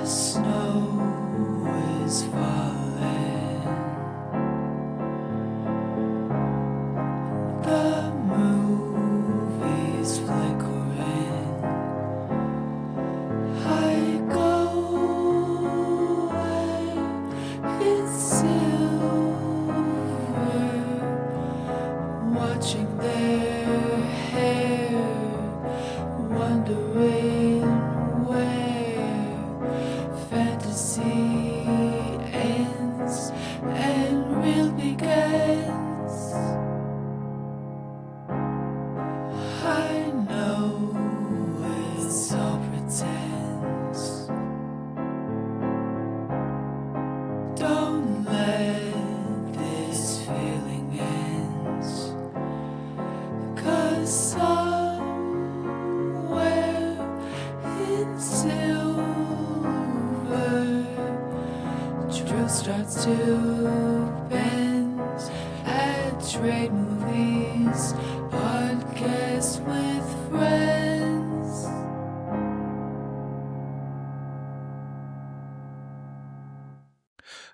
snow is falling. The movie's flickering. I go where it's silver, watching their hair, wondering where fantasy ends and real begins. I know it's all pretense. Don't let this feeling end, 'cause somewhere in silver, truth starts to bend at trade movies, podcasts with friends.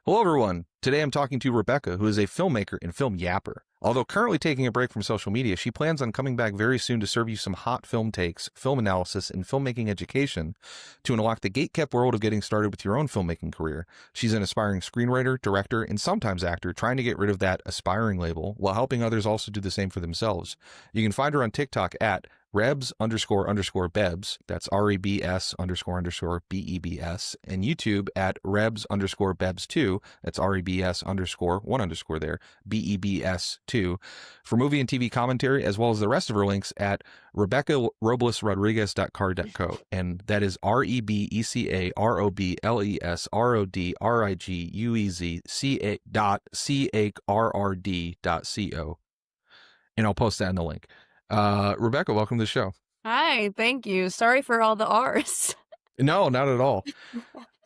Hello, everyone. Today I'm talking to Rebeca, who is a filmmaker and film yapper. Although currently taking a break from social media, she plans on coming back very soon to serve you some hot film takes, film analysis, and filmmaking education to unlock the gatekept world of getting started with your own filmmaking career. She's an aspiring screenwriter, director, and sometimes actor trying to get rid of that aspiring label while helping others also do the same for themselves. You can find her on TikTok at Rebs__Bebs, that's REBS__BEBS, and YouTube at Rebs_Bebs2, that's REBS_1_ there, BEBS2, for movie and TV commentary, as well as the rest of her links at RebecaRoblesRodriguez.car.co, and that is REBECAROBLESRODRIGUEZ.CHRRD.co. And I'll post that in the link. Rebeca, welcome to the show. Hi, thank you. Sorry for all the R's. No, not at all.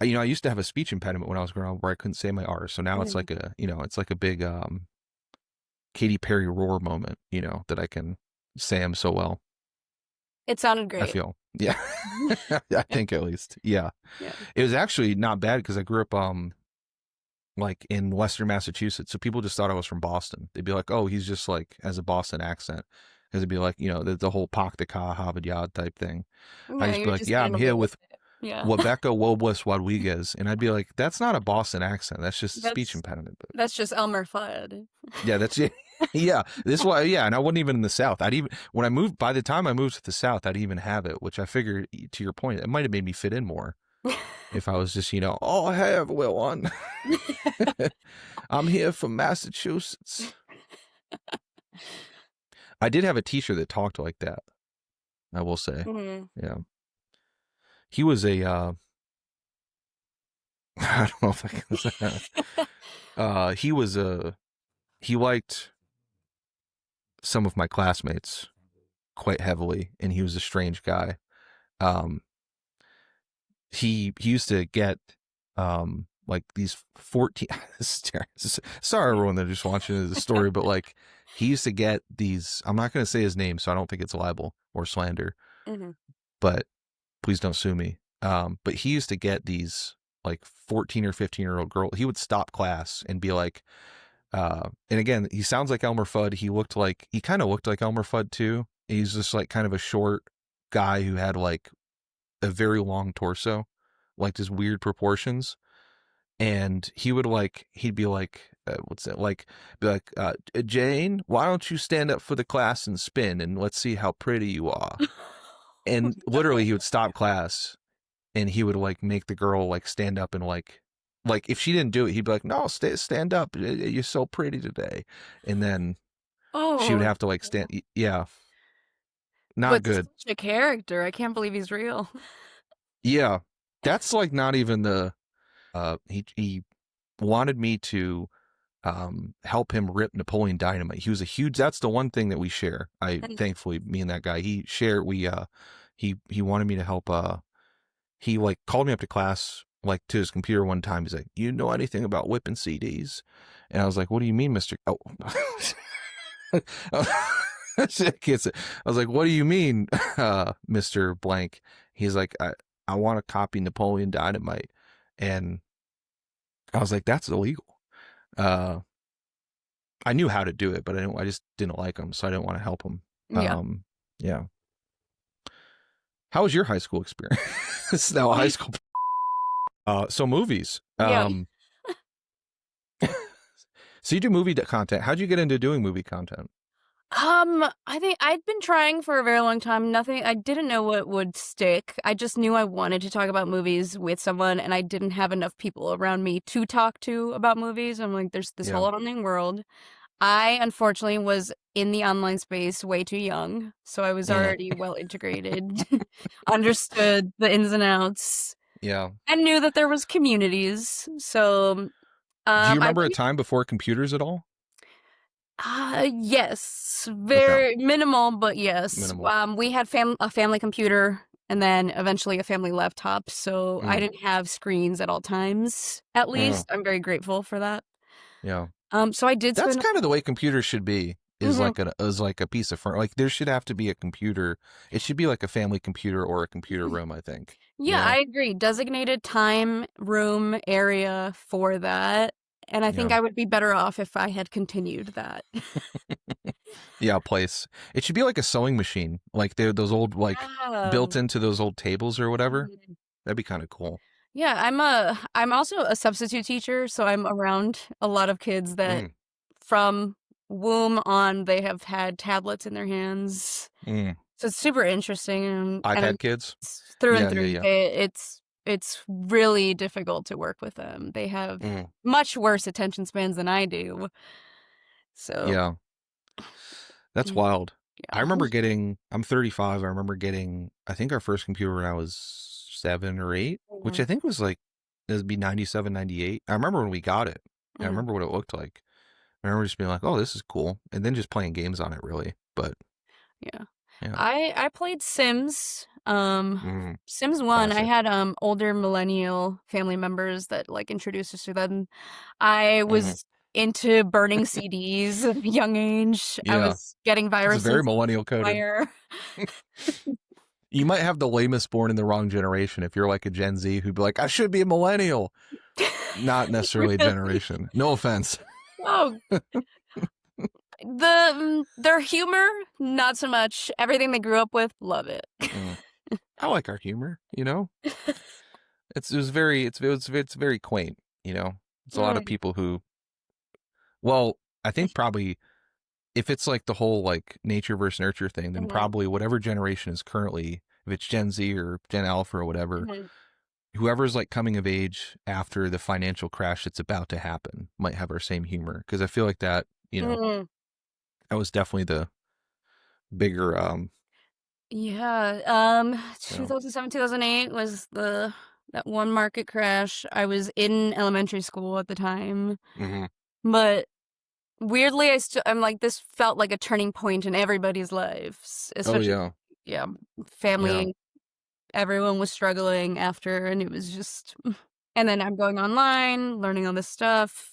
I used to have a speech impediment when I was growing up where I couldn't say my R's. So now it's like it's like a big Katy Perry roar moment, that I can say them so well. It sounded great. I feel. Yeah. I think at least. Yeah. It was actually not bad because I grew up like in Western Massachusetts. So people just thought I was from Boston. They'd be like, oh, he's just like has a Boston accent. Because it'd be like, the whole Pak de Ka Harvard Yard type thing. Yeah, I'd just be like, yeah, I'm here with Rebeca Robles Rodriguez. And I'd be like, that's not a Boston accent. That's just a speech impediment. But that's just Elmer Fudd. yeah, that's it. Yeah. This why, yeah. And I wasn't even in the South. By the time I moved to the South, I'd even have it, which I figured, to your point, it might have made me fit in more. If I was just, oh, hey, everyone. I'm here from Massachusetts. I did have a teacher that talked like that, I will say. Mm-hmm. Yeah. He was a, I don't know if I can say that. He liked some of my classmates quite heavily, and he was a strange guy. He used to get, like these 14, sorry everyone that just watching the story, but like he used to get these, I'm not going to say his name, so I don't think it's libel or slander, but please don't sue me. But he used to get these like 14 or 15-year-old girl. He would stop class and be like, and again, he sounds like Elmer Fudd. He kind of looked like Elmer Fudd too. He's just like kind of a short guy who had like a very long torso, like just weird proportions. And he'd be like, Jane, why don't you stand up for the class and spin and let's see how pretty you are. And literally he would stop class and he would like make the girl like stand up and like if she didn't do it, he'd be like, no, stand up. You're so pretty today. And then she would have to like stand. Yeah. Not good. Such a character. I can't believe he's real. Yeah. That's like not even the, he wanted me to help him rip Napoleon Dynamite. He was that's the one thing that we share. Thankfully, me and that guy, he wanted me to help. He like called me up to class, like to his computer one time. He's like, you know anything about whipping CDs? And I was like, what do you mean, Mr. Oh. I was like, what do you mean, Mr. Blank? He's like, I want to copy Napoleon Dynamite. And I was like, that's illegal. I knew how to do it, but I just didn't like them, so I didn't want to help them. Yeah. Yeah. How was your high school experience? Now high school. So movies. Yeah. So you do movie content. How'd you get into doing movie content? I think I'd been trying for a very long time. I didn't know what would stick. I just knew I wanted to talk about movies with someone, and I didn't have enough people around me to talk to about movies. I'm like, there's this Yeah. whole other world. I, unfortunately, was in the online space way too young, so I was already well integrated, understood the ins and outs, Yeah. and knew that there was communities. So, Do you I remember a time before computers at all? yes, very minimal, but yes. Minimal. We had a family computer and then eventually a family laptop, so I didn't have screens at all times. At least I'm very grateful for that. Yeah. So I did That's spend. kind of the way computers should be. Is Mhm. like a piece of furniture. Like there should have to be a computer. It should be like a family computer or a computer room, I think. Yeah, I agree. Designated time, room, area for that. And I think Yeah. I would be better off if I had continued that. Yeah, place. It should be like a sewing machine. Like those old like built Um, into those old tables or whatever. mhm. That'd be kind of cool. Yeah, I'm also a substitute teacher, so I'm around a lot of kids that Mm, from womb on they have had tablets in their hands. mm. So it's super interesting and iPad kids. it's through and Yeah, yeah, through. yeah. It's really difficult to work with them. They have Mm, much worse attention spans than I do. So, yeah. That's mm, wild. I yeah. remember getting. I'm 35. I remember getting. I think our first computer when I was 7 or 8, which I Mhm, think was like it'd be 97, 98. I remember when we got it. I mhm, remember what it looked like. I remember just being like, "Oh, this is cool," and then just playing games on it, really. But yeah. yeah, I played Sims. Sims 1, I classic. had older millennial family members that like introduced us to them. I Hmm. was into burning CDs at a young age. I Yeah, was getting it's very viruses millennial coded. fire. You might have the lamest born in the wrong generation if you're like a Gen Z who'd be like, "I should be a millennial." Not necessarily a Really? generation. No offense. Oh, their humor, not so much. Everything they grew up with, love it. Mm. I like our humor. You know, it's very quaint. You know, it's a lot of Mm, people who. Well, I think probably if it's like the whole like nature versus nurture thing, then mhm, probably whatever generation is currently, if it's Gen Z or Gen Alpha or whatever, mhm, whoever's like coming of age after the financial crash that's about to happen might have our same humor because I feel like that. You know, mhm. that was definitely the bigger. Yeah, You know. 2007, 2008 was that one market crash. I was in elementary school at the time, Hmm. but weirdly, I'm like, this felt like a turning point in everybody's lives, Oh especially, yeah, yeah, yeah, family. Everyone was struggling after, and it was just, and then I'm going online, learning all this stuff.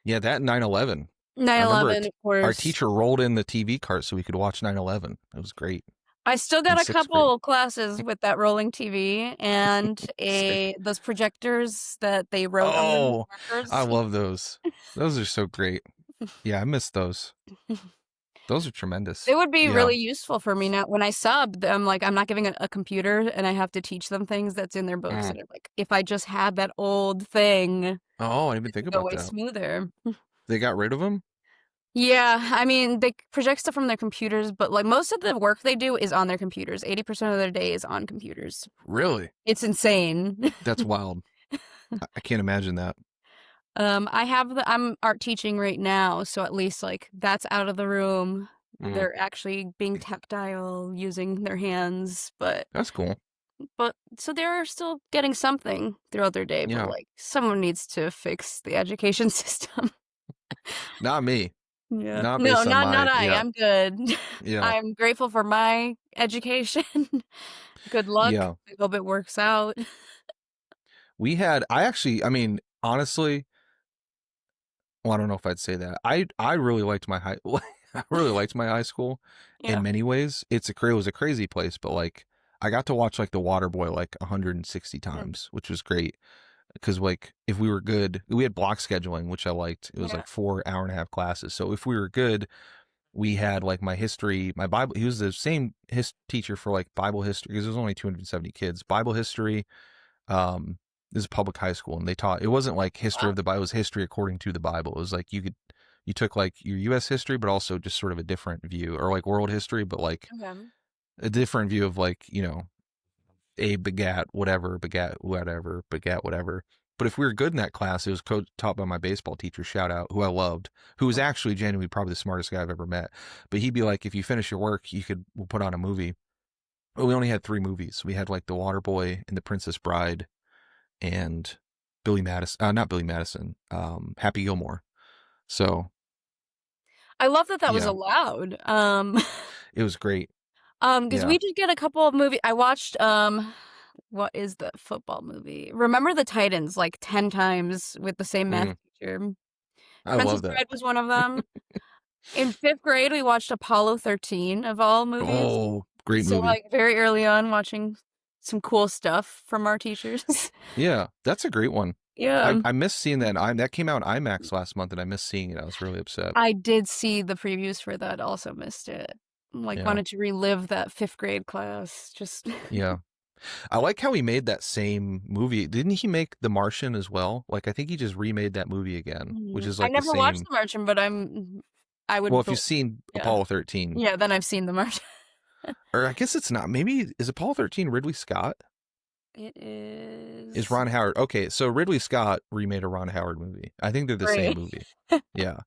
yeah. That 9/11. I remember 9/11, of our course. teacher rolled in the TV cart so we could watch 9/11. It was great I still in got a sixth grade. couple classes with that rolling TV and Sick. those projectors that they wrote on the Oh, I markers. love those. Those are so great. Yeah, I miss those. Those are tremendous. It would be Yeah. really useful for me now when I sub. I'm like, I'm not giving a computer and I have to teach them things that's in their books. Mm. And I'm like, if I just had that old thing, Oh, I didn't even this think would go about way that. smoother. They got rid of them? Yeah, I mean, they project stuff from their computers, but like most of the work they do is on their computers. 80% of their day is on computers. Really? It's insane. That's wild. I can't imagine that. I'm art teaching right now, so at least like that's out of the room. Mm. They're actually being tactile, using their hands, That's cool. but so they're still getting something throughout their day, but Yeah. like someone needs to fix the education system. Not me. Yeah. Not No, based on not my, I. yeah. I'm good. Yeah. I'm grateful for my education. Good luck. Yeah. I hope it works out. I mean, honestly, well, I don't know if I'd say that. I really liked my high I really liked my high school in Yeah. many ways. It was a crazy place, but like I got to watch like The Waterboy like 160 Mm. times, which was great. because like if we were good, we had block scheduling, which I liked. It was Yeah. like 4 hour-and-a-half classes. So if we were good, we had like my history, my Bible. He was the same teacher for like Bible history because there was only 270 kids. Bible history. This is a public high school, and they taught. It wasn't like history Wow. of the Bible. It was history according to the Bible. It was like you took like your U.S. history, but also just sort of a different view, or like world history, but like Okay. a different view of like, you know, a begat whatever, begat whatever, begat whatever. But if we were good in that class, it was taught by my baseball teacher, shout out, who I loved, who was actually genuinely probably the smartest guy I've ever met. But he'd be like, if you finish your work, we'll put on a movie. But we only had 3 movies. We had like The Waterboy and The Princess Bride and Billy Madison, not Billy Madison, Happy Gilmore. So I love that was yeah, allowed. it was great. Because Yeah. we did get a couple of movies. I watched what is the football movie? Remember the Titans like 10 times with the same math teacher. I Princess love that. Bride was one of them. In 5th grade, we watched Apollo 13 of all movies. Oh, great So movie. like very early on, watching some cool stuff from our teachers. Yeah, that's a great one. Yeah. I missed seeing that. That came out in IMAX last month, and I missed seeing it. I was really upset. I did see the previews for that. Also missed it. Like Yeah. wanted to relive that 5th grade class. Just Yeah. I like how he made that same movie. Didn't he make The Martian as well? Like, I think he just remade that movie again, which is I like never the same. watched The Martian, but I would. Well, if you've seen Yeah. Apollo 13. Yeah, then I've seen The Martian. Or I guess it's not. Maybe, is Apollo 13 Ridley Scott? It is. Is Ron Howard. Okay, so Ridley Scott remade a Ron Howard movie. I think they're the same movie. Yeah.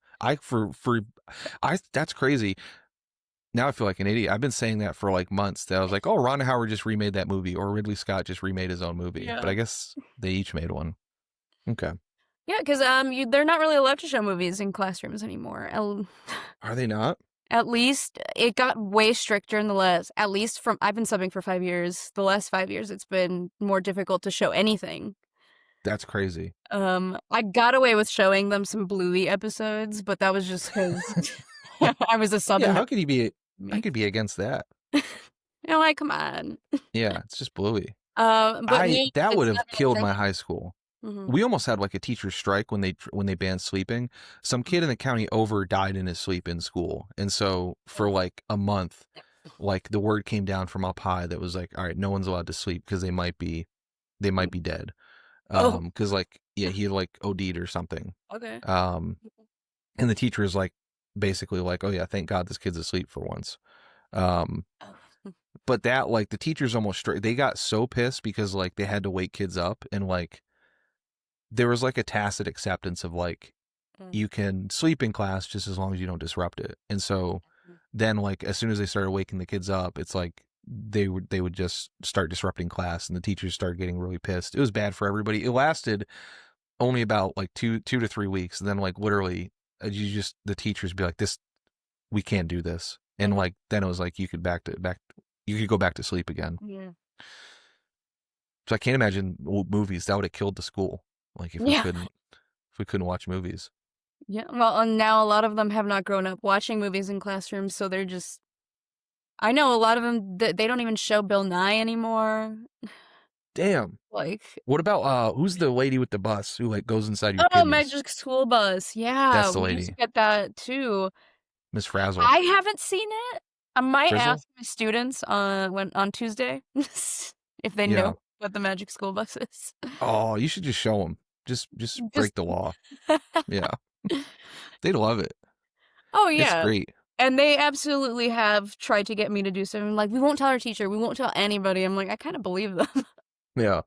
That's crazy. Now I feel like an idiot. I've been saying that for like months. That I was like, oh, Ron Howard just remade that movie, or Ridley Scott just remade his own movie. Yeah. But I guess they each made one. Okay. Yeah, because they're not really allowed to show movies in classrooms anymore. Are they not? At least it got way stricter in the last. At least from I've been subbing for 5 years. The last 5 years, it's been more difficult to show anything. That's crazy. I got away with showing them some Bluey episodes, but that was just because I was a sub. Yeah, how could he be? I could be against that. You're like, come on. Yeah, it's just Bluey. But that would have killed my high school. Mhm. We almost had like a teacher's strike when they banned sleeping. Some kid in the county over died in his sleep in school, and so for like a month, like the word came down from up high that was like, all right, no one's allowed to sleep because they might be dead. Because like he had like OD'd or something. Okay. And the teacher is like basically like, oh yeah, thank God this kid's asleep for once. But that like the teachers almost they got so pissed because like they had to wake kids up, and like there was like a tacit acceptance of like you can sleep in class just as long as you don't disrupt it. And so then like as soon as they started waking the kids up, it's like they would just start disrupting class, and the teachers started getting really pissed. It was bad for everybody. It lasted only about like 2 to 3 weeks, and then like literally the teachers be like, this, we can't do this. And like then it was like you could go back to sleep again. Yeah. So I can't imagine movies that would have killed the school. Like if we couldn't watch movies. Yeah. Well, and now a lot of them have not grown up watching movies in classrooms, so they're just. I know a lot of them. They don't even show Bill Nye anymore. Damn. Like. What about who's the lady with the bus who like goes inside your Oh, kidneys? Magic School Bus. Yeah, That's the we lady. used to get that too. Miss Frazzle. I haven't seen it. I might Frizzle? ask my students on Tuesday if they know what the Magic School Bus is. Oh, you should just show them. Just break the law. Yeah. They'd love it. Oh yeah. It's great. And they absolutely have tried to get me to do something. Like, we won't tell our teacher. We won't tell anybody. I'm like, I kind of believe them. Yeah.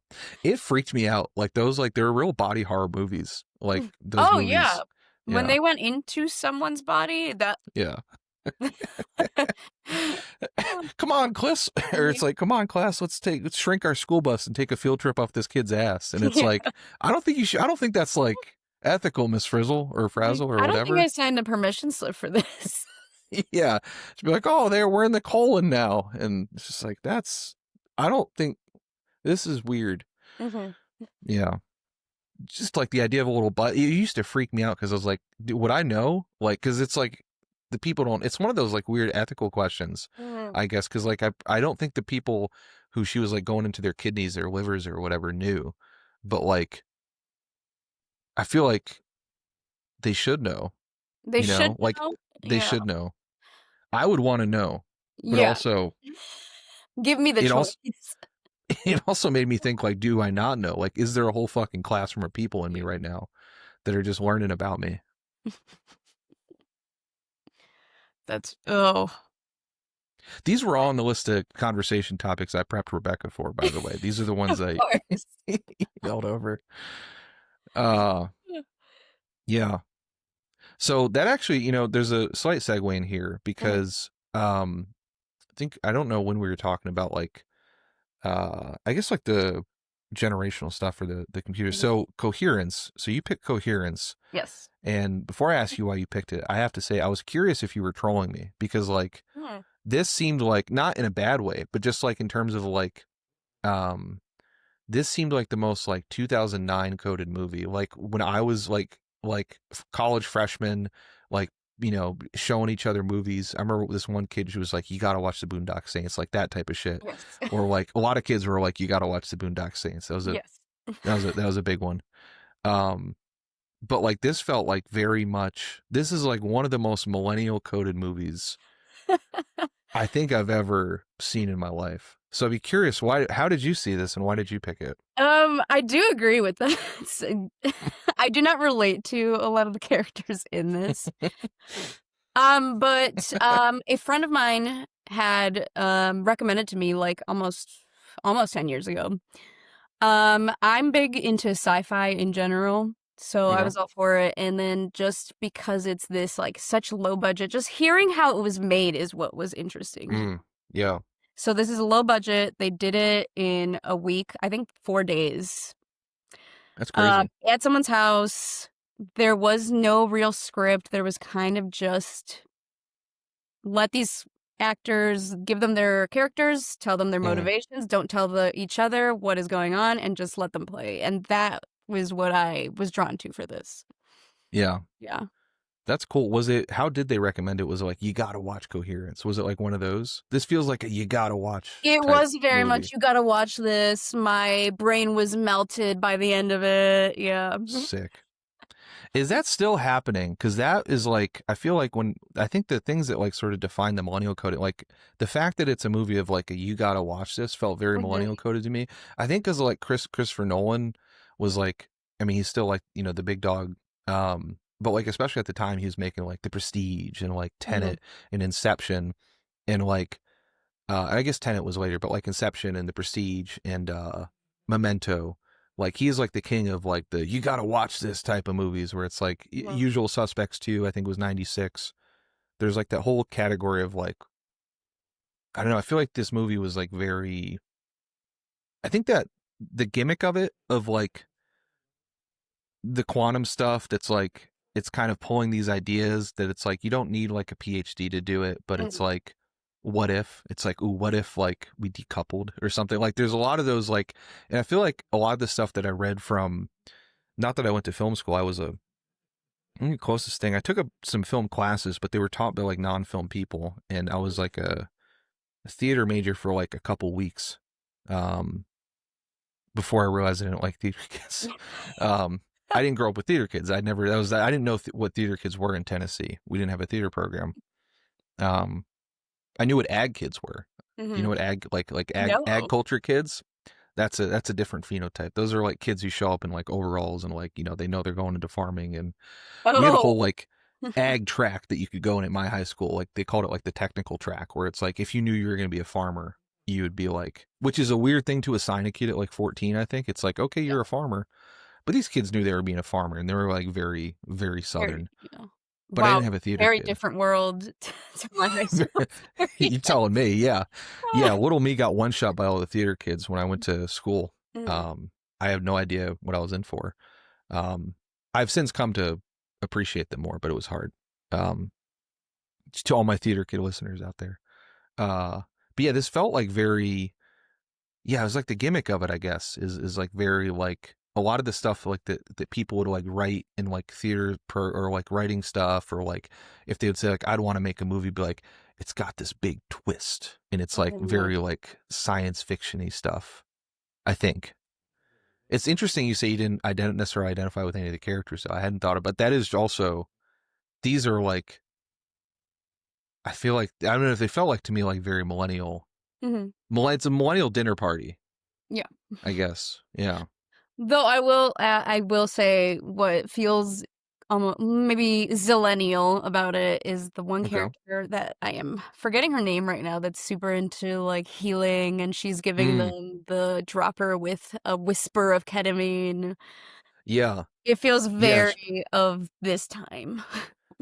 It freaked me out. Like those, like they're real body horror movies. Like those movies. Yeah. When they went into someone's body, that. Yeah. Come on, class. Or it's like, come on, class, let's shrink our school bus and take a field trip off this kid's ass. And it's like, I don't think that's like ethical, Miss Frizzle or Frazzle or I don't whatever. think I signed a permission slip for this. Yeah. To be like, oh, we're in the colon now. And it's just like, I don't think this is weird. Mm-hmm. Yeah. Just like the idea of a little butt. It used to freak me out because I was like, would I know? Like, because it's like the people don't. It's one of those like weird ethical questions, I guess. Because like I don't think the people who she was like going into their kidneys or livers or whatever knew, but like I feel like they should know, They should like know. they Yeah. should know. I would want to know, but Yeah. also Give me the it choice. also it also made me think, like, do I not know? Like, is there a whole fucking classroom of people in me right now that are just learning about me? That's These were all on the list of conversation topics I prepped Rebecca for, by the way. These are the ones of I course. emailed over. Yeah. So that actually, there's a slight segue in here because I think, I don't know when we were talking about, like, I guess, like, the generational stuff for the computer. So Coherence. So you picked Coherence. Yes. And before I ask you why you picked it, I have to say I was curious if you were trolling me, because, like, this seemed like, not in a bad way, but just like in terms of, like, this seemed like the most, like, 2009 coded movie. Like, when I was like college freshman, like, showing each other movies. I remember this one kid who was like, "You got to watch the Boondock Saints," like that type of shit. Yes. Or, like, a lot of kids were like, "You got to watch the Boondock Saints." That was Yes. that was a big one. But, like, this felt like very much, this is like one of the most millennial coded movies I think I've ever seen in my life. So I'd be curious, how did you see this and why did you pick it? I do agree with that. I do not relate to a lot of the characters in this. But a friend of mine had recommended to me, like, almost 10 years ago. I'm big into sci-fi in general, so I Okay. was all for it. And then just because it's this, like, such low budget, just hearing how it was made is what was interesting. Yeah. So this is a low budget. They did it in a week, I think 4 days. That's crazy. At someone's house. There was no real script. There was kind of just let these actors, give them their characters, tell them their motivations, don't tell each other what is going on, and just let them play. And that was what I was drawn to for this. Yeah. Yeah. That's cool. How did they recommend it? Was it like, you got to watch Coherence? Was it like one of those? This feels like a you got to watch It type was very movie. much, you gotta watch this. My brain was melted by the end of it. Yeah. Sick. Is that still happening? Because that is, like, I feel like I think the things that, like, sort of define the millennial code, like, the fact that it's a movie of, like, a you gotta watch this felt very millennial coded to me. I think because, like, Christopher Nolan was, like, I mean, he's still, like, the big dog. But, like, especially at the time, he was making, like, The Prestige and, like, Tenet and Inception and, like, I guess Tenet was later, but, like, Inception and The Prestige and Memento. Like, he's, like, the king of, like, the you gotta watch this type of movies, where it's like Usual Suspects 2, I think, was 96. There's, like, that whole category of, like, I don't know, I feel like this movie was, like, very, I think that the gimmick of it, of, like, the quantum stuff, that's, like, it's kind of pulling these ideas that it's like, you don't need, like, a PhD to do it, but it's like, what if? It's like, ooh, what if, like, we decoupled or something? Like, there's a lot of those, like, and I feel like a lot of the stuff that I read from, not that I went to film school, I was I think the closest thing, I took some film classes, but they were taught by, like, non-film people, and I was, like, a theater major for, like, a couple weeks, before I realized I didn't like theater kids. I didn't grow up with theater kids. I didn't know what theater kids were in Tennessee. We didn't have a theater program. I knew what ag kids were. You know what ag ag culture kids? That's a different phenotype. Those are, like, kids who show up in, like, overalls and, like, they know they're going into farming, and we had a whole, like, ag track that you could go in at my high school. Like, they called it, like, the technical track, where it's like, if you knew you were going to be a farmer, you would be like, which is a weird thing to assign a kid at, like, 14, I think. It's like, okay, you're a farmer. But these kids knew they were being a farmer, and they were, like, very, very Southern. But I didn't have a theater very kid. different world to my high school. You telling me, yeah. Yeah, little me got one shot by all the theater kids when I went to school. I have no idea what I was in for. I've since come to appreciate them more, but it was hard. To all my theater kid listeners out there. But yeah, this felt like very, it was like the gimmick of it, I guess, is like very, like, a lot of the stuff, like, that people would, like, write in, like, theater or, like, writing stuff, or, like, if they would say, like, I'd want to make a movie, be like, it's got this big twist, and it's, like, very, like, science fiction-y stuff, I think. It's interesting you say you didn't necessarily identify with any of the characters, so I hadn't thought of, but that is also, these are like, I feel like, I don't know if they felt like to me like very millennial. Mhm. It's a millennial dinner party, Yeah. I guess. Yeah. Though I will say what feels maybe zillennial about it is the one Okay. character that I am forgetting her name right now that's super into like healing, and she's giving Mm, them the dropper with a whisper of ketamine. yeah. It feels Yeah. very of this time.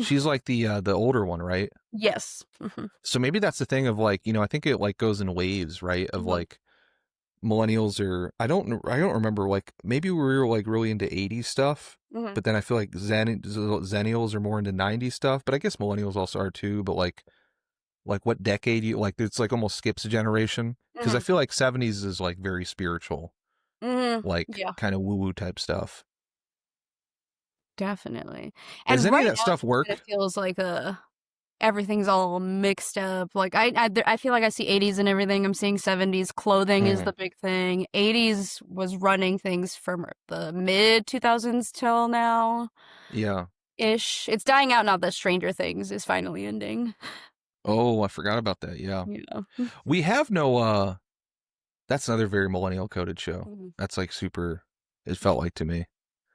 She's like the older one, right? Yes. Mhm. So maybe that's the thing of like, I think it like goes in waves, right? Of Mhm. like millennials are, I don't remember, like maybe we were like really into 80s stuff, Mhm. but then I feel like Zennials are more into 90s stuff, but I guess millennials also are too, but like what decade you like, it's like almost skips a generation, because I Mhm. feel like 70s is like very spiritual, Mhm. like Yeah, kind of woo-woo type stuff. definitely. Does And any of right that now it stuff just kind of work? feels like everything's all mixed up. Like I feel like I see 80s and everything. I'm seeing 70s. Clothing is Mm, the big thing. 80s was running things from the mid 2000s till now yeah. ish. It's dying out now that Stranger Things is finally ending. Oh, I forgot about that. Yeah. Yeah. We have no that's another very millennial coded show. Mhm. That's like super, it felt like to me.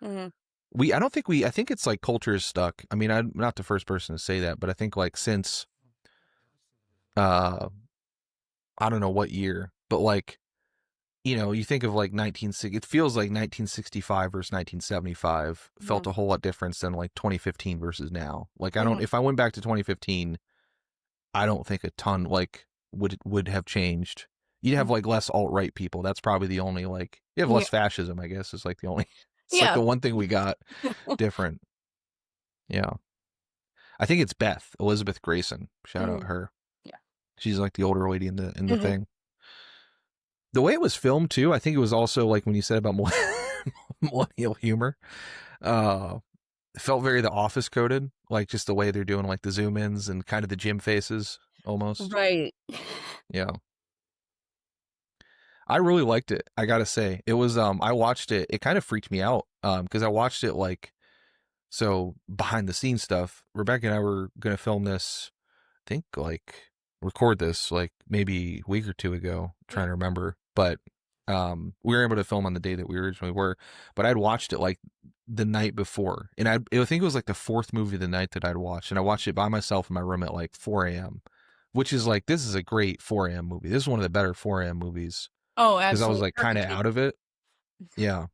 Mhm. I think it's like culture is stuck. I mean, I'm not the first person to say that, but I think like since, uh, I don't know what year, but like, you think of like 1960, it feels like 1965 versus 1975 felt Mhm. a whole lot different than like 2015 versus now. Like, Mhm. if I went back to 2015, I don't think a ton like would have changed. You'd have Mhm. like less alt-right people. That's probably the only, like, you have Yeah. less fascism, I guess, is like the only, it's like Yeah. the one thing we got different. Yeah. I think it's Elizabeth Grayson. Shout out Mhm. her. Yeah. She's like the older lady in the Mhm. thing. The way it was filmed too, I think it was also like when you said about millennial humor. Uh, it felt very The Office coded, like just the way they're doing like the zoom ins and kind of the Jim faces almost. Right. Yeah, I really liked it. I gotta say, it was. I watched it. It kind of freaked me out. Because I watched it like, so behind the scenes stuff. Rebecca and I were gonna film this, think like record this like maybe a week or two ago, trying to remember, but we were able to film on the day that we originally were, but I'd watched it like the night before, and I think it was like the fourth movie of the night that I'd watched, and I watched it by myself in my room at like 4 a.m., which is like, this is a great 4 a.m. movie. This is one of the better 4 a.m. movies, Oh, because I was absolutely. like kind of Perfect out humor. of it. Yeah,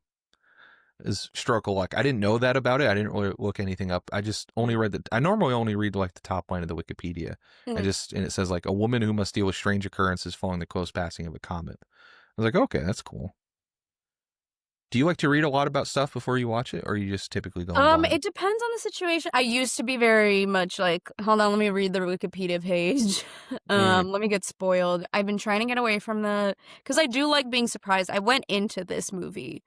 is stroke of luck. I didn't know that about it. I didn't really look anything up. I just only read I normally only read like the top line of the Wikipedia. Mhm. And it says like, a woman who must deal with strange occurrences following the close passing of a comet. I was like, okay, that's cool. Do you like to read a lot about stuff before you watch it, or are you just typically going blind? It depends on the situation. I used to be very much like, hold on, let me read the Wikipedia page. Mm, Let me get spoiled. I've been trying to get away from that because I do like being surprised. I went into this movie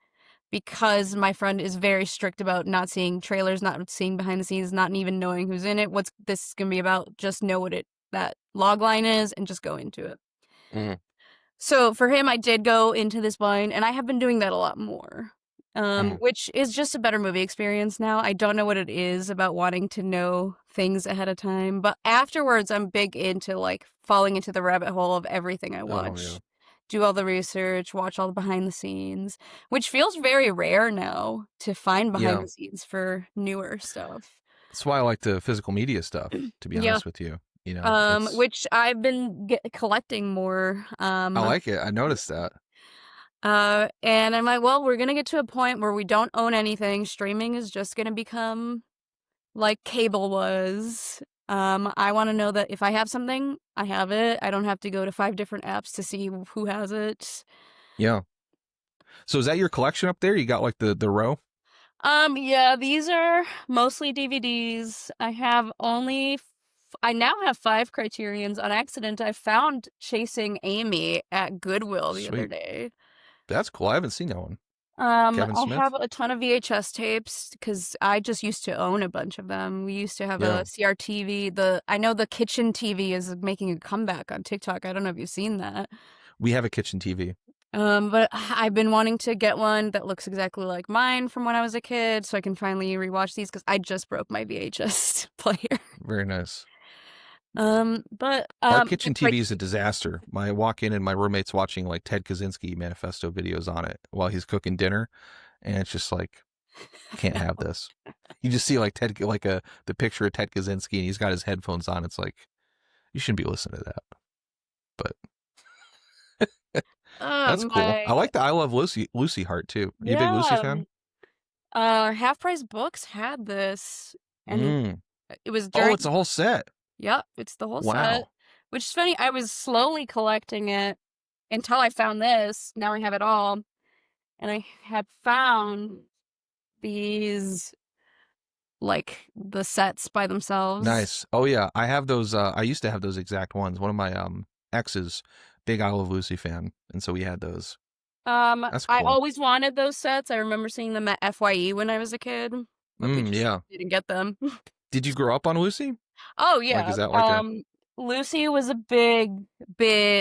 because my friend is very strict about not seeing trailers, not seeing behind the scenes, not even knowing who's in it, what's this gonna be about. Just know what that log line is and just go into it. mm, So for him, I did go into this blind, and I have been doing that a lot more, mm. which is just a better movie experience now. I don't know what it is about wanting to know things ahead of time, but afterwards, I'm big into like falling into the rabbit hole of everything I Oh yeah, watch, do all the research, watch all the behind the scenes, which feels very rare now to find behind yeah. the scenes for newer stuff. That's why I like the physical media stuff. To be Yeah. honest with you, it's, Which I've been collecting more. I like it. I noticed that. And I'm like, well, we're gonna get to a point where we don't own anything. Streaming is just gonna become like cable was. I want to know that if I have something, I have it. I don't have to go to 5 different apps to see who has it. Yeah. So is that your collection up there? You got like the row? Yeah, these are mostly DVDs. I now have 5 Criterions. On accident, I found Chasing Amy at Goodwill the other Sweet. day. That's cool. I haven't seen that one. Kevin I have Smith? a ton of VHS tapes because I just used to own a bunch of them. We used to have Yeah. a CRTV. I know the kitchen TV is making a comeback on TikTok. I don't know if you've seen that. We have a kitchen TV. But I've been wanting to get one that looks exactly like mine from when I was a kid, so I can finally rewatch these because I just broke my VHS player. Very nice. But Our the kitchen TV is a disaster. I walk in and my roommate's watching like Ted Kaczynski manifesto videos on it while he's cooking dinner, and it's just like, can't have this. You just see like the picture of Ted Kaczynski, and he's got his headphones on. It's like, you shouldn't be listening to that. But that's cool. I like the I Love Lucy heart too. Are you a big Lucy fan? Half Price Books had this, and it was during. Oh, it's a whole set. Yep, it's the whole set. Wow. Which is funny. I was slowly collecting it until I found this. Now I have it all, and I had found these, like the sets by themselves. Nice. Oh yeah, I have those. I used to have those exact ones. One of my exes, big I Love Lucy fan, and so we had those. That's cool. I always wanted those sets. I remember seeing them at FYE when I was a kid. But we just didn't get them. Did you grow up on Lucy? Oh yeah. Like, is that like Lucy was a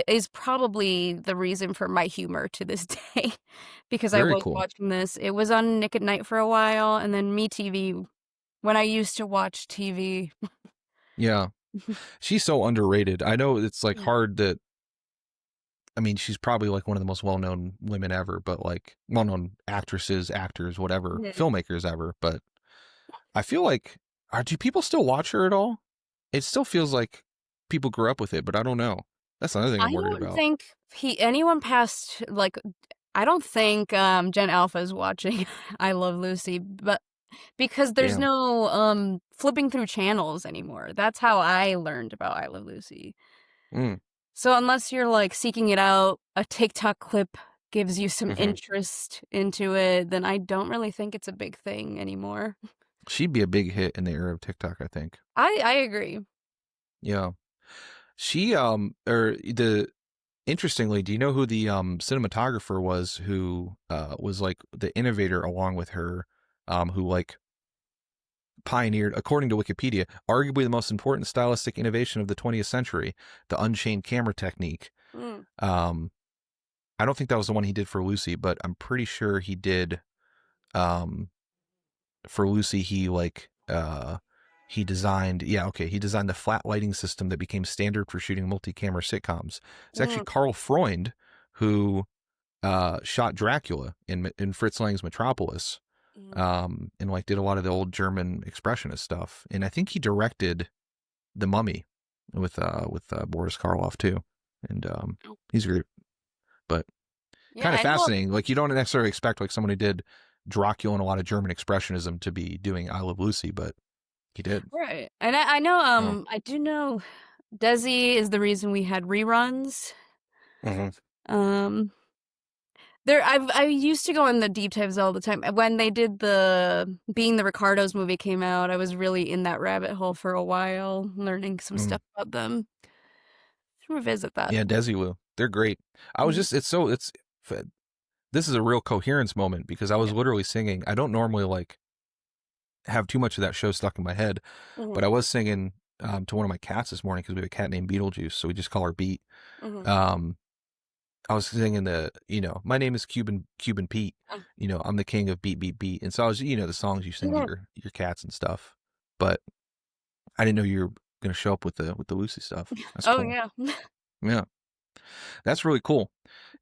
is probably the reason for my humor to this day, because I was watching this. It was on Nick at Night for a while, and then MeTV when I used to watch TV. Yeah. She's so underrated. I know it's like hard that, I mean, she's probably like one of the most well-known women ever, but like well-known actresses, actors, whatever, filmmakers ever. But I feel like, do people still watch her at all? It still feels like people grew up with it, but I don't know. That's another thing I'm worried about. I don't think anyone past, like, I don't think Gen Alpha is watching I Love Lucy, but because there's no flipping through channels anymore. That's how I learned about I Love Lucy. So unless you're like seeking it out, a TikTok clip gives you some interest into it, then I don't really think it's a big thing anymore. She'd be a big hit in the era of TikTok, I think. I agree. Yeah. She interestingly, do you know who the cinematographer was who was like the innovator along with her, who like pioneered, according to Wikipedia, arguably the most important stylistic innovation of the 20th century, the unchained camera technique. I don't think that was the one he did for Lucy, but I'm pretty sure he did for Lucy. He designed the flat lighting system that became standard for shooting multi-camera sitcoms. It's actually Karl Freund who shot Dracula in Fritz Lang's Metropolis, and like did a lot of the old German expressionist stuff. And I think he directed The Mummy with Boris Karloff too. And he's great, but kind of fascinating. Like, you don't necessarily expect like someone who did Dracula and a lot of German expressionism to be doing I Love Lucy, but he did. Right. And I know, I do know Desi is the reason we had reruns. I used to go in the deep dives all the time. When they did the Being the Ricardos movie came out, I was really in that rabbit hole for a while, learning some stuff about them. Revisit that. Yeah, Desilu. They're great. I was just, this is a real Coherence moment because I was literally singing. I don't normally like have too much of that show stuck in my head, but I was singing to one of my cats this morning because we have a cat named Beetlejuice, so we just call her Beat. I was singing my name is Cuban Pete, I'm the king of beat, beat, beat. And so I was, the songs you sing to your cats and stuff, but I didn't know you were going to show up with the Lucy stuff. That's cool. Yeah. Yeah. That's really cool.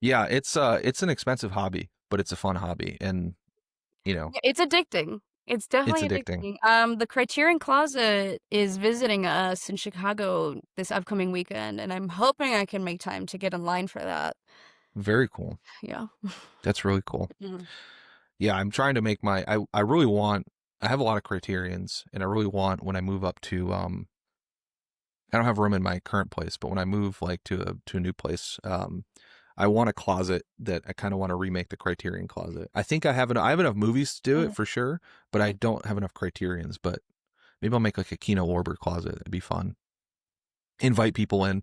Yeah. It's an expensive hobby, but it's a fun hobby. And, it's addicting. It's definitely addicting. The Criterion Closet is visiting us in Chicago this upcoming weekend, and I'm hoping I can make time to get in line for that. Very cool. Yeah. That's really cool. Yeah, I'm trying to make I have a lot of Criterions, and I really want, when I move up to, I don't have room in my current place, but when I move like to a new place, I want a closet that I kind of want to remake the Criterion Closet. I think I have enough movies to do it for sure, but I don't have enough Criterions. But maybe I'll make like a Kino Lorber closet. It'd be fun. Invite people in,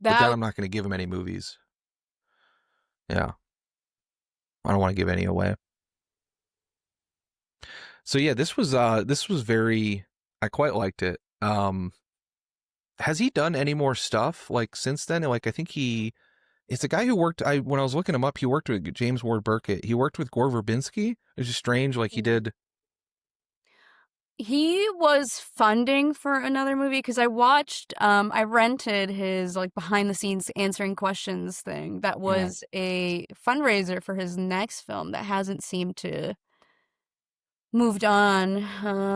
but then I'm not going to give them any movies. Yeah, I don't want to give any away. So yeah, this was very. I quite liked it. Has he done any more stuff like since then? Like, I think he It's a guy who worked. When I was looking him up, he worked with James Ward Burkett. He worked with Gore Verbinski. It's just strange. Like he did. He was funding for another movie because I rented his like behind the scenes answering questions thing. That was a fundraiser for his next film that hasn't seemed to moved on.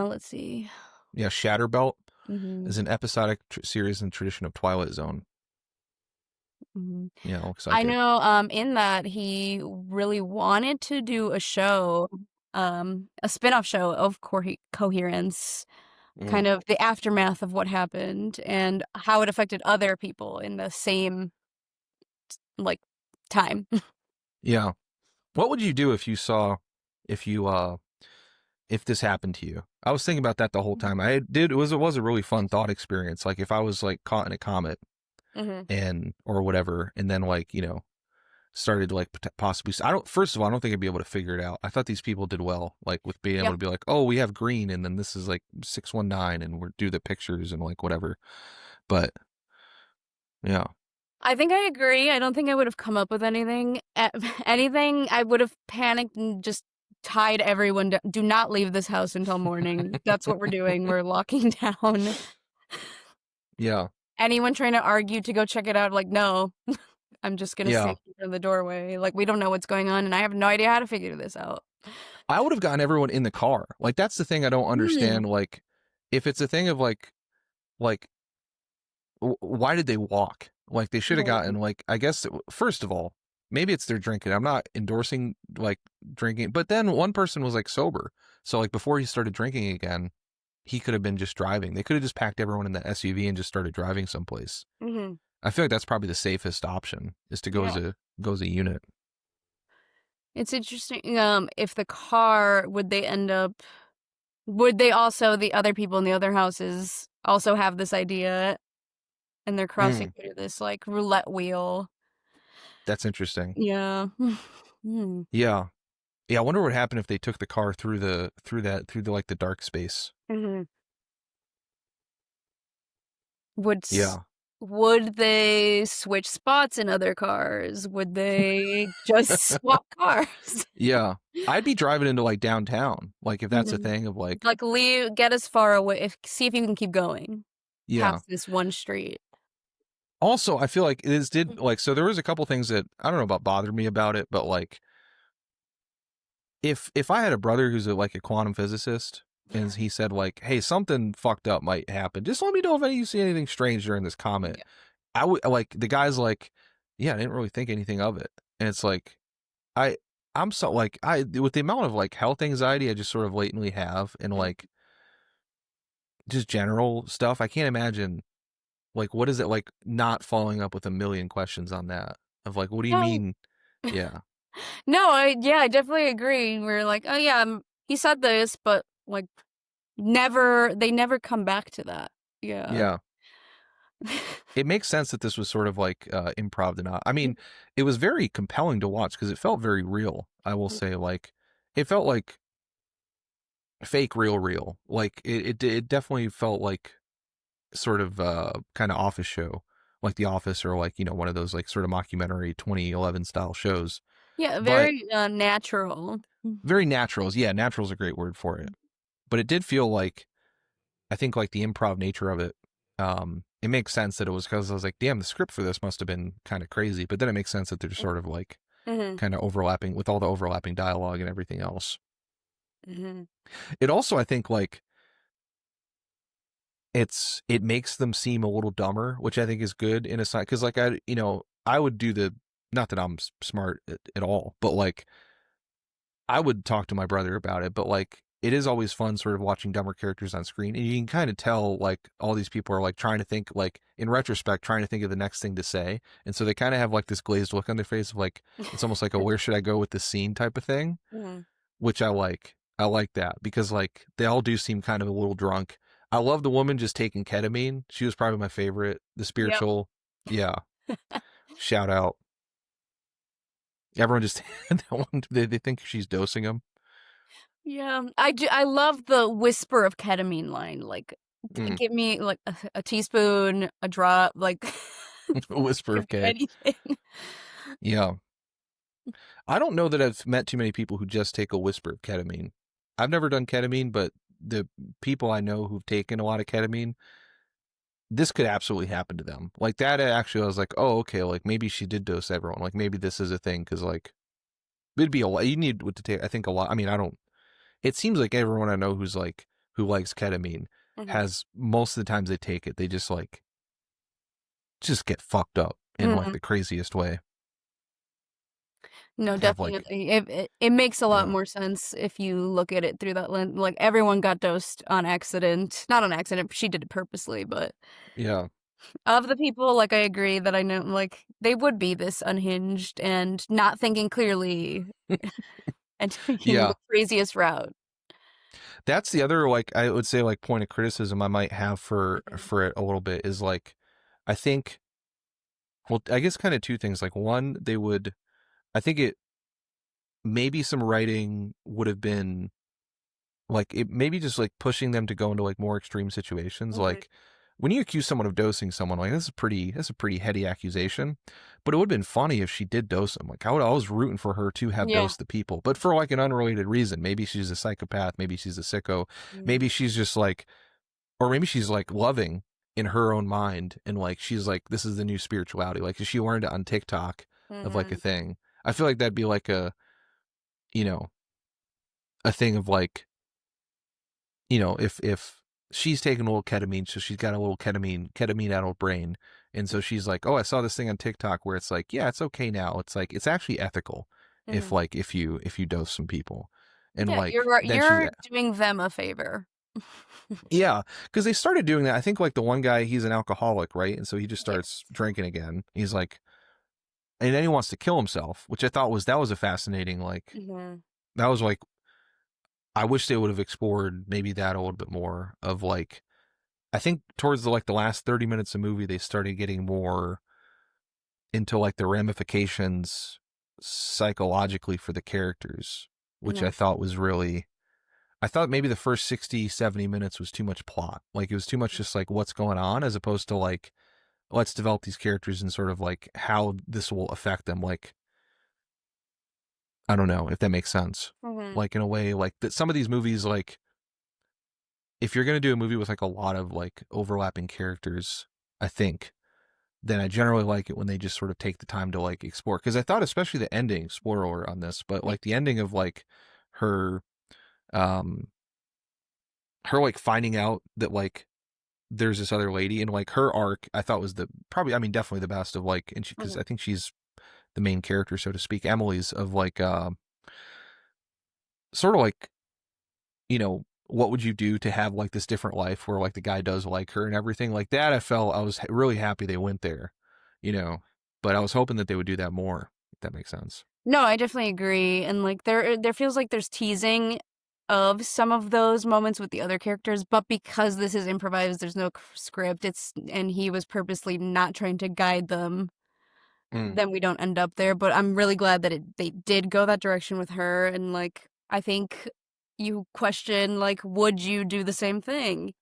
Let's see. Yeah, Shatterbelt Mm-hmm. is an episodic series in tradition of Twilight Zone. Mm-hmm. Yeah, looks like I it. know in that he really wanted to do a show, a spin-off show of Coherence, kind of the aftermath of what happened and how it affected other people in the same like time. Yeah. What would you do if if you if this happened to you? I was thinking about that the whole time. It was a really fun thought experience. Like if I was like caught in a comet Mm-hmm. or whatever, and then like, started like possibly, first of all, I don't think I'd be able to figure it out. I thought these people did well, like with being able Yep. to be like, oh, we have green and then this is like 619 and we're do the pictures and like whatever. But yeah. I think I agree. I don't think I would have come up with anything. Anything, I would have panicked and just tied everyone down. Do not leave this house until morning. That's what we're doing. We're locking down. Yeah. Anyone trying to argue to go check it out, like, no, I'm just going to Yeah. stand in the doorway. Like, we don't know what's going on, and I have no idea how to figure this out. I would have gotten everyone in the car. Like that's the thing I don't understand. Like if it's a thing of like why did they walk? Like they should have gotten like, I guess first of all, maybe it's their drinking. I'm not endorsing like drinking, but then one person was like sober. So like before he started drinking again, he could have been just driving. They could have just packed everyone in the SUV and just started driving someplace. Mm-hmm. I feel like that's probably the safest option is to go as a unit. It's interesting. If the car, would they also, the other people in the other houses also have this idea and they're crossing through this like roulette wheel? That's interesting. Yeah. Yeah. Yeah, I wonder what happened if they took the car through the like the dark space. Mm-hmm. Yeah. Would they switch spots in other cars? Would they just swap cars? Yeah. I'd be driving into like downtown. Like if that's a Mhm. thing of like Like leave, get as far away. See if you can keep going yeah. past this one street. Also, I feel like this did like, so there was a couple things that I don't know about bothered me about it, but like if I had a brother who's like a quantum physicist and he said like, hey, something fucked up might happen, just let me know if you see anything strange during this comet. Yeah. I would like, the guy's like, yeah, I didn't really think anything of it. And it's like, I'm so like, with the amount of like health anxiety I just sort of latently have and like just general stuff, I can't imagine like, what is it like not following up with a million questions on that of like, what do you No. mean? Yeah. No, I definitely agree. We're like, oh yeah, he said this, but like they never come back to that. Yeah. Yeah. It makes sense that this was sort of like improv. Not. I mean, it was very compelling to watch because it felt very real. I will say, like, it felt like fake, real. Like it definitely felt like sort of kind of office show, like The Office or like one of those like sort of mockumentary 2011 style shows. Yeah, But very natural. very natural. Yeah, natural is a great word for it. But it did feel like, I think like the improv nature of it, it makes sense that it was because I was like, damn, the script for this must have been kind of crazy. But then it makes sense that they're sort of like kind of overlapping with all the overlapping dialogue and everything else. It also, I think, like it makes them seem a little dumber, which I think is good in a side because like I would do the, not that I'm smart at all, but like I would talk to my brother about it, but like it is always fun sort of watching dumber characters on screen. And you can kind of tell like all these people are like trying to think, like in retrospect, trying to think of the next thing to say. And so they kind of have like this glazed look on their face of like, it's almost like a where should I go with this scene type of thing, which I like. I like that because like they all do seem kind of a little drunk. I love the woman just taking ketamine. She was probably my favorite. The spiritual. Yep. Yeah. Shout out. Everyone just, they think she's dosing him. Yeah, I love the whisper of ketamine line. Like, give me like a teaspoon, a drop. Like, A whisper Could of be K. anything. Yeah. I don't know that I've met too many people who just take a whisper of ketamine. I've never done ketamine, but the people I know who've taken a lot of ketamine, this could absolutely happen to them. Like that, actually, I was like, oh, okay, like maybe she did dose everyone. Like maybe this is a thing because like it'd be a lot. You need to take, I think, a lot. I mean, I don't. It seems like everyone I know who likes ketamine Mhm. has most of the times they take it, they just get fucked up in like Mhm. the craziest way. No, Have like, definitely. It makes a lot yeah, more sense if you look at it through that lens. Like everyone got dosed on accident. Not on accident, she did it purposely, but yeah, of the people, like I agree that I know like they would be this unhinged and not thinking clearly and taking yeah. the craziest route. That's the other like I would say like point of criticism I might have Mhm. for it a little bit is like I think well I guess kind of two things. Like one, I think it maybe some writing would have been like it maybe just like pushing them to go into like more extreme situations. Mhm. Like when you accuse someone of dosing someone, like that's a pretty heady accusation. But it would have been funny if she did dose them. Like I was rooting for her to have Yeah. dosed the people, but for like an unrelated reason. Maybe she's a psychopath, maybe she's a sicko, Mhm. maybe she's just like, or maybe she's like loving in her own mind and like she's like this is the new spirituality. Like she learned it on TikTok of like a Mhm. thing. I feel like that'd be like a, you know, a thing of like, if she's taking a little ketamine, so she's got a little ketamine addled brain, and so she's like, oh, I saw this thing on TikTok where it's like, yeah, it's okay now. It's like it's actually ethical if Mhm. like if you dose some people, and Yeah, like then she's you're doing them a favor. yeah, because they started doing that. I think like the one guy, he's an alcoholic, right? And so he just Yes. starts drinking again. He's like, and then he wants to kill himself, which I thought was a fascinating like Mhm. that was like I wish they would have explored maybe that a little bit more of like I think towards the last 30 minutes of movie, they started getting more into like the ramifications psychologically for the characters, which I Mhm. thought was really, I thought maybe the first 60, 70 minutes was too much plot. Like it was too much just like what's going on as opposed to like, let's develop these characters and sort of like how this will affect them. Like, I don't know if that makes sense. Mhm. Like in a way, like that some of these movies, like if you're going to do a movie with like a lot of like overlapping characters, I think then I generally like it when they just sort of take the time to like explore. Because I thought, especially the ending, spoiler alert on this, but Yeah. like the ending of like her, um, her like finding out that like there's this other lady and like her arc, I thought was the probably, I mean, definitely the best of like, and because Mhm. I think she's the main character, so to speak, Emily's of like, sort of like, what would you do to have like this different life where like the guy does like her and everything like that? I was really happy they went there, you know, but I was hoping that they would do that more, if that makes sense. No, I definitely agree, and, like, there feels like there's teasing of some of those moments with the other characters, but because this is improvised, there's no c script, and he was purposely not trying to guide them, Mm, then we don't end up there, but I'm really glad that they did go that direction with her, and, like, I think you question, like, would you do the same thing?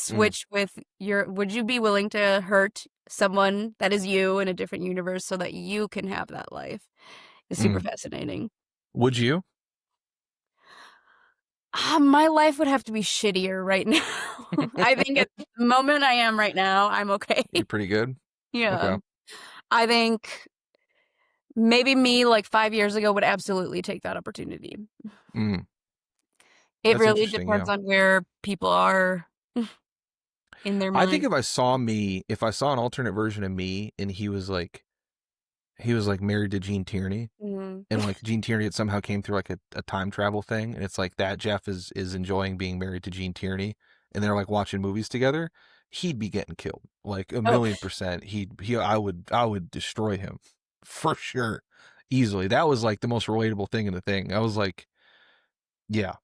mm, Switch with your would you be willing to hurt someone that is you in a different universe so that you can have that life? Is super mm. fascinating. Would you? My life would have to be shittier right now. I think at the moment I am right now, I'm okay. You're pretty good. Yeah. Okay. I think maybe me, like, 5 years ago would absolutely take that opportunity. Mm, It that's really interesting. depends Yeah. on where people are in their I think mind. if I saw an alternate version of me and he was like married to Gene Tierney, Mhm. and like Gene Tierney it somehow came through like a time travel thing, and it's like that Jeff is enjoying being married to Gene Tierney, and they're like watching movies together, he'd be getting killed like a Oh, million percent. I would destroy him for sure, easily. That was like the most relatable thing in the thing. I was like, yeah.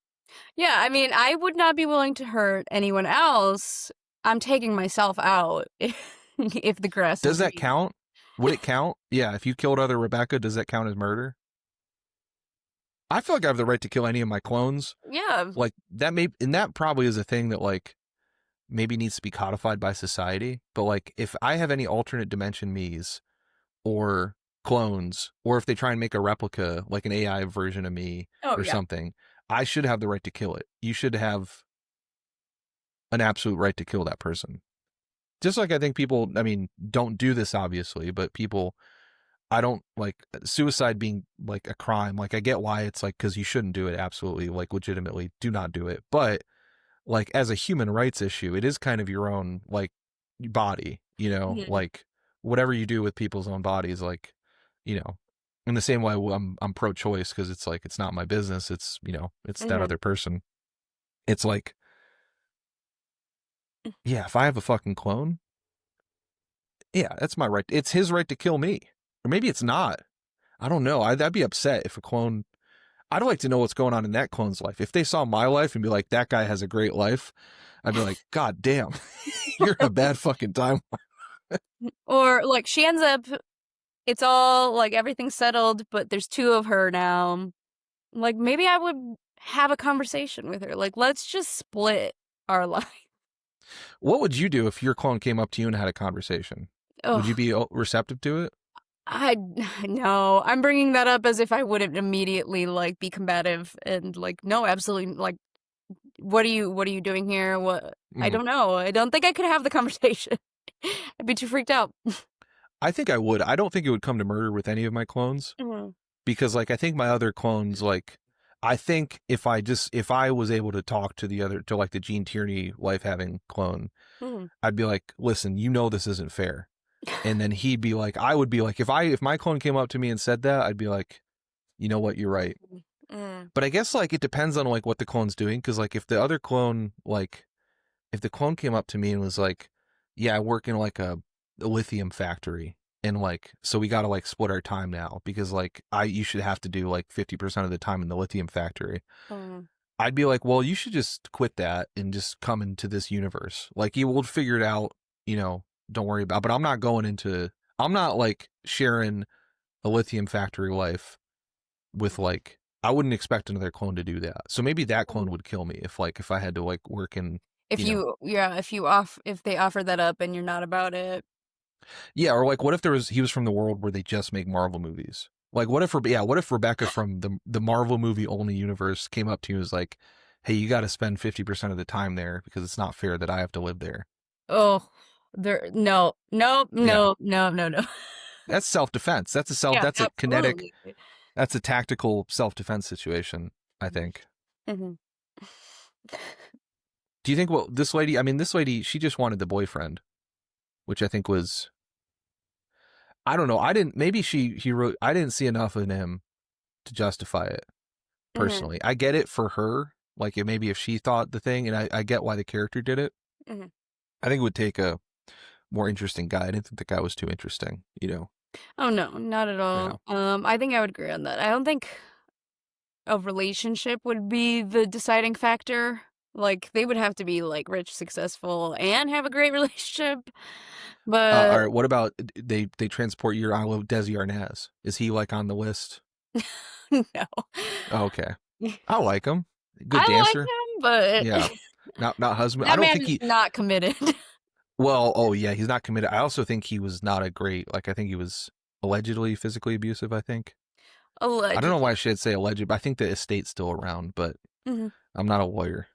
yeah, I mean, I would not be willing to hurt anyone else. I'm taking myself out if the grass Does is that green. count? Would it count? Yeah, if you killed other Rebecca, does that count as murder? I feel like I have the right to kill any of my clones. Yeah. Like that may, and that probably is a thing that like maybe needs to be codified by society. But like, if I have any alternate dimension me's or clones, or if they try and make a replica, like an AI version of me Oh, or yeah. something, I should have the right to kill it. You should have an absolute right to kill that person. Just like I think people, I mean, don't do this obviously, but people, I don't like suicide being like a crime. Like I get why it's like, because you shouldn't do it. Absolutely, like legitimately, do not do it. But like as a human rights issue, it is kind of your own like body, you know, Mhm. like whatever you do with people's own bodies, like, you know, in the same way I'm pro-choice because it's like it's not my business. It's, you know, it's that Mhm. other person. It's like, yeah, if I have a fucking clone, yeah, that's my right. It's his right to kill me, or maybe it's not. I don't know. I'd be upset if a clone. I'd like to know what's going on in that clone's life. If they saw my life and be like, that guy has a great life, I'd be like, God damn, you're in a bad fucking time. Or like she ends up, it's all like everything's settled, but there's 2 of her now. Like maybe I would have a conversation with her. Like, let's just split our life. What would you do if your clone came up to you and had a conversation? Would you Ugh. be receptive to it? I no, I'm bringing that up as if I wouldn't immediately like be combative and like no, absolutely like what are you doing here? What I Mm. don't know. I don't think I could have the conversation. I'd be too freaked out. I think I would. I don't think it would come to murder with any of my clones Mhm. because, like, I think my other clones, like, I think if I was able to talk to like the Gene Tierney life having clone, Mhm. I'd be like, listen, you know, this isn't fair. And then he'd be like, I would be like, if my clone came up to me and said that, I'd be like, you know what, you're right. Mm. But I guess like it depends on like what the clone's doing, because like if the other clone, like if the clone came up to me and was like, yeah, I work in like a lithium factory, and like so we got to like split our time now because like you should have to do like 50% of the time in the lithium factory. Mm. I'd be like, well, you should just quit that and just come into this universe. Like you will figure it out, you know, don't worry about. But I'm not like sharing a lithium factory life with like, I wouldn't expect another clone to do that. So maybe that clone would kill me if I had to like work in, If you know, if they offer that up and you're not about it. yeah, or like what if he was from the world where they just make Marvel movies? Like what if Rebecca from the Marvel movie only universe came up to you and was like, hey, you got to spend 50% of the time there because it's not fair that I have to live there. Oh, there no. Nope, Yeah. no, no, no, no. That's self-defense. Yeah, That's a kinetic, absolutely. that's a tactical self-defense situation, I think. Mhm. Do you think, well, this lady, she just wanted the boyfriend, which I think was, I don't know. Maybe he wrote, I didn't see enough in him to justify it Mhm. personally. I get it for her. Like maybe if she thought the thing, and I get why the character did it. Mhm. I think it would take a more interesting guy. I didn't think the guy was too interesting, you know? Oh, no, not at Yeah. all. I think I would agree on that. I don't think a relationship would be the deciding factor. Like, they would have to be, like, rich, successful, and have a great relationship. All But right. What about they transport you? I love Desi Arnaz. Is he like on the list? no. Oh, okay. I like him. Good I like dancer. him, but Yeah. Not husband. I that don't man think is he. not committed. Well, oh yeah, he's not committed. I also think he was not a great. Like I think he was allegedly physically abusive. I think. I don't know why I Allegedly. should say alleged, but I think the estate's still around. But Mhm. I'm not a lawyer.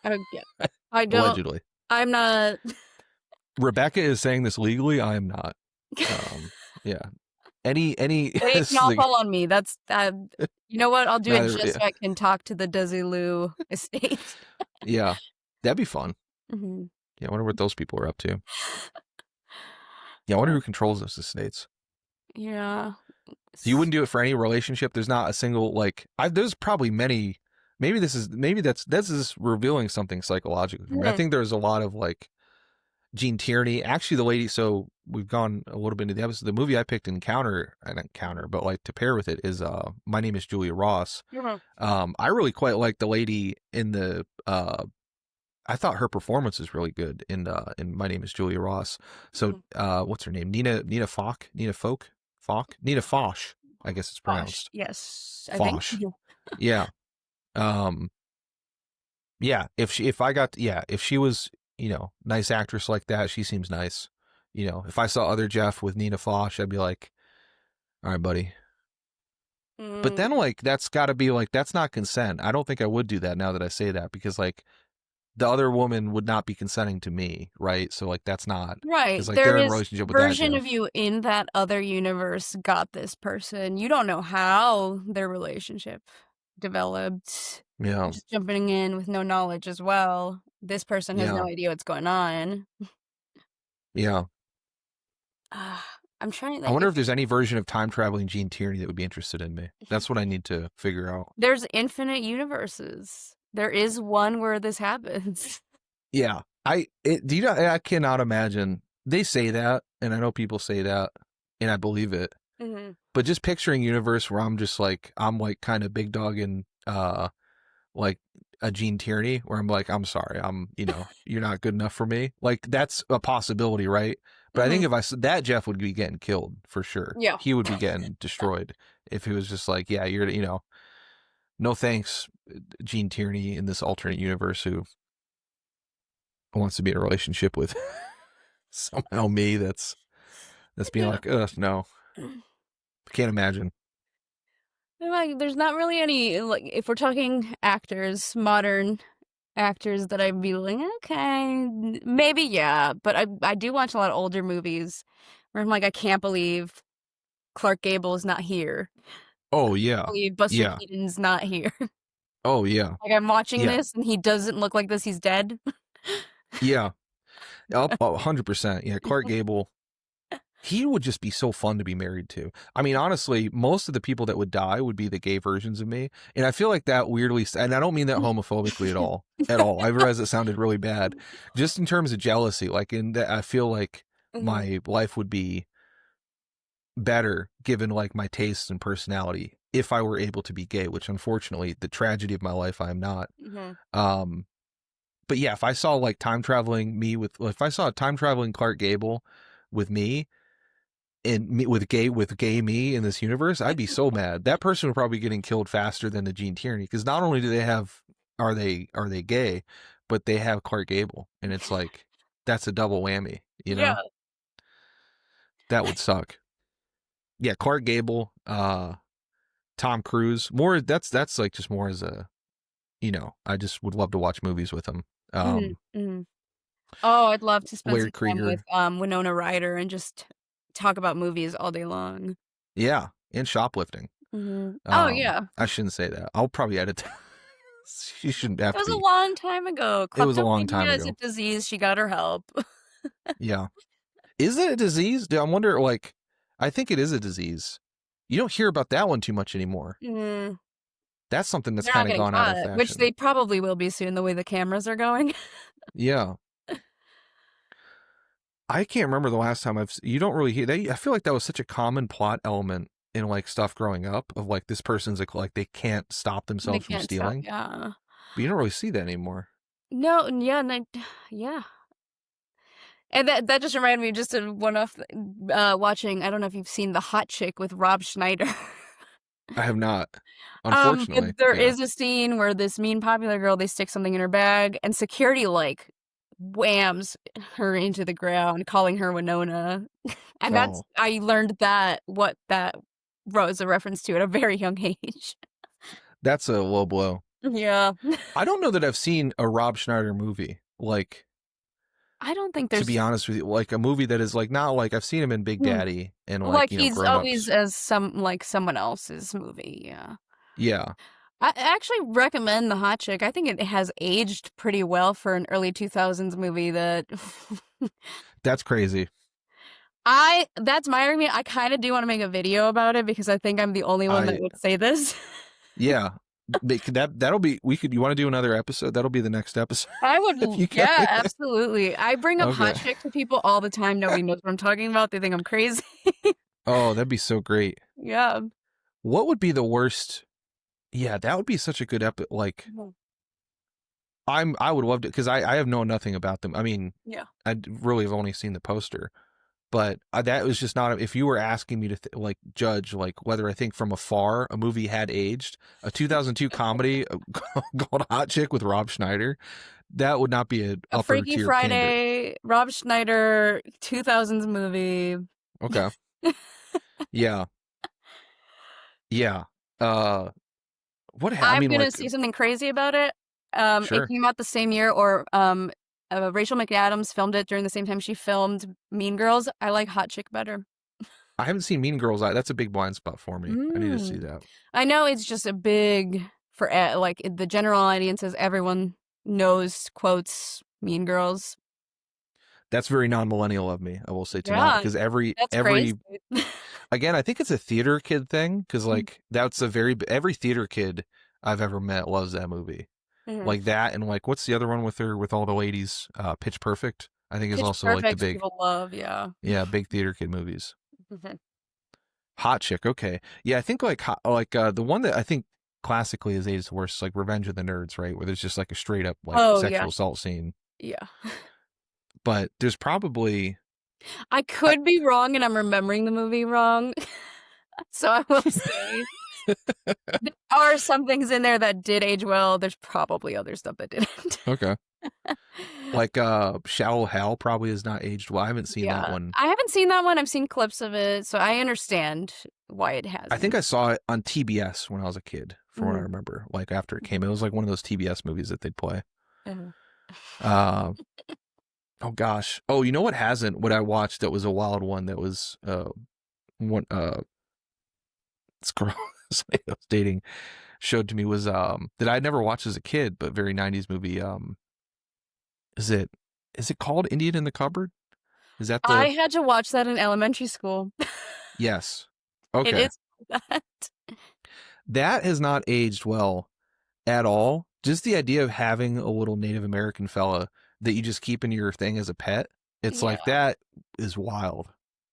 Yeah. I don't Allegedly, I'm not Rebecca is saying this legally. I am not. Yeah. Any. It ain't This can is all like, fall on me. That's you know what? I'll do it neither. just Yeah. so I can talk to the Desilu estate. Yeah. That'd be fun. Mhm. Yeah. I wonder what those people are up to. Yeah. I wonder who controls those estates. Yeah. So you wouldn't do it for any relationship. There's not a single like. There's probably many. Maybe this is revealing something psychologically for me. I Mhm. think there's a lot of like Gene Tierney. Actually, the lady. So we've gone a little bit into the episode. The movie I picked but like to pair with it is My Name is Julia Ross. Mhm. I really quite like the lady in the. I thought her performance is really good in My Name is Julia Ross. So Mhm. what's her name? Nina Falk. Nina Foch. I guess it's Gosh, pronounced yes, I think. Foch. Yeah. Um. Yeah. If she was you know, nice actress like that, she seems nice. You know, if I saw other Jeff with Nina Foch, I'd be like, all right, buddy. But then, like, that's got to be like, that's not consent. I don't think I would do that now that I say that, because like the other woman would not be consenting to me, right? So like that's not Right. because like There they're in a is relationship with that version Jeff. of you in that other universe got this person. You don't know how their relationship developed. Yeah, You're just jumping in with no knowledge as well. This person has yeah, no idea what's going on. yeah. I'm trying I like wonder if if there's any version of time traveling Gene Tierney that would be interested in me. That's what I need to figure out. there's infinite universes. There is one where this happens. Yeah, do you know? I cannot imagine. They say that, and I know people say that, and I believe it. Mm-hmm. But just picturing a universe where I'm like kind of big dog in like a Gene Tierney, where I'm like, I'm sorry, you know, you're not good enough for me. Like that's a possibility, right? But I think if I said that, Jeff would be getting killed for sure. Yeah. He would be getting destroyed if he was just like, yeah, you're, you know, no thanks, Gene Tierney in this alternate universe who wants to be in a relationship with somehow me. That's being like, no, I can't imagine. Like, there's not really any, like, if we're talking actors, modern actors that I'd be like, okay, maybe, yeah. But I do watch a lot of older movies where I'm like, I can't believe Clark Gable is not here. Oh I yeah, can't believe Buster yeah. Keaton's not here. Oh yeah, Like, I'm watching yeah, this and he doesn't look like this, he's dead. yeah. Up 100%. Yeah, Clark Gable. He would just be so fun to be married to. I mean, honestly, most of the people that would die would be the gay versions of me. And I feel like that weirdly, and I don't mean that homophobically at all, at all. I realize it sounded really bad. Just in terms of jealousy, like in that, I feel like my life would be better given like my tastes and personality if I were able to be gay, which unfortunately, the tragedy of my life, I am not. But yeah, if I saw like time traveling me with, if I saw a time traveling Clark Gable with me, and me with gay me in this universe, I'd be so mad. That person would probably be getting killed faster than the Gene Tierney, because not only do they have are they gay, but they have Clark Gable, and it's like that's a double whammy, you know? Yeah. That would suck. Yeah, Clark Gable, Tom Cruise, more that's like just more as a, you know, I just would love to watch movies with him. Oh, I'd love to spend Laird some time Krieger. with Winona Ryder and just talk about movies all day long. Yeah, and shoplifting. Oh yeah, I shouldn't say that. I'll probably edit that. She shouldn't have it was to a be. long time ago. It was a long time Kleptomania is ago. a disease. She got her help. Yeah. Is it a disease? I wonder, like, I think it is a disease. You don't hear about that one too much anymore. That's something that's They're not kind of getting gone out of caught, fashion. which they probably will be soon, the way the cameras are going. Yeah. I can't remember the last time you don't really hear that. I feel like that was such a common plot element in like stuff growing up of like this person's like they can't stop themselves from stealing. Yeah. But you don't really see that anymore. No, yeah, yeah. And that just reminded me just of one off watching, I don't know if you've seen The Hot Chick with Rob Schneider. I have not. Unfortunately. But there is a scene where this mean popular girl, they stick something in her bag and security like whams her into the ground, calling her Winona. And I learned what that was a reference to at a very young age. That's a low blow. Yeah. I don't know that I've seen a Rob Schneider movie. Like, I don't think there's, to be honest with you, like a movie that is like not like I've seen him in Big Daddy and like you know, he's Grown Ups. always as someone else's movie. Yeah. Yeah. I actually recommend The Hot Chick. I think it has aged pretty well for an early 2000s movie that That's crazy. That's my argument. I kind of do want to make a video about it because I think I'm the only one that would say this. Yeah. That'll be, you want to do another episode? That'll be the next episode. I would, yeah, absolutely. I bring up Hot Chick to people all the time. Nobody knows what I'm talking about. They think I'm crazy. Oh, that'd be so great. Yeah. What would be the worst? Yeah, that would be such a good episode. Like, I would love to, because I have known nothing about them. I mean, yeah, I really have only seen the poster, but that was just not. If you were asking me to like judge like whether I think from afar a movie had aged, a 2002 comedy called Hot Chick with Rob Schneider, that would not be an A upper Freaky tier candidate. Friday, Rob Schneider, 2000s movie. Okay. Yeah. Yeah. I I'm mean, gonna like, say something crazy about it. It sure. came out the same year, or Rachel McAdams filmed it during the same time she filmed Mean Girls. I like Hot Chick better. I haven't seen Mean Girls. That's a big blind spot for me. I need to see Mm. that. I know it's just a big for like the general audiences. Everyone knows quotes Mean Girls. That's very non-millennial of me, I will say, to not, Yeah, because every that's crazy. again, I think it's a theater kid thing, because like that's every theater kid I've ever met loves that movie. Mhm. Like that, and like what's the other one with her with all the ladies? Pitch Perfect, I think, is Pitch also like the Perfect, big, people love, yeah. big theater kid movies. Mhm. Hot Chick, okay, yeah, I think like the one that I think classically is aged worse, like Revenge of the Nerds, right, where there's just like a straight up like Oh, sexual yeah. assault scene. Yeah. But there's probably I could be wrong and I'm remembering the movie wrong. So I will say there are some things in there that did age well. There's probably other stuff that didn't. okay. Like Shallow Hal probably has not aged well. I haven't seen that one. I haven't seen that one. I've seen clips of it, so I understand why it hasn't. I think I saw it on TBS when I was a kid, from what I Mhm. remember. Like after it came, it was like one of those TBS movies that they'd play. Mhm. Oh gosh. Oh, you know what hasn't? What I watched that was a wild one that was one this girl I was dating showed to me was that I'd never watched as a kid, but very 90s movie. Is it called Indian in the Cupboard? Is that the I had to watch that in elementary school. Yes. It Okay. is that. That has not aged well at all. Just the idea of having a little Native American fella that you just keep in your thing as a pet. It's like that is wild.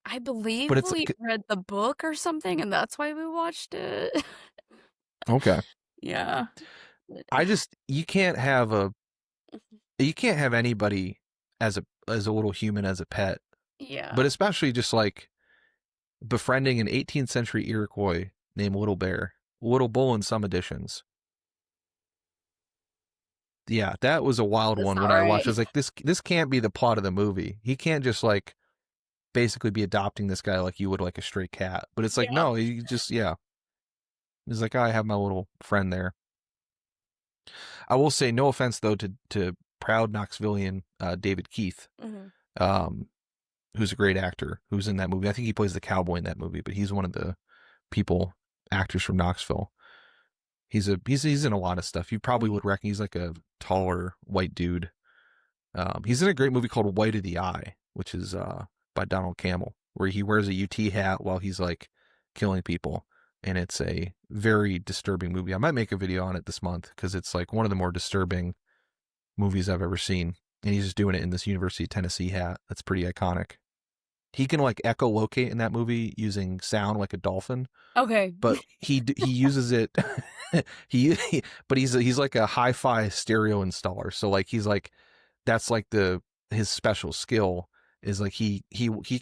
I believe But it's we read the book or something, and that's why we watched it. okay. Yeah. You can't have anybody as a little human as a pet. Yeah. But especially just like befriending an 18th century Iroquois named Little Bear, Little Bull in some editions. Yeah, that was a wild one when I watched. I was like, this can't be the plot of the movie. He can't just like basically be adopting this guy like you would like a stray cat. But it's like, no, he just, he's like, I have my little friend there. I will say, no offense though to proud Knoxvillian David Keith, who's a great actor, who's in that movie. I think he plays the cowboy in that movie, but he's one of the actors from Knoxville. He's in a lot of stuff. You probably would reckon he's like a taller white dude. He's in a great movie called White of the Eye, which is by Donald Campbell, where he wears a UT hat while he's like killing people, and it's a very disturbing movie. I might make a video on it this month because it's like one of the more disturbing movies I've ever seen, and he's just doing it in this University of Tennessee hat that's pretty iconic. He can like echolocate in that movie using sound like a dolphin. Okay. But he uses it. But he's like a hi-fi stereo installer. So like he's like, that's like his special skill is like he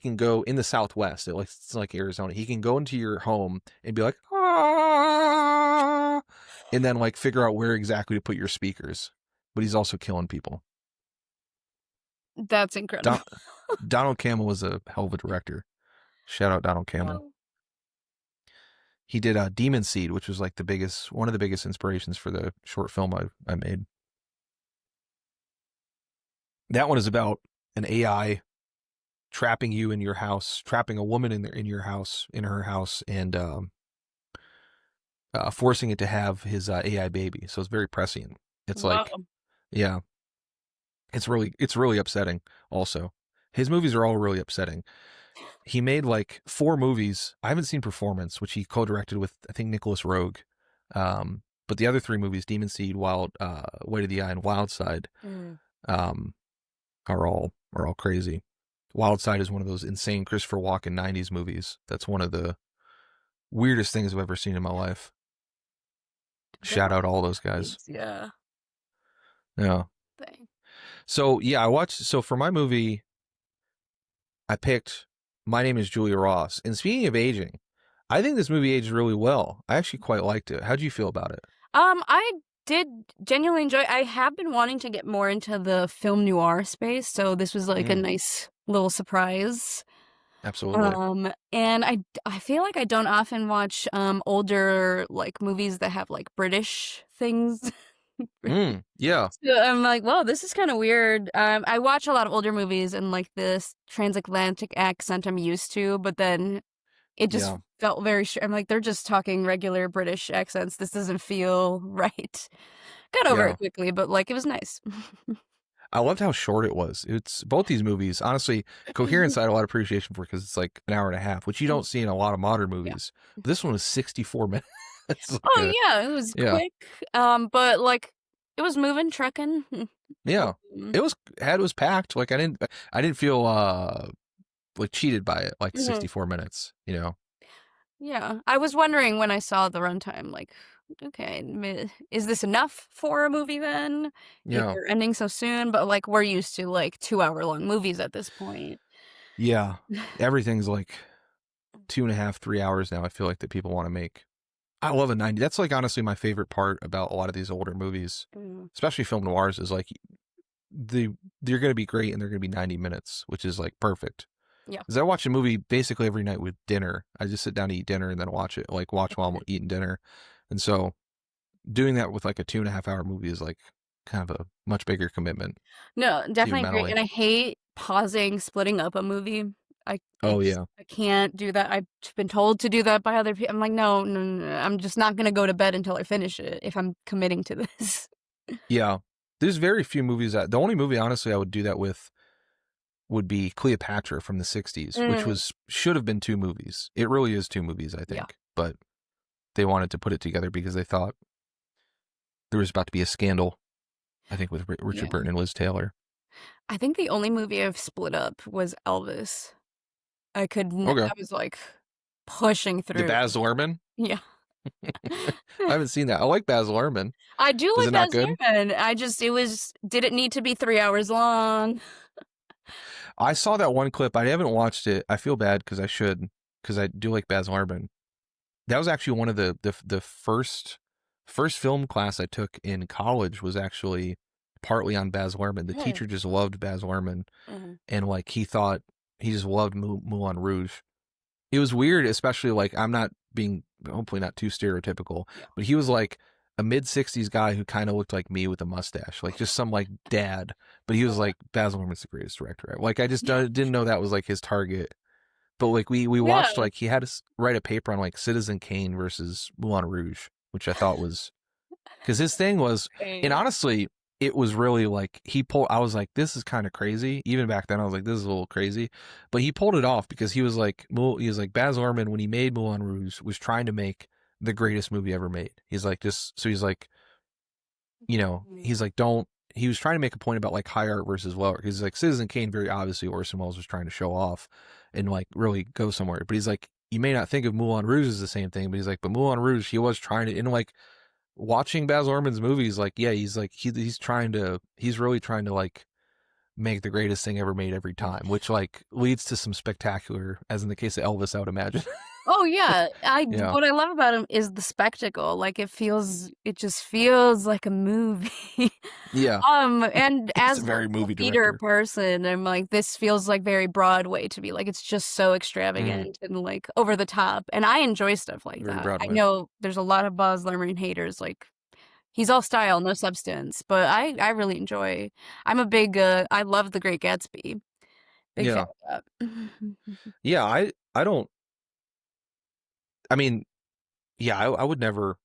can go in the Southwest. It's like Arizona. He can go into your home and be like, ah, and then like figure out where exactly to put your speakers. But he's also killing people. That's incredible. Donald Campbell was a hell of a director. Shout out Donald Campbell. He did Demon Seed, which was like one of the biggest inspirations for the short film I made. That one is about an AI trapping you in your house, trapping a woman in her house, and forcing it to have his AI baby. So it's very prescient. It's like, yeah, it's really upsetting. Also, his movies are all really upsetting. He made like 4 movies. I haven't seen Performance, which he co-directed with, I think, Nicholas Roeg. But the other 3 movies, Demon Seed, White of the Eye, and Wild Side, are all crazy. Wild Side is one of those insane Christopher Walken 90s movies. That's one of the weirdest things I've ever seen in my life. Shout out all those guys. Yeah. Yeah. So yeah, so for my movie, I picked My Name is Julia Ross. And speaking of aging, I think this movie aged really well. I actually quite liked it. How'd you feel about it? I did genuinely enjoy. I have been wanting to get more into the film noir space, so this was like a nice little surprise. Absolutely. And I feel like I don't often watch older like movies that have like British things. Yeah. So I'm like, well, this is kind of weird. I watch a lot of older movies and like this transatlantic accent I'm used to, but then it just Yeah. felt very. I'm like, they're just talking regular British accents. This doesn't feel right. Got over Yeah. it quickly, but like it was nice. I loved how short it was. It's both these movies. Honestly, Coherence I had a lot of appreciation for because it's like an hour and a half, which you don't see in a lot of modern Yeah. movies. But this one was 64 minutes. It's like Oh yeah, it was yeah. quick. But like it was moving, trucking. Yeah. It was packed. Like I didn't feel like cheated by it, like 64 minutes, you know. Yeah, I was wondering when I saw the runtime, like, okay, is this enough for a movie then? If Yeah. they're ending so soon, but like we're used to like 2 hour long movies at this point. Yeah. Everything's like 2.5, 3 hours now. I feel like that people want to make. I love a 90. That's like honestly my favorite part about a lot of these older movies, especially film noirs, is like they're going to be great and they're going to be 90 minutes, which is like perfect. Yeah. Because I watch a movie basically every night with dinner. I just sit down to eat dinner and then watch it, like watch while I'm eating dinner. And so doing that with like a 2.5 hour movie is like kind of a much bigger commitment. No, definitely agree. mentally. And I hate pausing, splitting up a movie. I Yeah. I can't do that. I've been told to do that by other people. I'm like, no, I'm just not gonna go to bed until I finish it if I'm committing to this. Yeah. There's very few movies the only movie honestly I would do that with would be Cleopatra from the 60s, which should have been 2 movies. It really is 2 movies, I think. Yeah. But they wanted to put it together because they thought there was about to be a scandal, I think, with Richard Burton and Liz Taylor. I think the only movie I've split up was Elvis. I was like pushing through. The Baz Luhrmann? Yeah. I haven't seen that. I like Baz Luhrmann. I do Is like it not Baz good? Luhrmann. Did it need to be 3 hours long? I saw that one clip. I haven't watched it. I feel bad because I should, because I do like Baz Luhrmann. That was actually one of the first film class I took in college was actually partly on Baz Luhrmann. The teacher just loved Baz Luhrmann, and like he just loved Moulin Rouge. It was weird, especially like I'm not being hopefully not too stereotypical, but he was like a mid-60s guy who kind of looked like me with a mustache, like just some like dad. But he was like, Baz Luhrmann's the greatest director. Like I just didn't know that was like his target. But like we watched, like he had to write a paper on like Citizen Kane versus Moulin Rouge, which I thought was because his thing was, and honestly, it was really like I was like, this is kind of crazy. Even back then, I was like, this is a little crazy, but he pulled it off because he was like Baz Luhrmann when he made Moulin Rouge was trying to make the greatest movie ever made. He's like he's like, you know, he's like he was trying to make a point about like high art versus low art. He's like Citizen Kane, very obviously Orson Welles was trying to show off and like really go somewhere. But he's like, you may not think of Moulin Rouge as the same thing, but he's like, but Moulin Rouge, he was trying to, and like watching Baz Luhrmann's movies, like, yeah, he's like, he's really trying to like make the greatest thing ever made every time, which like leads to some spectacular, as in the case of Elvis, I would imagine. Oh yeah, what I love about him is the spectacle. Like it just feels like a movie. Yeah. And as a very movie theater director person, I'm like, this feels like very Broadway to me. Like it's just so extravagant and like over the top, and I enjoy stuff like very that. Broadway. I know there's a lot of Baz Luhrmann haters, like he's all style, no substance, but I really enjoy. I'm a big I love The Great Gatsby. Big fan of that. Yeah, I don't. I mean, yeah, I would never.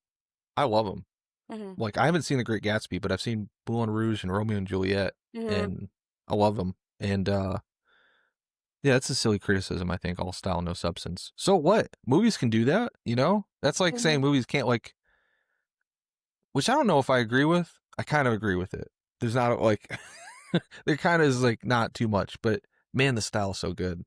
I love him. Like I haven't seen The Great Gatsby, but I've seen Moulin Rouge and Romeo and Juliet, and I love them. And yeah, it's a silly criticism. I think all style, no substance. So what? Movies can do that, you know? That's like saying movies can't like. Which I don't know if I agree with. I kind of agree with it. There's not like there kind of is like not too much, but man, the style's so good.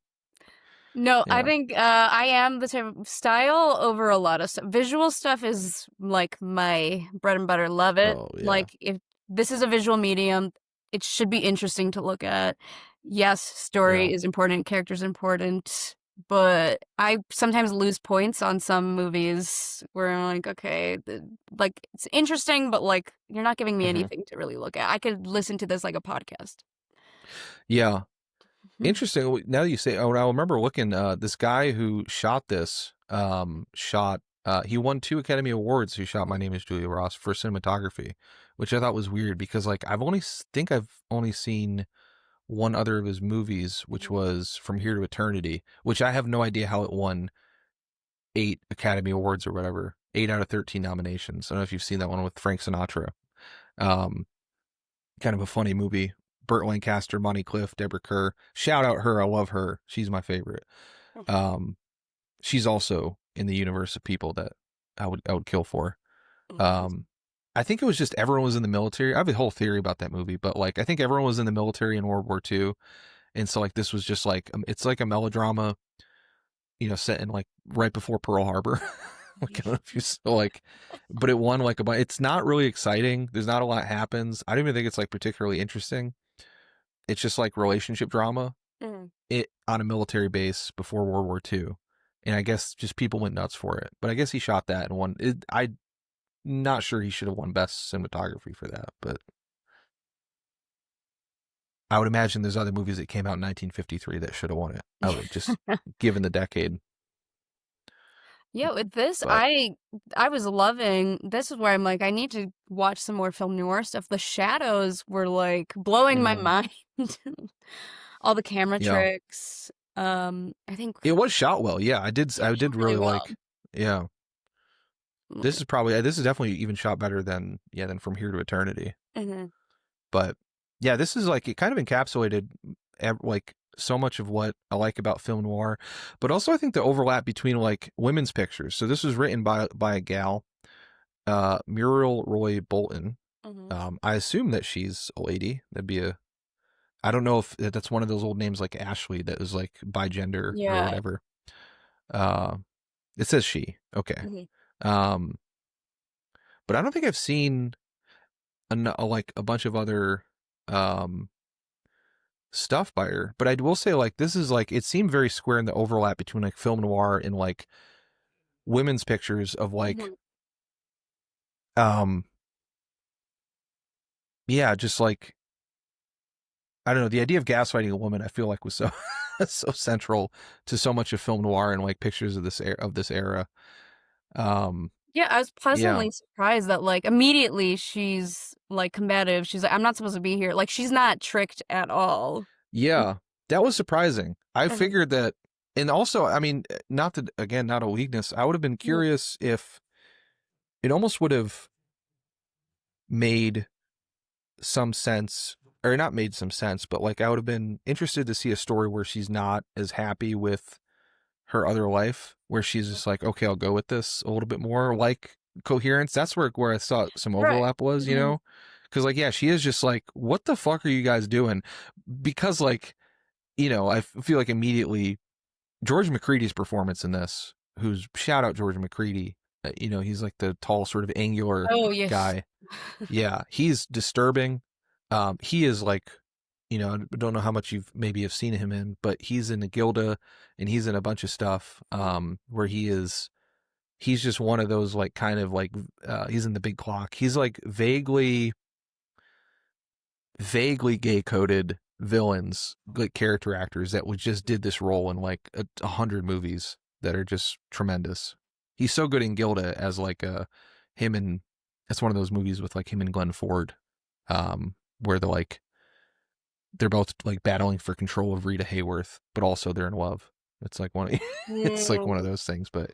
No, I think I am the type of style over a lot of stuff. Visual stuff is like my bread and butter. Love it. Oh, yeah. Like if this is a visual medium, it should be interesting to look at. Yes, story is important, character's important, but I sometimes lose points on some movies where I'm like, okay, like it's interesting, but like you're not giving me Mhm. anything to really look at. I could listen to this like a podcast. Yeah. Interesting. Now that you say, oh, I remember looking. This guy who shot this, he won 2 Academy Awards. Who shot My Name Is Julia Ross for cinematography, which I thought was weird because, like, I've only seen one other of his movies, which was From Here to Eternity, which I have no idea how it won 8 Academy Awards or whatever, 8 out of 13 nominations. I don't know if you've seen that one with Frank Sinatra. Um, Kind of a funny movie. Burt Lancaster, Monty Clift, Deborah Kerr. Shout out her. I love her. She's my favorite. Um, she's also in the universe of people that I would kill for. Um, I think it was just everyone was in the military. I have a whole theory about that movie, but like I think everyone was in the military in World War II, and so like this was just like it's like a melodrama, set in like right before Pearl Harbor. Like I don't know if you saw like, but it won like a bunch. It's not really exciting. There's not a lot happens. I don't even think it's like particularly interesting. It's just like relationship drama Mhm. it on a military base before World War II. And I guess just people went nuts for it. But I guess he shot that and won. I'm not sure he should have won best cinematography for that, but I would imagine there's other movies that came out in 1953 that should have won it. I would just given the decade. Yeah, with this, But I was loving. This is where I'm like, I need to watch some more film noir stuff. The shadows were like blowing my mm, mind. All the camera yeah, tricks. I think it was shot well. Yeah, it I was shot did really really well. like. Yeah, this is definitely even shot better than than From Here to Eternity. Mm-hmm. But yeah, this is like it kind of encapsulated like so much of what I like about film noir, but also I think the overlap between like women's pictures. So this was written by a gal, Muriel Roy Bolton. Mm-hmm. I assume that she's a lady. That'd be a I don't know if that's one of those old names like Ashley that was like by gender or Yeah. whatever. Uh, it says she. Okay. Mm-hmm. Um, but I don't think I've seen like a bunch of other um stuff by her. But I will say like this is like it seemed very square in the overlap between like film noir and like women's pictures of like Mm-hmm. um yeah, just like I don't know, the idea of gaslighting a woman I feel like was so so central to so much of film noir and like pictures of this era. Um Yeah, I was yeah. pleasantly surprised that like immediately she's like combative. She's like, I'm not supposed to be here. Like she's not tricked at all. Yeah. That was surprising. I Mhm. figured that and also, I mean, not that again, not a weakness. I would have been Mhm. curious if it almost would have made some sense or not made some sense, but like I would have been interested to see a story where she's not as happy with her other life, where she's just like, okay, I'll go with this a little bit more, like Coherence. That's where I thought some Right. overlap was, Mhm. because like yeah, she is just like, what the fuck are you guys doing? Because like I feel like immediately George McCready's performance in this, who's shout out George McCready, he's like the tall sort of angular Oh yes. guy. Yeah, he's disturbing. He is like, I don't know how much you've maybe have seen him in, but he's in the Gilda and he's in a bunch of stuff where he's just one of those like kind of like he's in the Big Clock. He's like vaguely gay coded villains, like character actors that would just did this role in like 100 movies that are just tremendous. He's so good in Gilda as like him and it's one of those movies with like him and Glenn Ford, where they're both like battling for control of Rita Hayworth, but also they're in love. It's like it's like one of Mm. those things. But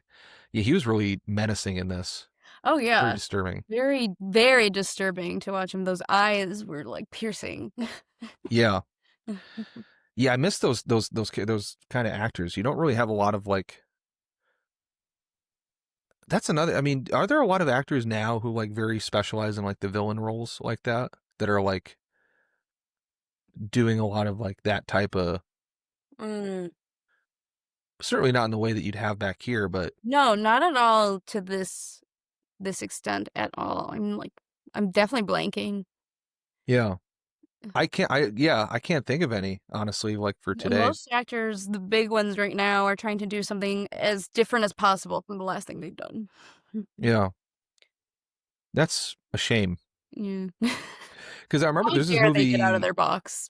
yeah, he was really menacing in this. Oh Very yeah. disturbing. Very, very disturbing to watch him. Those eyes were like piercing. Yeah, yeah. I miss those kind of actors. You don't really have a lot of like. That's another. I mean, are there a lot of actors now who like very specialize in like the villain roles like that are like doing a lot of like that type of Mm. certainly not in the way that you'd have back here, but No, not at all to this extent at all. I'm definitely blanking. yeah. I can't think of any, honestly, like for today. Most actors, the big ones right now, are trying to do something as different as possible from the last thing they've done. Yeah. That's a shame. Yeah. Because I remember How there's this dare they get out of movie. their box?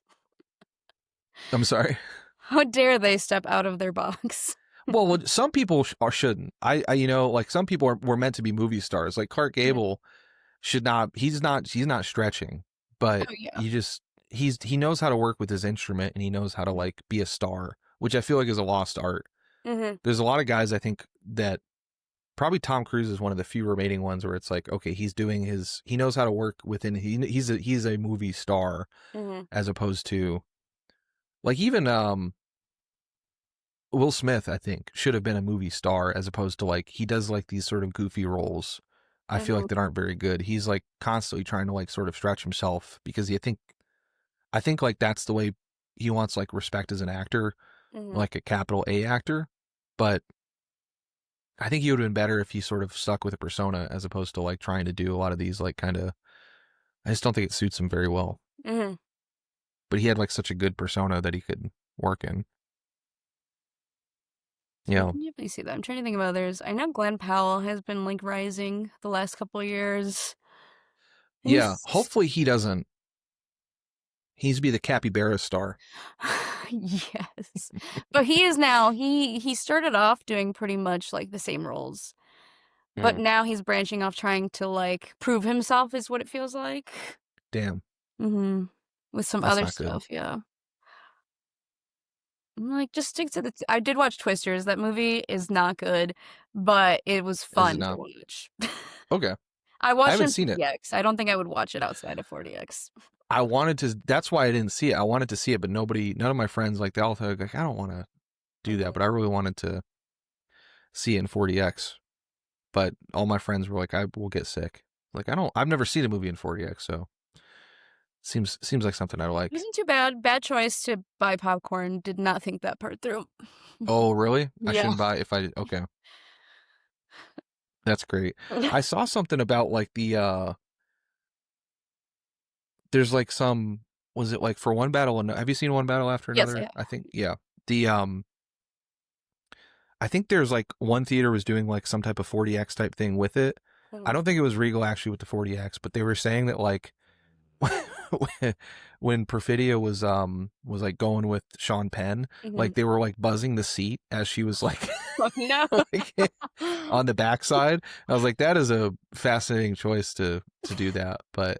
I'm sorry. How dare they step out of their box? Well, some people shouldn't. Like some people were meant to be movie stars. Like Clark Gable should not. He's not stretching, but Oh yeah. he knows how to work with his instrument and he knows how to like be a star, which I feel like is a lost art. Mm-hmm. There's a lot of guys I think that probably Tom Cruise is one of the few remaining ones where it's like, okay, he knows how to work within he's a movie star Mm-hmm. as opposed to like even Will Smith, I think, should have been a movie star as opposed to like he does like these sort of goofy roles. I feel like that aren't very good. He's like constantly trying to like sort of stretch himself because I think like that's the way he wants like respect as an actor, Mm-hmm. like a capital A actor. But I think he would have been better if he sort of stuck with a persona as opposed to like trying to do a lot of these like kind of. I just don't think it suits him very well. Mm-hmm. But he had like such a good persona that he could work in. Yeah. I can definitely see that. I'm trying to think of others. I know Glenn Powell has been like rising the last couple of years. Yeah. He's Hopefully he doesn't. He needs to be the capybara star. yes, but he is now. He started off doing pretty much like the same roles, but now he's branching off, trying to like prove himself. Is what it feels like. Damn. Mm-hmm. With some That's other not good. stuff, yeah. I'm like, just stick to the. I did watch Twisters. That movie is not good, but it was Is it fun to not? watch. Okay. I I watched it haven't in seen it. 40X. I don't think I would watch it outside of 40X. I wanted to. That's why I didn't see it. I wanted to see it, but none of my friends like they all thought like I don't want to do that, but I really wanted to see it in 40X. But all my friends were like, I will get sick. Like I've never seen a movie in 40X, so seems like something I It like. wasn't too bad. Bad choice to buy popcorn. Did not think that part through. Oh, really? I Yeah. shouldn't buy if I okay. That's great. I saw something about like the there's like some was it like for one battle and have you seen one battle after Yes, another? yeah. I think yeah. The I think there's like one theater was doing like some type of 40X type thing with it. I don't think it was Regal actually with the 40X, but they were saying that like when Perfidia was like going with Sean Penn, like they were like buzzing the seat as she was like, Oh, no. like on the backside. I was like, that is a fascinating choice to do that, but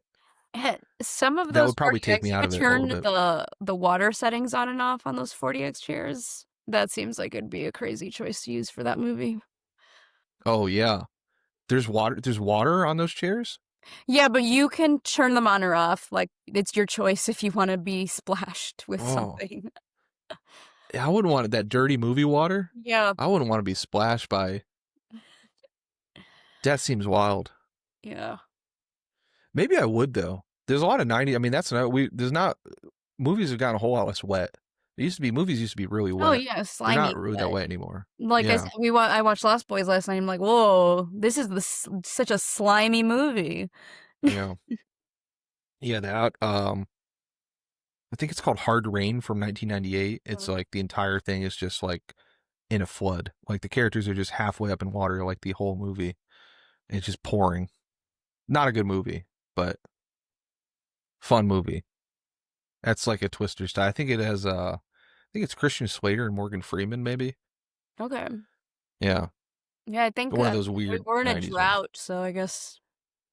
Some of that those would probably take 40X, me you out could of it a little turn bit. the water settings on and off on those 40X chairs. That seems like it'd be a crazy choice to use for that movie. Oh yeah, there's water on those chairs. Yeah, but you can turn them on or off. Like, it's your choice if you want to be splashed with Oh, something. I wouldn't want that dirty movie water. Yeah. I wouldn't want to be splashed by. That seems wild. Yeah. Maybe I would though. There's a lot of 90. I mean, there's not movies have gotten a whole lot less wet. Movies used to be really wet. Oh, yeah, They're slimy. not really that wet anymore. Like I Yeah. said, I watched Lost Boys last night. I'm like, whoa, this is such a slimy movie. Yeah. Yeah, that I think it's called Hard Rain from 1998. It's like the entire thing is just like in a flood. Like the characters are just halfway up in water like the whole movie. It's just pouring. Not a good movie, but fun movie. That's like a Twister style. I think it has I think it's Christian Slater and Morgan Freeman maybe. Okay. Yeah. Yeah, I think One of those weird we're in a 90s ones. drought, so I guess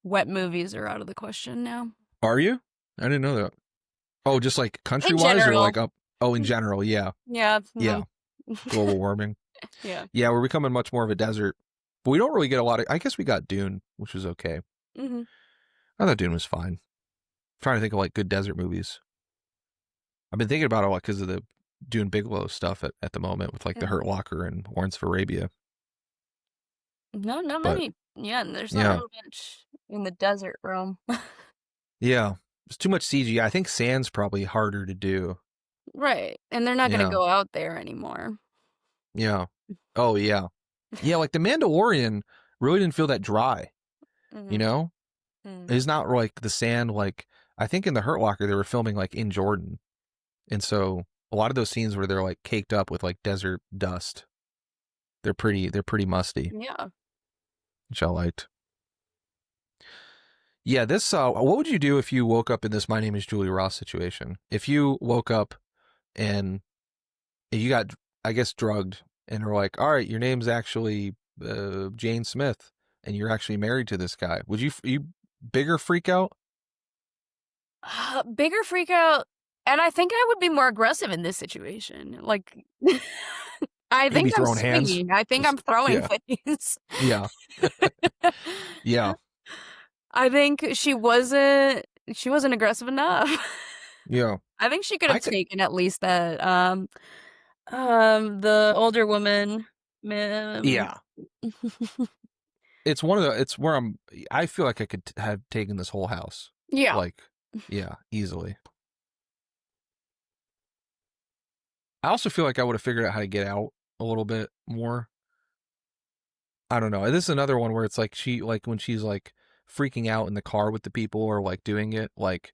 wet movies are out of the question now. Are you? I didn't know that. Oh, just like country wise or general. like up? Oh, in general, yeah. Yeah. Yeah. Global warming. Yeah. Yeah, we're becoming much more of a desert. But we don't really get a lot of. I guess we got Dune, which was okay. Mm-hmm. I thought Dune was fine. I'm trying to think of like good desert movies. I've been thinking about it a lot because of the Dune Bigelow stuff at the moment with like The Hurt Locker and Lawrence of Arabia. No, not But, many. Yeah, and there's yeah. not really much in the desert realm. Yeah, it's too much CGI. I think sand's probably harder to do. Right. And they're not going Yeah. to go out there anymore. Yeah. Oh yeah. Yeah, like The Mandalorian really didn't feel that dry. Mhm. You know, It's not like the sand, like, I think in the Hurt Locker, they were filming like in Jordan. And so a lot of those scenes where they're like caked up with like desert dust, they're pretty musty, Yeah. which I liked. Yeah, this, what would you do if you woke up in this My Name is Julie Ross situation? If you woke up and you got, I guess, drugged and are like, all right, your name's actually Jane Smith and you're actually married to this guy, would you bigger freak out? Bigger freak out. And I think I would be more aggressive in this situation. Like, I Maybe think I'm throwing hands? swinging. I think I'm Just, throwing yeah. things. Yeah. Yeah. I think she wasn't aggressive enough. Yeah. I think she could I have could, taken at least that the older woman. yeah. It's it's where I feel like I could have taken this whole house. Yeah. Like, yeah, easily. I also feel like I would have figured out how to get out a little bit more. I don't know. This is another one where it's like when she's like freaking out in the car with the people or like doing it, like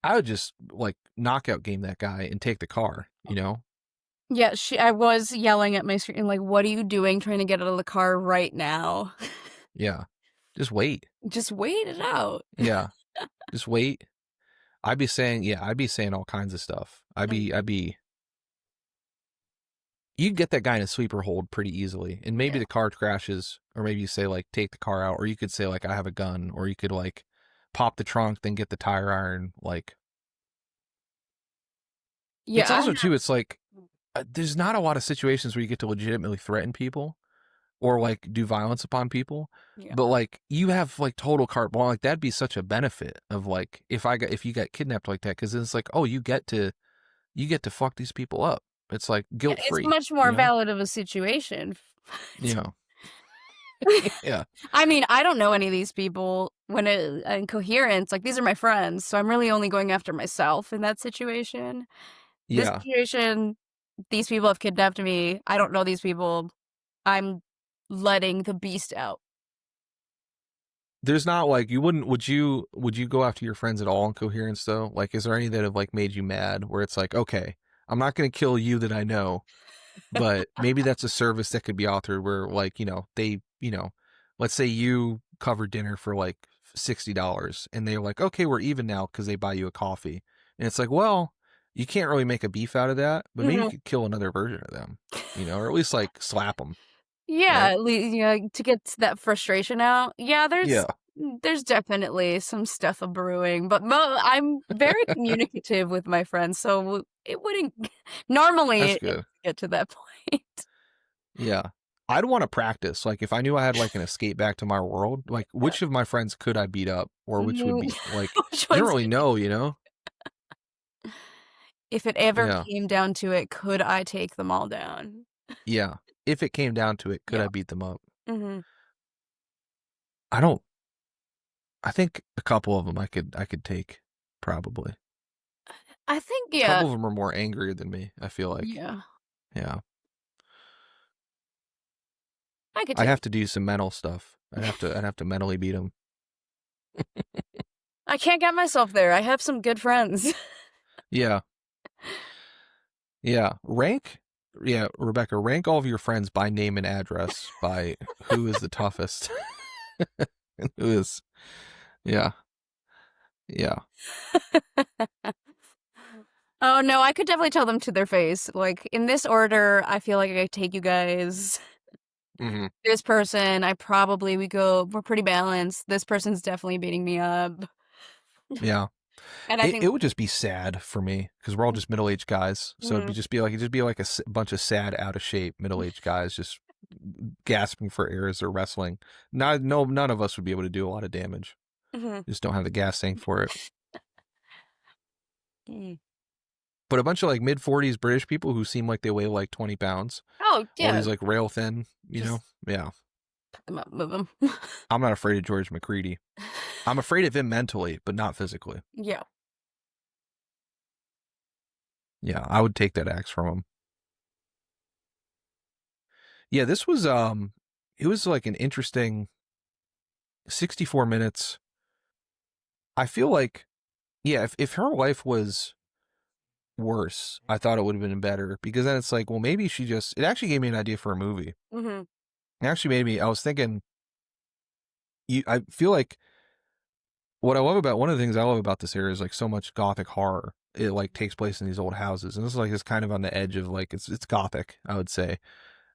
I would just like knockout game that guy and take the car, you know? Yeah, I was yelling at my screen like, "What are you doing trying to get out of the car right now?" Yeah. Just wait. Just wait it out. Yeah. Just wait. I'd be saying all kinds of stuff. You'd get that guy in a sleeper hold pretty easily. And maybe the car crashes, or maybe you say like take the car out, or you could say like I have a gun, or you could like pop the trunk, then get the tire iron. Like, Yeah. it's also too, it's like there's not a lot of situations where you get to legitimately threaten people or like do violence upon people. Yeah. But like you have like total carte blanche, like that'd be such a benefit of like if you got kidnapped like that, because it's like, oh, you get to fuck these people up. It's like guilt free. It's much more valid of a situation. Yeah. Yeah. I mean, I don't know any of these people in Coherence, like these are my friends, so I'm really only going after myself in that situation. This Yeah. situation, these people have kidnapped me. I don't know these people. I'm letting the beast out. There's not like would you go after your friends at all in Coherence though? Like, is there any that have like made you mad where it's like, okay, I'm not going to kill you that I know, but maybe that's a service that could be authored where like, let's say you cover dinner for like $60 and they're like, okay, we're even now because they buy you a coffee. And it's like, well, you can't really make a beef out of that, but maybe you could kill another version of them, or at least like slap them. Yeah, Right? at least, to get that frustration out. Yeah, there's definitely some stuff brewing, but I'm very communicative with my friends, so it wouldn't normally That's good. get to that point. Yeah. I'd want to practice. Like if I knew I had like an escape back to my world, like which of my friends could I beat up or which would be like, Which you don't ones really know, If it ever Yeah. came down to it, could I take them all down? Yeah. If it came down to it, could Yeah. I beat them up? Mm-hmm. I think a couple of them I could take probably. I think, A yeah. couple of them are more angry than me, I feel like. Yeah. Yeah. I'd have to do some mental stuff. I'd have to mentally beat them. I can't get myself there. I have some good friends. Yeah. Yeah. Rebecca, rank all of your friends by name and address by who is the toughest. Who is, yeah. Yeah. Oh, no, I could definitely tell them to their face. Like, in this order, I feel like I take you guys. Mm-hmm. This person, we're pretty balanced. This person's definitely beating me up. Yeah. And I think it would just be sad for me because we're all just middle-aged guys. So it'd just be like a bunch of sad, out of shape middle-aged guys just gasping for air as they're wrestling. None of us would be able to do a lot of damage. Just don't have the gas tank for it. But a bunch of like mid-40s British people who seem like they weigh like 20 pounds. Oh, yeah. All these like rail thin, Yeah. Pick them up, move them. I'm not afraid of George McCready. I'm afraid of him mentally, but not physically. Yeah. Yeah, I would take that axe from him. Yeah, this was it was like an interesting 64 minutes. I feel like, yeah, if her life was worse, I thought it would have been better, because then it's like, well, maybe it actually gave me an idea for a movie. Mm-hmm. It actually made me, I was thinking, I feel like one of the things I love about this era is like so much Gothic horror. It like takes place in these old houses, and this is like it's kind of on the edge of like it's Gothic, I would say.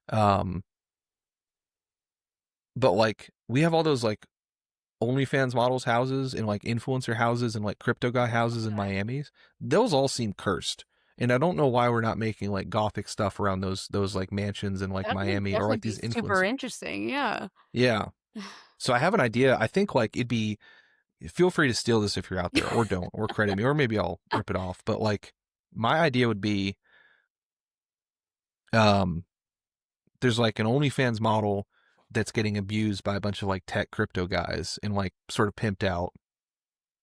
Um, but like we have all those like OnlyFans models houses and like influencer houses and like crypto guy houses in Miami. Those all seem cursed. And I don't know why we're not making like Gothic stuff around those like mansions in like That would Miami, or like definitely these be super influencers. interesting. Yeah. Yeah. So I have an idea. I think like it'd be, feel free to steal this if you're out there, or don't, or credit me, or maybe I'll rip it off. But like my idea would be, um, there's like an OnlyFans model that's getting abused by a bunch of like tech crypto guys and like sort of pimped out,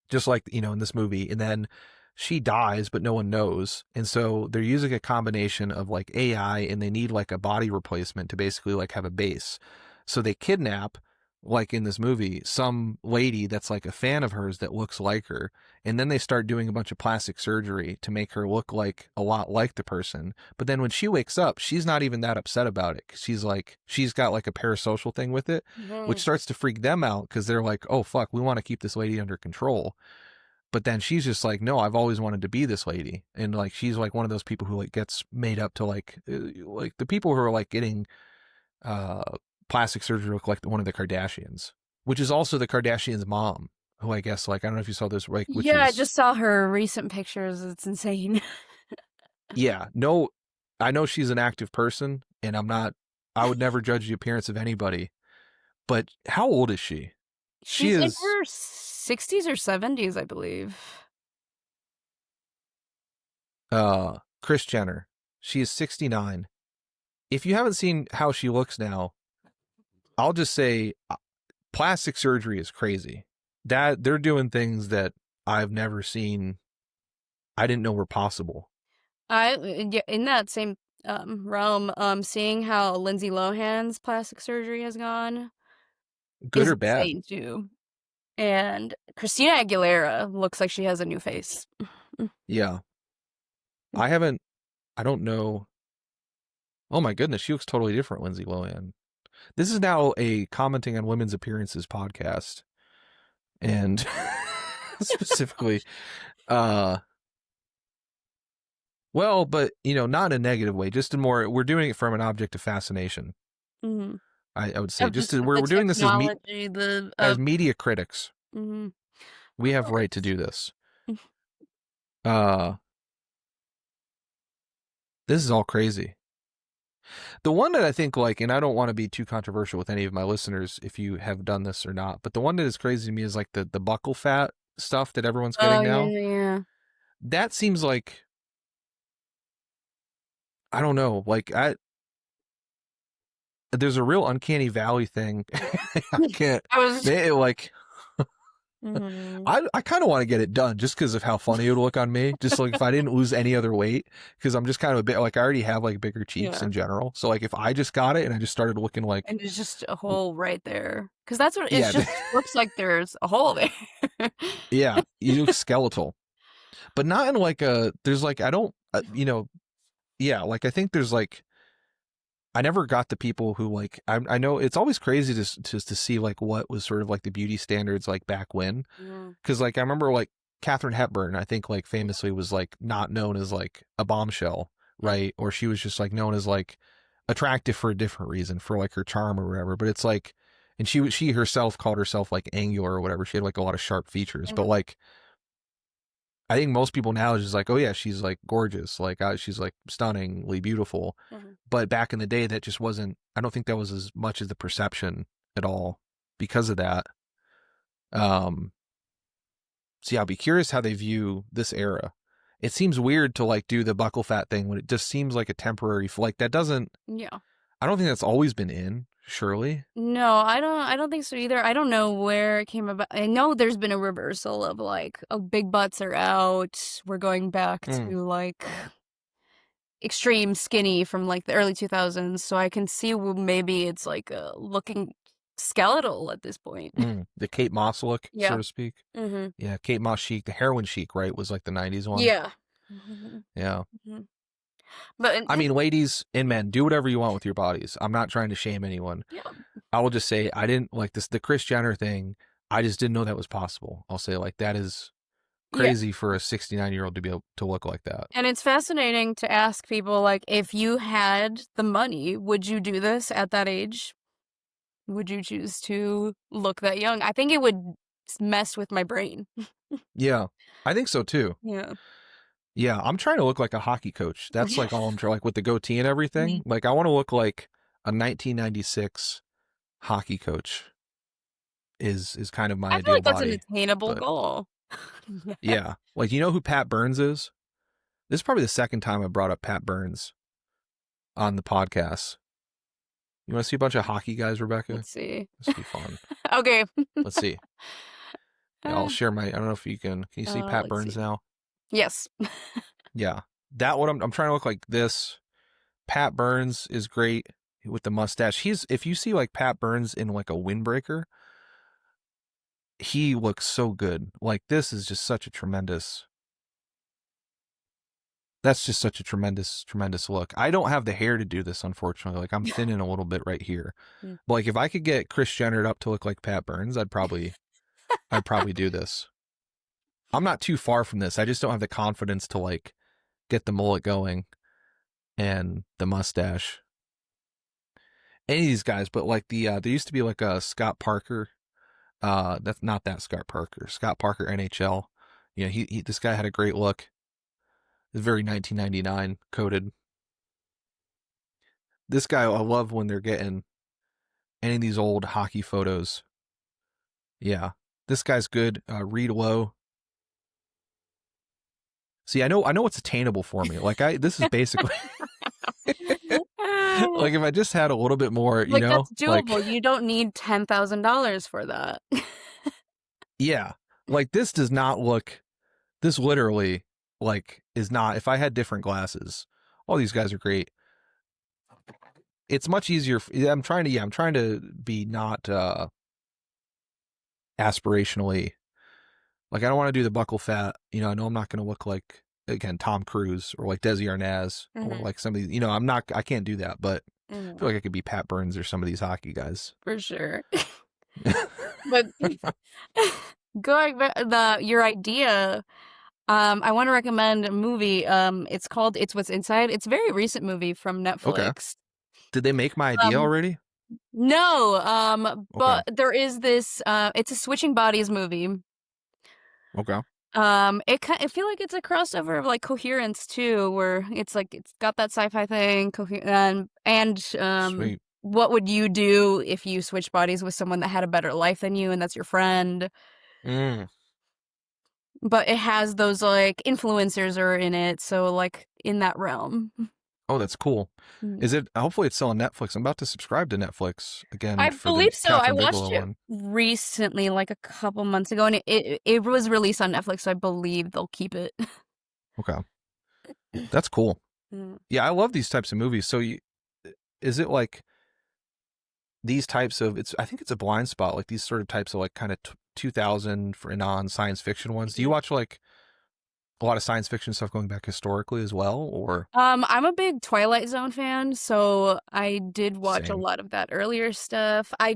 just like, in this movie. And then she dies, but no one knows. And so they're using a combination of like AI, and they need like a body replacement to basically like have a base. So they kidnap, like in this movie, some lady that's like a fan of hers that looks like her. And then they start doing a bunch of plastic surgery to make her look like a lot like the person. But then when she wakes up, she's not even that upset about it. 'Cause she's got like a parasocial thing with it, which starts to freak them out, because they're like, oh, fuck, we want to keep this lady under control. But then she's just like, no, I've always wanted to be this lady. And like, she's like one of those people who like gets made up to like the people who are like getting uh, plastic surgery look like one of the Kardashians, which is also the Kardashians' mom, who I guess, like, I don't know if you saw this, like, which Yeah, I is, just saw her recent pictures. It's insane. yeah, no, I know she's an active person, and I would never judge the appearance of anybody, but how old is she? She She's in is, her 60s or 70s, I believe. Kris Jenner. She is 69. If you haven't seen how she looks now, I'll just say plastic surgery is crazy. That they're doing things that I've never seen. I didn't know were possible. Yeah, in that same realm, seeing how Lindsay Lohan's plastic surgery has gone Good is or bad? insane too. And Christina Aguilera looks like she has a new face. Yeah. I don't know. Oh my goodness, she looks totally different, Lindsay Lohan. This is now a commenting on women's appearances podcast. And specifically, well, but not in a negative way, just in more, we're doing it from an object of fascination. Mhm. I would say, just Just we're the doing this technology, as media critics. mhm. We have right to do this. Uh, this is all crazy. The one that I think, like, and I don't want to be too controversial with any of my listeners if you have done this or not, but the one that is crazy to me is like the buccal fat stuff that everyone's getting now. Yeah. That seems like, I don't know, like there's a real uncanny valley thing. I can't, I was like, Mhm. I kind of want to get it done just because of how funny it would look on me. Just like if I didn't lose any other weight, because I'm just kind of a bit like, I already have like bigger cheeks Yeah. in general. So like if I just got it and I just started looking like, And it's just a hole right there. Because that's what yeah, it just looks like there's a hole there. yeah, you look skeletal, but not in like there's like, I don't, yeah, like I think there's like, I never got the people who like, I know it's always crazy to see like what was sort of like the beauty standards like back when. Because like I remember like Katharine Hepburn, I think like famously was like not known as like a bombshell, right? Or she was just like known as like attractive for a different reason, for like her charm or whatever. But it's like, and she herself called herself like angular or whatever. She had like a lot of sharp features, but like I think most people now is just like, oh yeah, she's like gorgeous, like she's like stunningly beautiful. But back in the day, that just wasn't. I don't think that was as much as the perception at all because of that. So yeah, I'll be curious how they view this era. It seems weird to like do the buckle fat thing when it just seems like a temporary, like that doesn't. Yeah. I don't think that's always been in. Surely. No, I don't think so either. I don't know where it came about. I know there's been a reversal of like, oh, big butts are out. We're going back to like extreme skinny from like the early 2000s. So I can see maybe it's like looking skeletal at this point. The Kate Moss look, Yeah. so to speak. Mm-hmm. Yeah, Kate Moss chic, the heroin chic, right, was like the 90s one. Yeah. Yeah. Mm-hmm. But I mean, ladies and men, do whatever you want with your bodies. I'm not trying to shame anyone. yeah. I will just say I didn't like this, the Kris Jenner thing. I just didn't know that was possible. I'll say like that is crazy for a 69-year-old to be able to look like that. And it's fascinating to ask people, like, if you had the money, would you do this at that age? Would you choose to look that young? I think it would mess with my brain. Yeah, I think so too. Yeah. Yeah, I'm trying to look like a hockey coach. That's like all I'm trying, like with the goatee and everything. Mm-hmm. Like I want to look like a 1996 hockey coach is kind of my I feel ideal like that's body. an attainable but- goal. Yeah, like you know who Pat Burns is? This is probably the second time I brought up Pat Burns on the podcast. You want to see a bunch of hockey guys, Rebecca? Let's see. This would be fun. Okay. Let's see. Yeah, I'll share my. I don't know if you can. Can you see Pat let's Burns see. now? Yes. Yeah, that one. I'm trying to look like this. Pat Burns is great with the mustache. If you see like Pat Burns in like a windbreaker, he looks so good. Like this is just such a tremendous. That's just such a tremendous look. I don't have the hair to do this, unfortunately. Like I'm thinning a little bit right here. Mm. But like if I could get Kris Jenner up to look like Pat Burns, I'd probably do this. I'm not too far from this. I just don't have the confidence to like get the mullet going and the mustache. Any of these guys, but like there used to be like a Scott Parker. That's not that Scott Parker. Scott Parker NHL. You know, he this guy had a great look. It's very 1999 coded. This guy, I love when they're getting any of these old hockey photos. Yeah, this guy's good. Reed Lowe. See, I know what's attainable for me. Like this is basically like if I just had a little bit more, you like know, that's doable. You don't need $10,000 for that. Yeah, like this does not look. This literally like is not. If I had different glasses, all these guys are great. It's much easier. I'm trying to be not aspirationally. Like I don't want to do the buckle fat. You know, I know I'm not going to look like again Tom Cruise or like Desi Arnaz or like some of these. You know, I can't do that. But I feel like I could be Pat Burns or some of these hockey guys For sure. But going back, your idea, I want to recommend a movie. It's called It's What's Inside. It's a very recent movie from Netflix. Okay. Did they make my idea already? No, but there is this. It's a switching bodies movie. Okay. I feel like it's a crossover of like Coherence too, where it's like it's got that sci-fi thing. Sweet. What would you do if you switch bodies with someone that had a better life than you, and that's your friend? But it has those like influencers are in it, so like in that realm. Oh, that's cool. Is it? Hopefully, it's still on Netflix. I'm about to subscribe to Netflix again. I for believe the so. I Catherine watched Bigelow it one. recently, like a couple months ago, and it was released on Netflix, so I believe they'll keep it. Okay, that's cool. Yeah, I love these types of movies. So, is it like these types of? I think it's a blind spot. Like these sort of types of like kind of 2000 and on science fiction ones. Do you watch like a lot of science fiction stuff going back historically as well, or? I'm a big Twilight Zone fan, so I did watch Same. a lot of that earlier stuff. I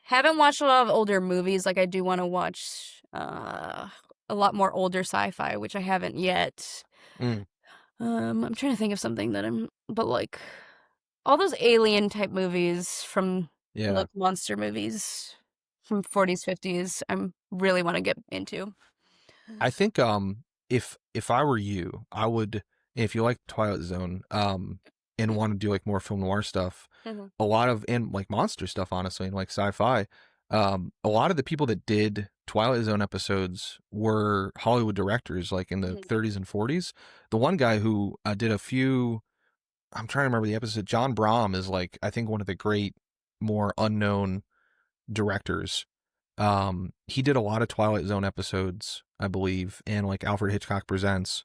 haven't watched a lot of older movies. Like I do want to watch a lot more older sci-fi, which I haven't yet. I'm trying to think of something but like all those alien type movies from like monster movies from 40s, 50s. I really want to get into. I think if I were you, I would, if you like Twilight Zone and want to do like more film noir stuff, a lot of and like monster stuff, honestly, and like sci-fi, a lot of the people that did Twilight Zone episodes were Hollywood directors, like in the 30s and 40s. The one guy who did a few, I'm trying to remember the episode. John Brahm is like I think one of the great, more unknown directors. He did a lot of Twilight Zone episodes, I believe, and like Alfred Hitchcock Presents.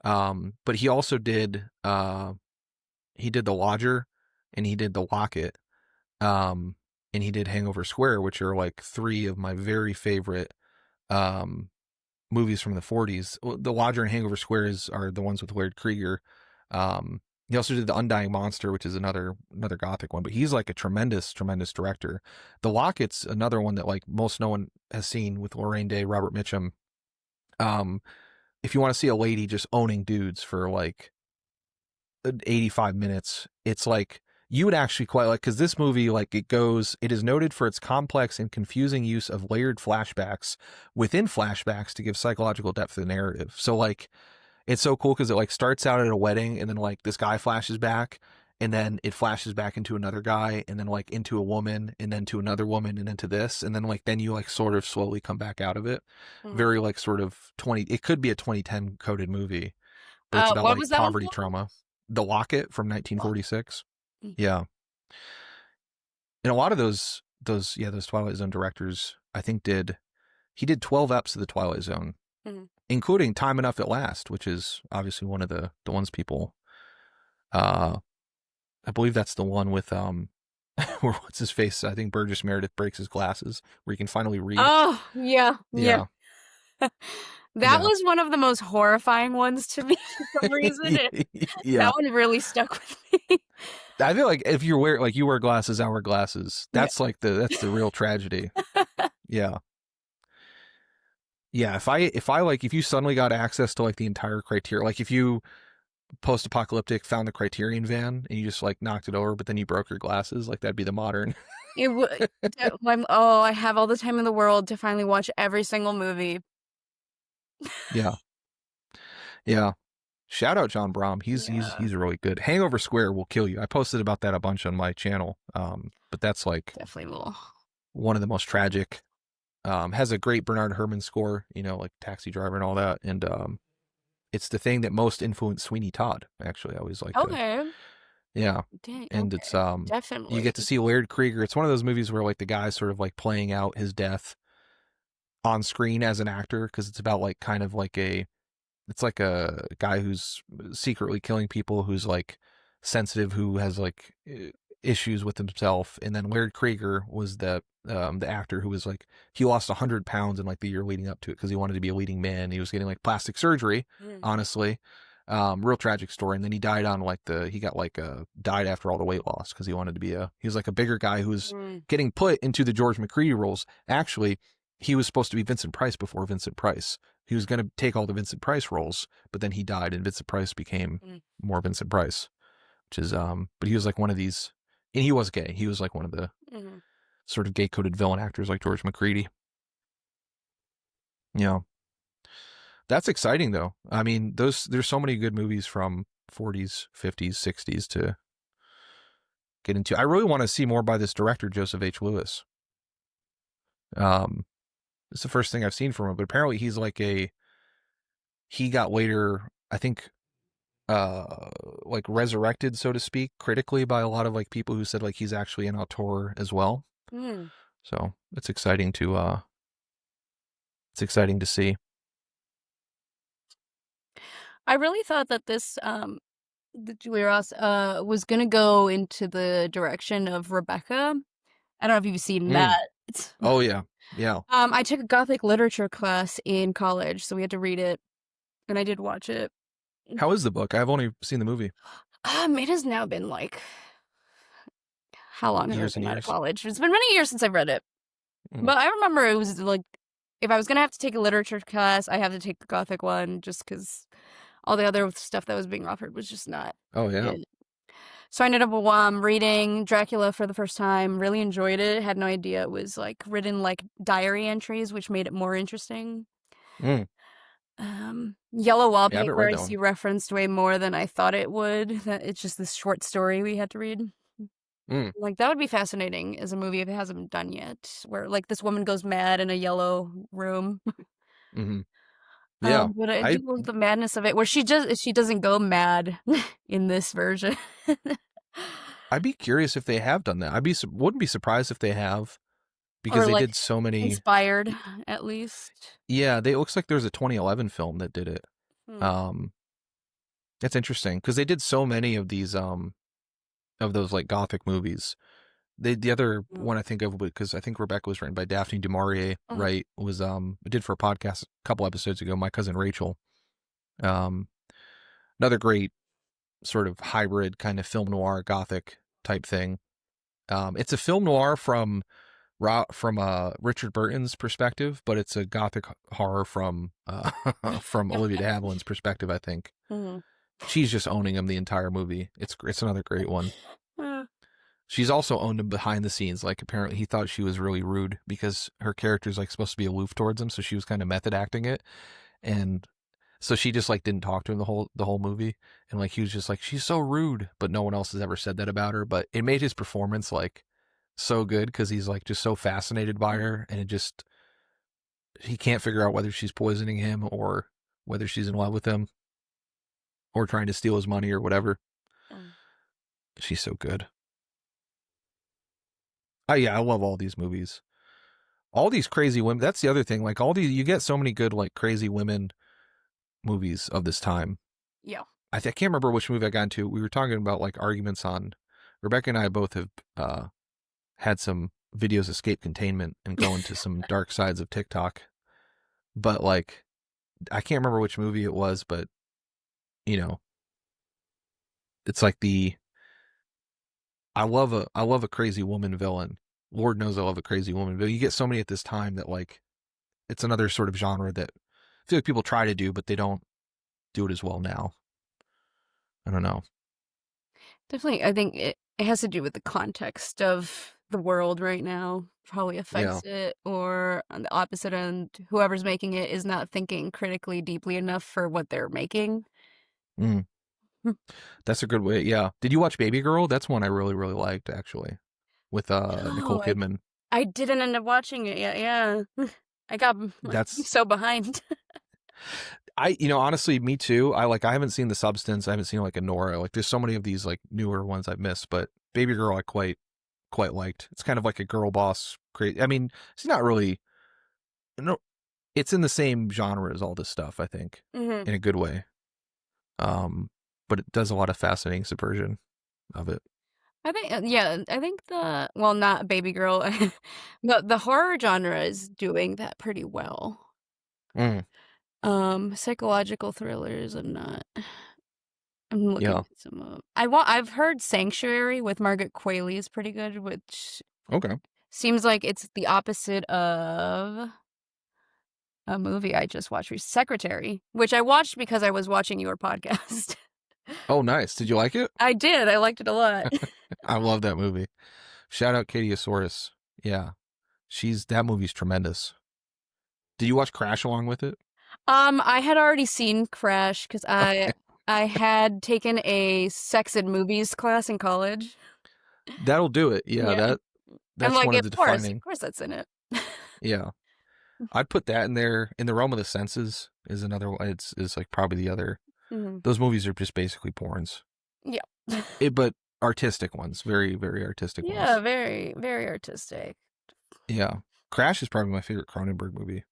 But he also did he did The Lodger and he did The Locket. and he did Hangover Square, which are like three of my very favorite movies from the 40s. The Lodger and Hangover Squares are the ones with Laird Krieger. He also did The Undying Monster, which is another Gothic one, but he's like a tremendous director. The Locket's another one that like most no one has seen, with Lorraine Day, Robert Mitchum. If you want to see a lady just owning dudes for like 85 minutes, it's like you would actually quite like, because this movie, like it is noted for its complex and confusing use of layered flashbacks within flashbacks to give psychological depth to the narrative. So like, it's so cool because it like starts out at a wedding, and then like this guy flashes back, and then it flashes back into another guy, and then like into a woman, and then to another woman, and into this, and then like then you like sort of slowly come back out of it. Very like sort of it could be a 2010 coded movie, but it's about what like was that one poverty called? trauma. The Locket from 1946. Mm. Yeah. And a lot of those Twilight Zone directors, I think he did 12 eps of the Twilight Zone, including Time Enough at Last, which is obviously one of the ones people, I believe that's the one with, where what's his face? I think Burgess Meredith breaks his glasses, where he can finally read. Oh, yeah. Yeah. That was one of the most horrifying ones to me for some reason. Yeah. That one really stuck with me. I feel like if you wear glasses, I wear glasses. That's like that's the real tragedy. Yeah. Yeah. If you suddenly got access to like the entire Criterion, like if you post-apocalyptic found the Criterion van and you just like knocked it over, but then you broke your glasses, like that'd be the modern. I have all the time in the world to finally watch every single movie. Yeah. Yeah. Shout out John Brom. He's really good. Hangover Square will kill you. I posted about that a bunch on my channel. But that's like definitely will. One of the most tragic. Has a great Bernard Herrmann score, like Taxi Driver and all that. And it's the thing that most influenced Sweeney Todd, actually. I always like yeah. Dang, and it's definitely you get to see Laird Krieger. It's one of those movies where like the guy's sort of like playing out his death on screen as an actor, because it's about like kind of like it's like a guy who's secretly killing people, who's like sensitive, who has like issues with himself. And then Laird Krieger was the actor who was like, he lost 100 pounds in like the year leading up to it because he wanted to be a leading man. He was getting like plastic surgery, honestly. Real tragic story. And then he died on like died after all the weight loss because he wanted to be he was like a bigger guy who was getting put into the George McCready roles. Actually, he was supposed to be Vincent Price before Vincent Price. He was going to take all the Vincent Price roles, but then he died and Vincent Price became more Vincent Price, which is, but he was like one of these, and he was gay. He was like one of the sort of gay-coded villain actors like George McCready. Yeah. That's exciting though. I mean, there's so many good movies from 40s, 50s, 60s to get into. I really want to see more by this director, Joseph H. Lewis. It's the first thing I've seen from him, but apparently he's like he got later, I think, like resurrected, so to speak, critically by a lot of like people who said like he's actually an auteur as well. So it's exciting to see. I really thought that this the Julia Ross was gonna go into the direction of Rebecca. I don't know if you've seen that. Oh yeah. Yeah. I took a Gothic literature class in college, so we had to read it, and I did watch it. How is the book? I've only seen the movie. It has now been like, how long have I been out of college? It's been many years since I've read it. But I remember it was like, if I was gonna have to take a literature class, I have to take the Gothic one, just because all the other stuff that was being offered was just not. Oh yeah. Good. So I ended up reading Dracula for the first time, really enjoyed it, had no idea it was like written like diary entries, which made it more interesting. Yellow Wallpaper I see referenced way more than I thought it would. It's just this short story we had to read. Like that would be fascinating as a movie if it hasn't been done yet, where like this woman goes mad in a yellow room. Yeah, but I do love the madness of it, where she doesn't go mad in this version. I'd be curious if they have done that. Wouldn't be surprised if they have, because they did so many inspired, at least. Yeah, it looks like there's a 2011 film that did it. That's interesting because they did so many of these of those like Gothic movies The other one I think of, because I think Rebecca was written by Daphne du Maurier, right? Was I did for a podcast a couple episodes ago. My Cousin Rachel, another great sort of hybrid kind of film noir gothic type thing. It's a film noir from Richard Burton's perspective, but it's a gothic horror from from Olivia de Havilland's perspective. I think she's just owning him the entire movie. It's another great one. She's also owned him behind the scenes. Like, apparently he thought she was really rude because her character's like supposed to be aloof towards him, so she was kind of method acting it, and so she just like didn't talk to him the whole movie, and like he was just like, she's so rude, but no one else has ever said that about her. But it made his performance like so good because he's like just so fascinated by her, and he can't figure out whether she's poisoning him or whether she's in love with him or trying to steal his money or whatever. She's so good. Oh yeah, I love all these movies. All these crazy women. That's the other thing. Like you get so many good like crazy women movies of this time. Yeah. I can't remember which movie I got into. We were talking about like arguments on. Rebecca and I both have had some videos escape containment and go into some dark sides of TikTok. But like, I can't remember which movie it was, but you know, it's like I love a crazy woman villain. Lord knows I love a crazy woman villain. You get so many at this time that like, it's another sort of genre that I feel like people try to do, but they don't do it as well now. I don't know. Definitely, I think it has to do with the context of the world right now. Probably affects it, or on the opposite end, whoever's making it is not thinking critically deeply enough for what they're making. That's a good way. Yeah. Did you watch Baby Girl? That's one I really, really liked, actually, with Nicole Kidman. I didn't end up watching it yet. Yeah. I got so behind. Honestly, me too. I haven't seen The Substance. I haven't seen like a Noir. Like, there's so many of these like newer ones I've missed, but Baby Girl I quite liked. It's kind of like a girl boss. I mean, it's not really. No, it's in the same genre as all this stuff. I think in a good way. But it does a lot of fascinating subversion of it. I think not Baby Girl, the horror genre is doing that pretty well. Psychological thrillers, I'm looking at some of. I've heard Sanctuary with Margaret Qualley is pretty good, which seems like it's the opposite of a movie I just watched, Secretary, which I watched because I was watching your podcast. Oh, nice. Did you like it? I did. I liked it a lot. I love that movie. Shout out Katie Asaurus. Yeah. That movie's tremendous. Did you watch Crash along with it? I had already seen Crash because I had taken a sex and movies class in college. That'll do it. Yeah. That's like, one of the defining. Of course that's in it. Yeah. I'd put that in there. In the Realm of the Senses is another one. It's like probably the other. Those movies are just basically porns. Yeah. But artistic ones. Very, very artistic ones. Yeah, very, very artistic. Yeah. Crash is probably my favorite Cronenberg movie.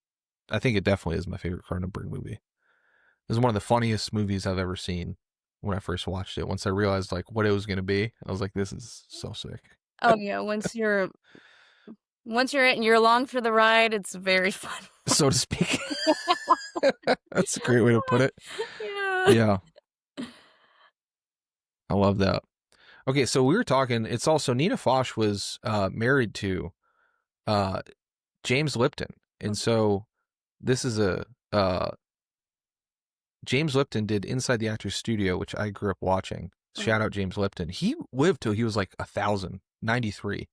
I think it definitely is my favorite Cronenberg movie. It was one of the funniest movies I've ever seen when I first watched it. Once I realized like what it was going to be, I was like, this is so sick. Oh yeah. Once you're in, you're along for the ride. It's very fun. So to speak. That's a great way to put it. Yeah. I love that. Okay, so we were talking, it's also Nina Foch was married to James Lipton. And so this is James Lipton did Inside the Actors Studio, which I grew up watching. Shout out James Lipton. He lived till he was like 93.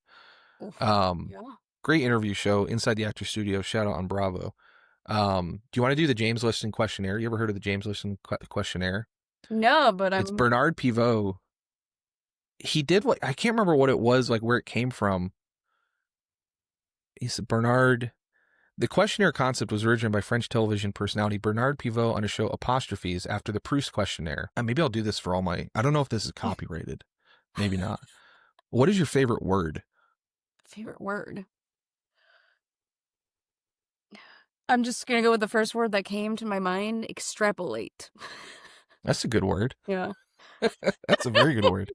Great interview show, Inside the Actors Studio. Shout out on Bravo. Do you want to do the James Lipton questionnaire? You ever heard of the James Lipton questionnaire? No, but it's Bernard Pivot. He did I can't remember what it was, like where it came from. He said Bernard. The questionnaire concept was originated by French television personality Bernard Pivot on a show Apostrophes after the Proust questionnaire. And maybe I'll do this for all my. I don't know if this is copyrighted. Maybe not. What is your favorite word? Favorite word? I'm just going to go with the first word that came to my mind, extrapolate. That's a good word. Yeah. That's a very good word.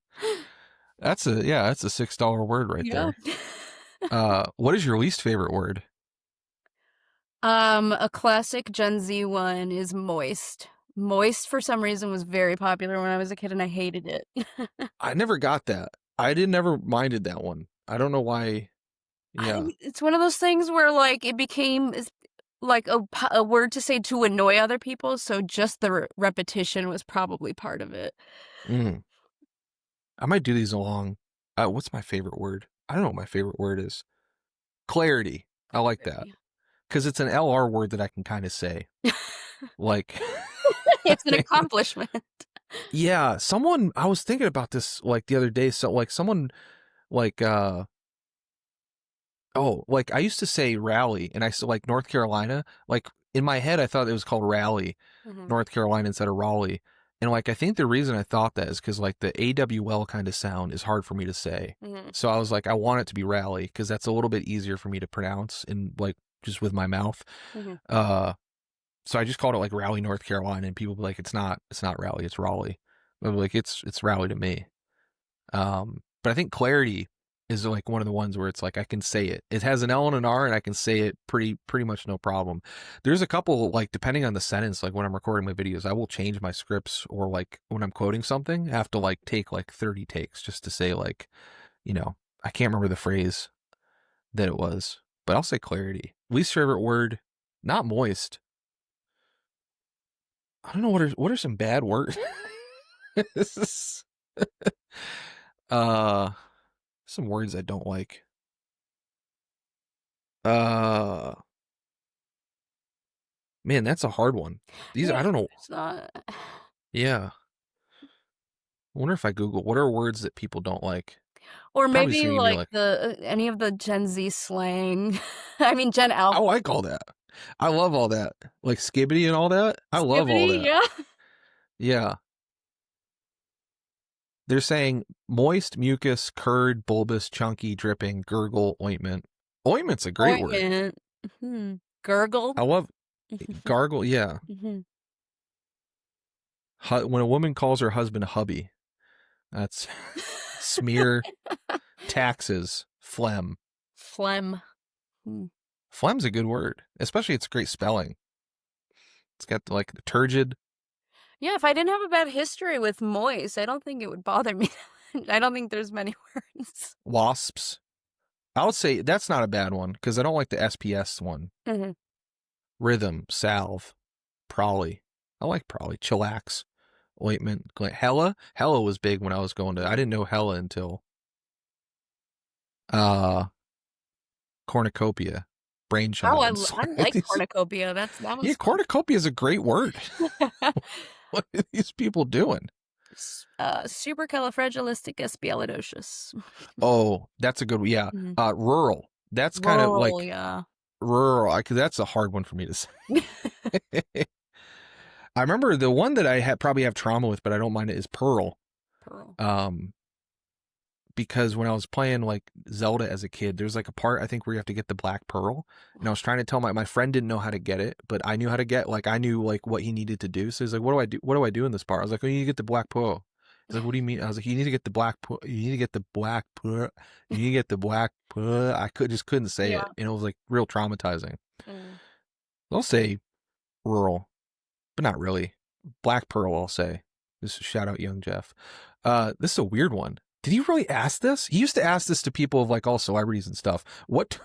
That's a $6 word right Yeah. there. What is your least favorite word? A classic Gen Z one is moist. Moist for some reason was very popular when I was a kid and I hated it. I never got that. I never minded that one. I don't know why. Yeah. It's one of those things where like it became like a word to say to annoy other people, so just the repetition was probably part of it. Mm. I might do these along. What's my favorite word? I don't know what my favorite word is. Clarity. I like that. Because it's an LR word that I can kind of say. Like, It's an accomplishment. yeah, I was thinking about this like the other day. So like someone like, like I used to say rally and I said like North Carolina, like in my head, I thought it was called rally, North Carolina instead of Raleigh. And like, I think the reason I thought that is because like the AWL kind of sound is hard for me to say. So I was like, I want it to be rally because that's a little bit easier for me to pronounce in like just with my mouth. So I just called it like Raleigh, North Carolina, and people be like, it's not Raleigh, it's Raleigh. But like, it's Raleigh to me. But I think clarity is like one of the ones where it's like I can say it. It has an L and an R, and I can say it pretty much no problem. There's a couple like depending on the sentence, like when I'm recording my videos, I will change my scripts, or like when I'm quoting something, I have to like take like 30 takes just to say like, I can't remember the phrase that it was, but I'll say clarity. Least favorite word, not moist. I don't know what are some bad words. This is some words I don't like. Man, that's a hard one. These I don't know. It's not. Yeah. I wonder if I Google what are words that people don't like. Or Probably maybe gonna give me, like the any of the Gen Z slang. I mean Gen Alpha. I like all that. I love all that. Like skibbity and all that. I love all Skibbity, that. yeah. Yeah. They're saying moist, mucus, curd, bulbous, chunky, dripping, gurgle, ointment. Ointment's a great word. Gurgle. I love gargle. Yeah. When a woman calls her husband hubby, that's smear, taxes, phlegm. Phlegm. Phlegm's a good word, especially it's great spelling. It's got like the turgid. Yeah, if I didn't have a bad history with moist, I don't think it would bother me. I don't think there's many words. Wasps. I would say that's not a bad one because I don't like the SPS one. Rhythm, salve, prolly. I like prolly. Chillax, ointment. Hella was big when I was going to. I didn't know hella until cornucopia, brainchild. Oh, I like cornucopia. That was yeah. Cornucopia is a great word. What are these people doing? Supercalifragilisticexpialidocious. Oh, that's a good one. Yeah. Rural. That's kind of like rural. Because that's a hard one for me to say. I remember the one that I probably have trauma with, but I don't mind it is Pearl. Because when I was playing like Zelda as a kid, there's like a part I think where you have to get the black pearl, and I was trying to tell my friend didn't know how to get it, but I knew how to get I knew like what he needed to do. So he's like, what do I do in this part? I was like, oh, you need to get the black pearl. He's like, what do you mean? I was like, you need to get the black pearl. You need to get the black pearl. You need to get the black pearl. I couldn't say it, and it was like real traumatizing. I'll say rural, but not really. Black pearl, I'll say. Just shout out young Jeff. This is a weird one. Did he really ask this? He used to ask this to people of like all celebrities and stuff. What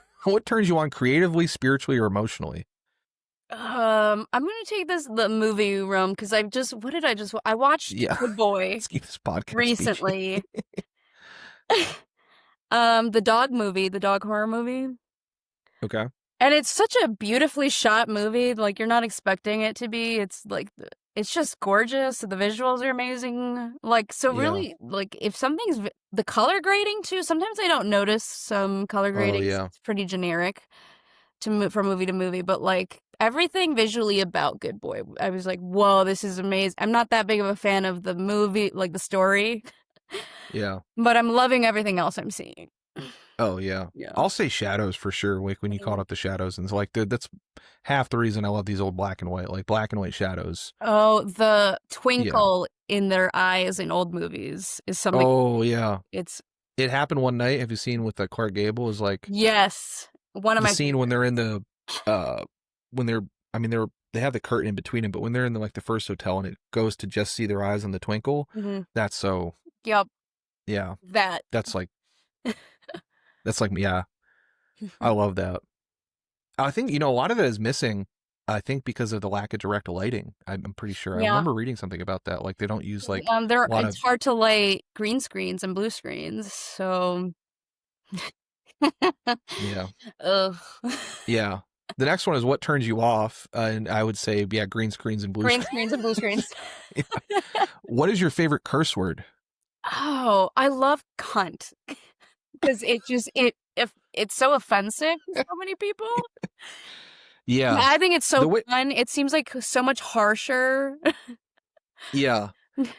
turns you on creatively, spiritually, or emotionally? I'm gonna take the movie realm because I watched Good Boy Let's keep this podcast recently. The dog horror movie. Okay. And it's such a beautifully shot movie. Like you're not expecting it to be. It's like it's just gorgeous. The visuals are amazing. Like really, like if something's the color grading too. Sometimes I don't notice some color grading. It's pretty generic from movie to movie. But like everything visually about Good Boy, I was like, whoa, this is amazing. I'm not that big of a fan of the movie, like the story. Yeah. But I'm loving everything else I'm seeing. Oh yeah. I'll say shadows for sure. Like when you caught up the shadows, and it's like, dude, that's half the reason I love these old black and white shadows. Oh, the twinkle in their eyes in old movies is something. Oh yeah, It's it happened one night. Have you seen with Clark Gable? Is like yes, one of the my scene when they're in the when they're I mean they have the curtain in between them, but when they're in the first hotel and it goes to just see their eyes on the twinkle, that's so Yep, yeah. that. That's like yeah. I love that. I think a lot of it is missing. I think because of the lack of direct lighting. I'm pretty sure. I Yeah. remember reading something about that. Like they don't use like There a lot it's of hard to light green screens and blue screens, so yeah. ugh. Yeah. The next one is what turns you off, and I would say yeah, green screens and blue Green screens. screens and blue screens. Yeah. What is your favorite curse word? Oh, I love cunt because if it's so offensive to so many people. Yeah. I think it's so The way fun. It seems like so much harsher. yeah.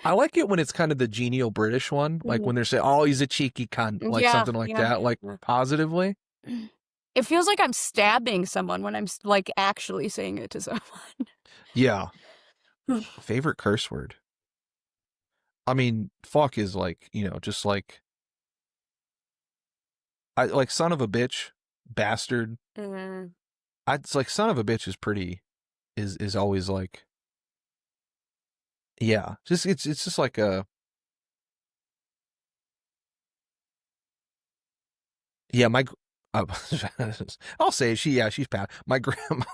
I like it when it's kind of the genial British one, like when they're saying, "Oh, he's a cheeky cunt," like Yeah, something like that, like positively. It feels like I'm stabbing someone when I'm like actually saying it to someone. Yeah. Favorite curse word? I mean, fuck is like, just like I like son of a bitch, bastard. It's like son of a bitch is pretty is always like yeah, just it's just like a yeah, I'll say she's bad. My grandma,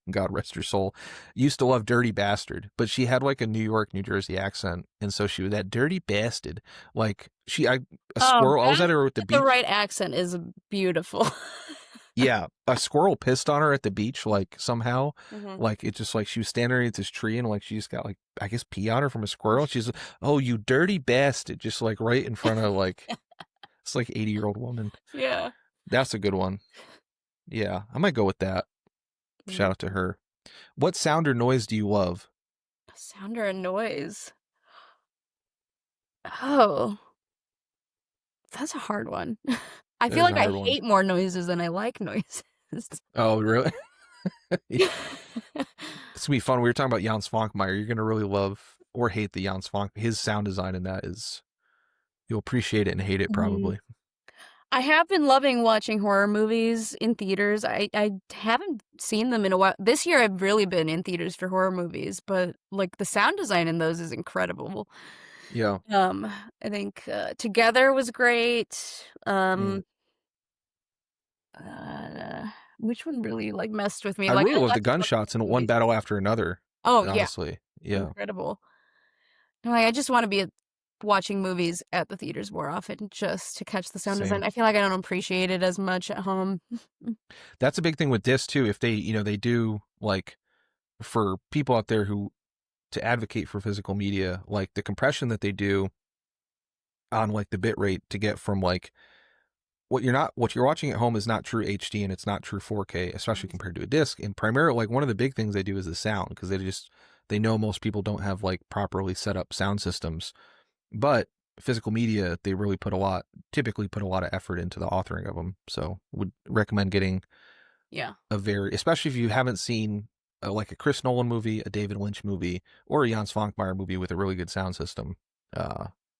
God rest her soul, used to love dirty bastard, but she had like a New York, New Jersey accent, and so she was that dirty bastard. Like a squirrel. I was at her at the beach. The right accent is beautiful. Yeah, a squirrel pissed on her at the beach, like somehow, like it just like she was standing underneath this tree and like she just got like I guess pee on her from a squirrel. She's like, "Oh, you dirty bastard!" Just like right in front of like it's like 80-year-old woman. Yeah, that's a good one. Yeah, I might go with that. Shout out to her. What sound or noise do you love? A sound or a noise? Oh, that's a hard one. I feel like I hate more noises than I like noises. Oh, really? It's gonna be fun. We were talking about Jan Svankmajer. You're gonna really love or hate the Jan Svank. His sound design in that is you'll appreciate it and hate it probably. I have been loving watching horror movies in theaters. I haven't seen them in a while. This year I've really been in theaters for horror movies, but like the sound design in those is incredible. Yeah. I think Together was great. Which one really like messed with me? I Like really love the lots of gunshots in movies. One Battle After Another. Oh honestly. Yeah. Incredible. No, I just want to be watching movies at the theaters more often just to catch the sound design. I feel like I don't appreciate it as much at home. That's a big thing with disc too. If they, they do like for people out there who to advocate for physical media, like the compression that they do on like the bit rate to get from like what you're watching at home is not true HD and it's not true 4K, especially compared to a disc. And primarily, like one of the big things they do is the sound because they know most people don't have like properly set up sound systems. But physical media, they really typically put a lot of effort into the authoring of them. So would recommend getting especially if you haven't seen like a Chris Nolan movie, a David Lynch movie, or a Jan Svankmajer movie with a really good sound system.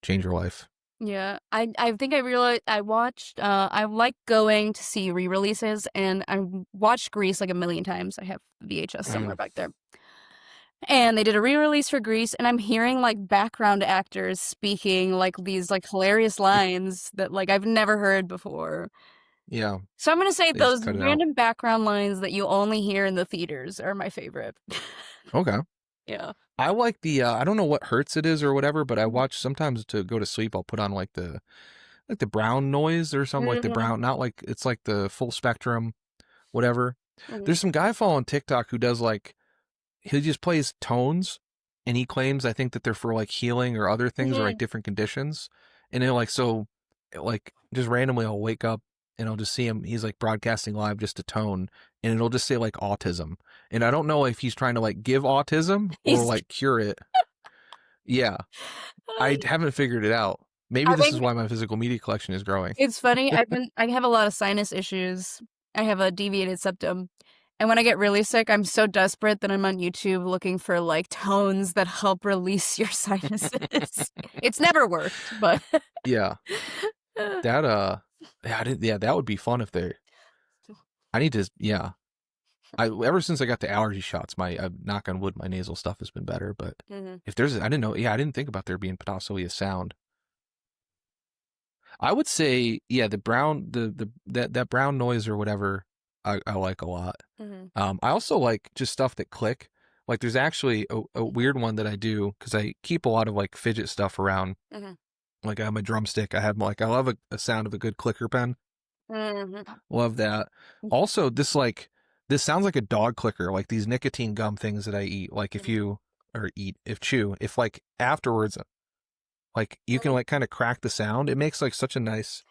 Change your life. Yeah, I think I realized I watched, I like going to see re-releases, and I watched Grease like a million times. I have VHS somewhere back there. And they did a re-release for Grease, and I'm hearing like background actors speaking like these like hilarious lines that like I've never heard before. Yeah. So I'm gonna say those random background lines that you only hear in the theaters are my favorite. Okay. Yeah. I like the I don't know what hertz it is or whatever, but I watch sometimes to go to sleep. I'll put on like the brown noise or something like the brown, not like it's like the full spectrum, whatever. There's some guy following TikTok who does like he just plays tones, and he claims I think that they're for like healing or other things or like different conditions, and then like so, like just randomly I'll wake up and I'll just see him. He's like broadcasting live just a tone, and it'll just say like autism, and I don't know if he's trying to like give autism or like cure it. Yeah, I haven't figured it out. Maybe this is why my physical media collection is growing. It's funny. I have a lot of sinus issues. I have a deviated septum. And when I get really sick, I'm so desperate that I'm on YouTube looking for like tones that help release your sinuses. It's never worked, but Yeah. That that would be fun if they. I need to. Yeah. Ever since I got the allergy shots, my knock on wood, my nasal stuff has been better. But if there's, I didn't know. Yeah, I didn't think about there being possibly a sound. I would say, yeah, the brown, that brown noise or whatever, I like a lot. I also like just stuff that click. Like there's actually a weird one that I do because I keep a lot of like fidget stuff around. Like I have my drumstick. I have like, I love a sound of a good clicker pen. Love that. Also, this sounds like a dog clicker, like these nicotine gum things that I eat. Like if like afterwards, like you can like kind of crack the sound. It makes like such a nice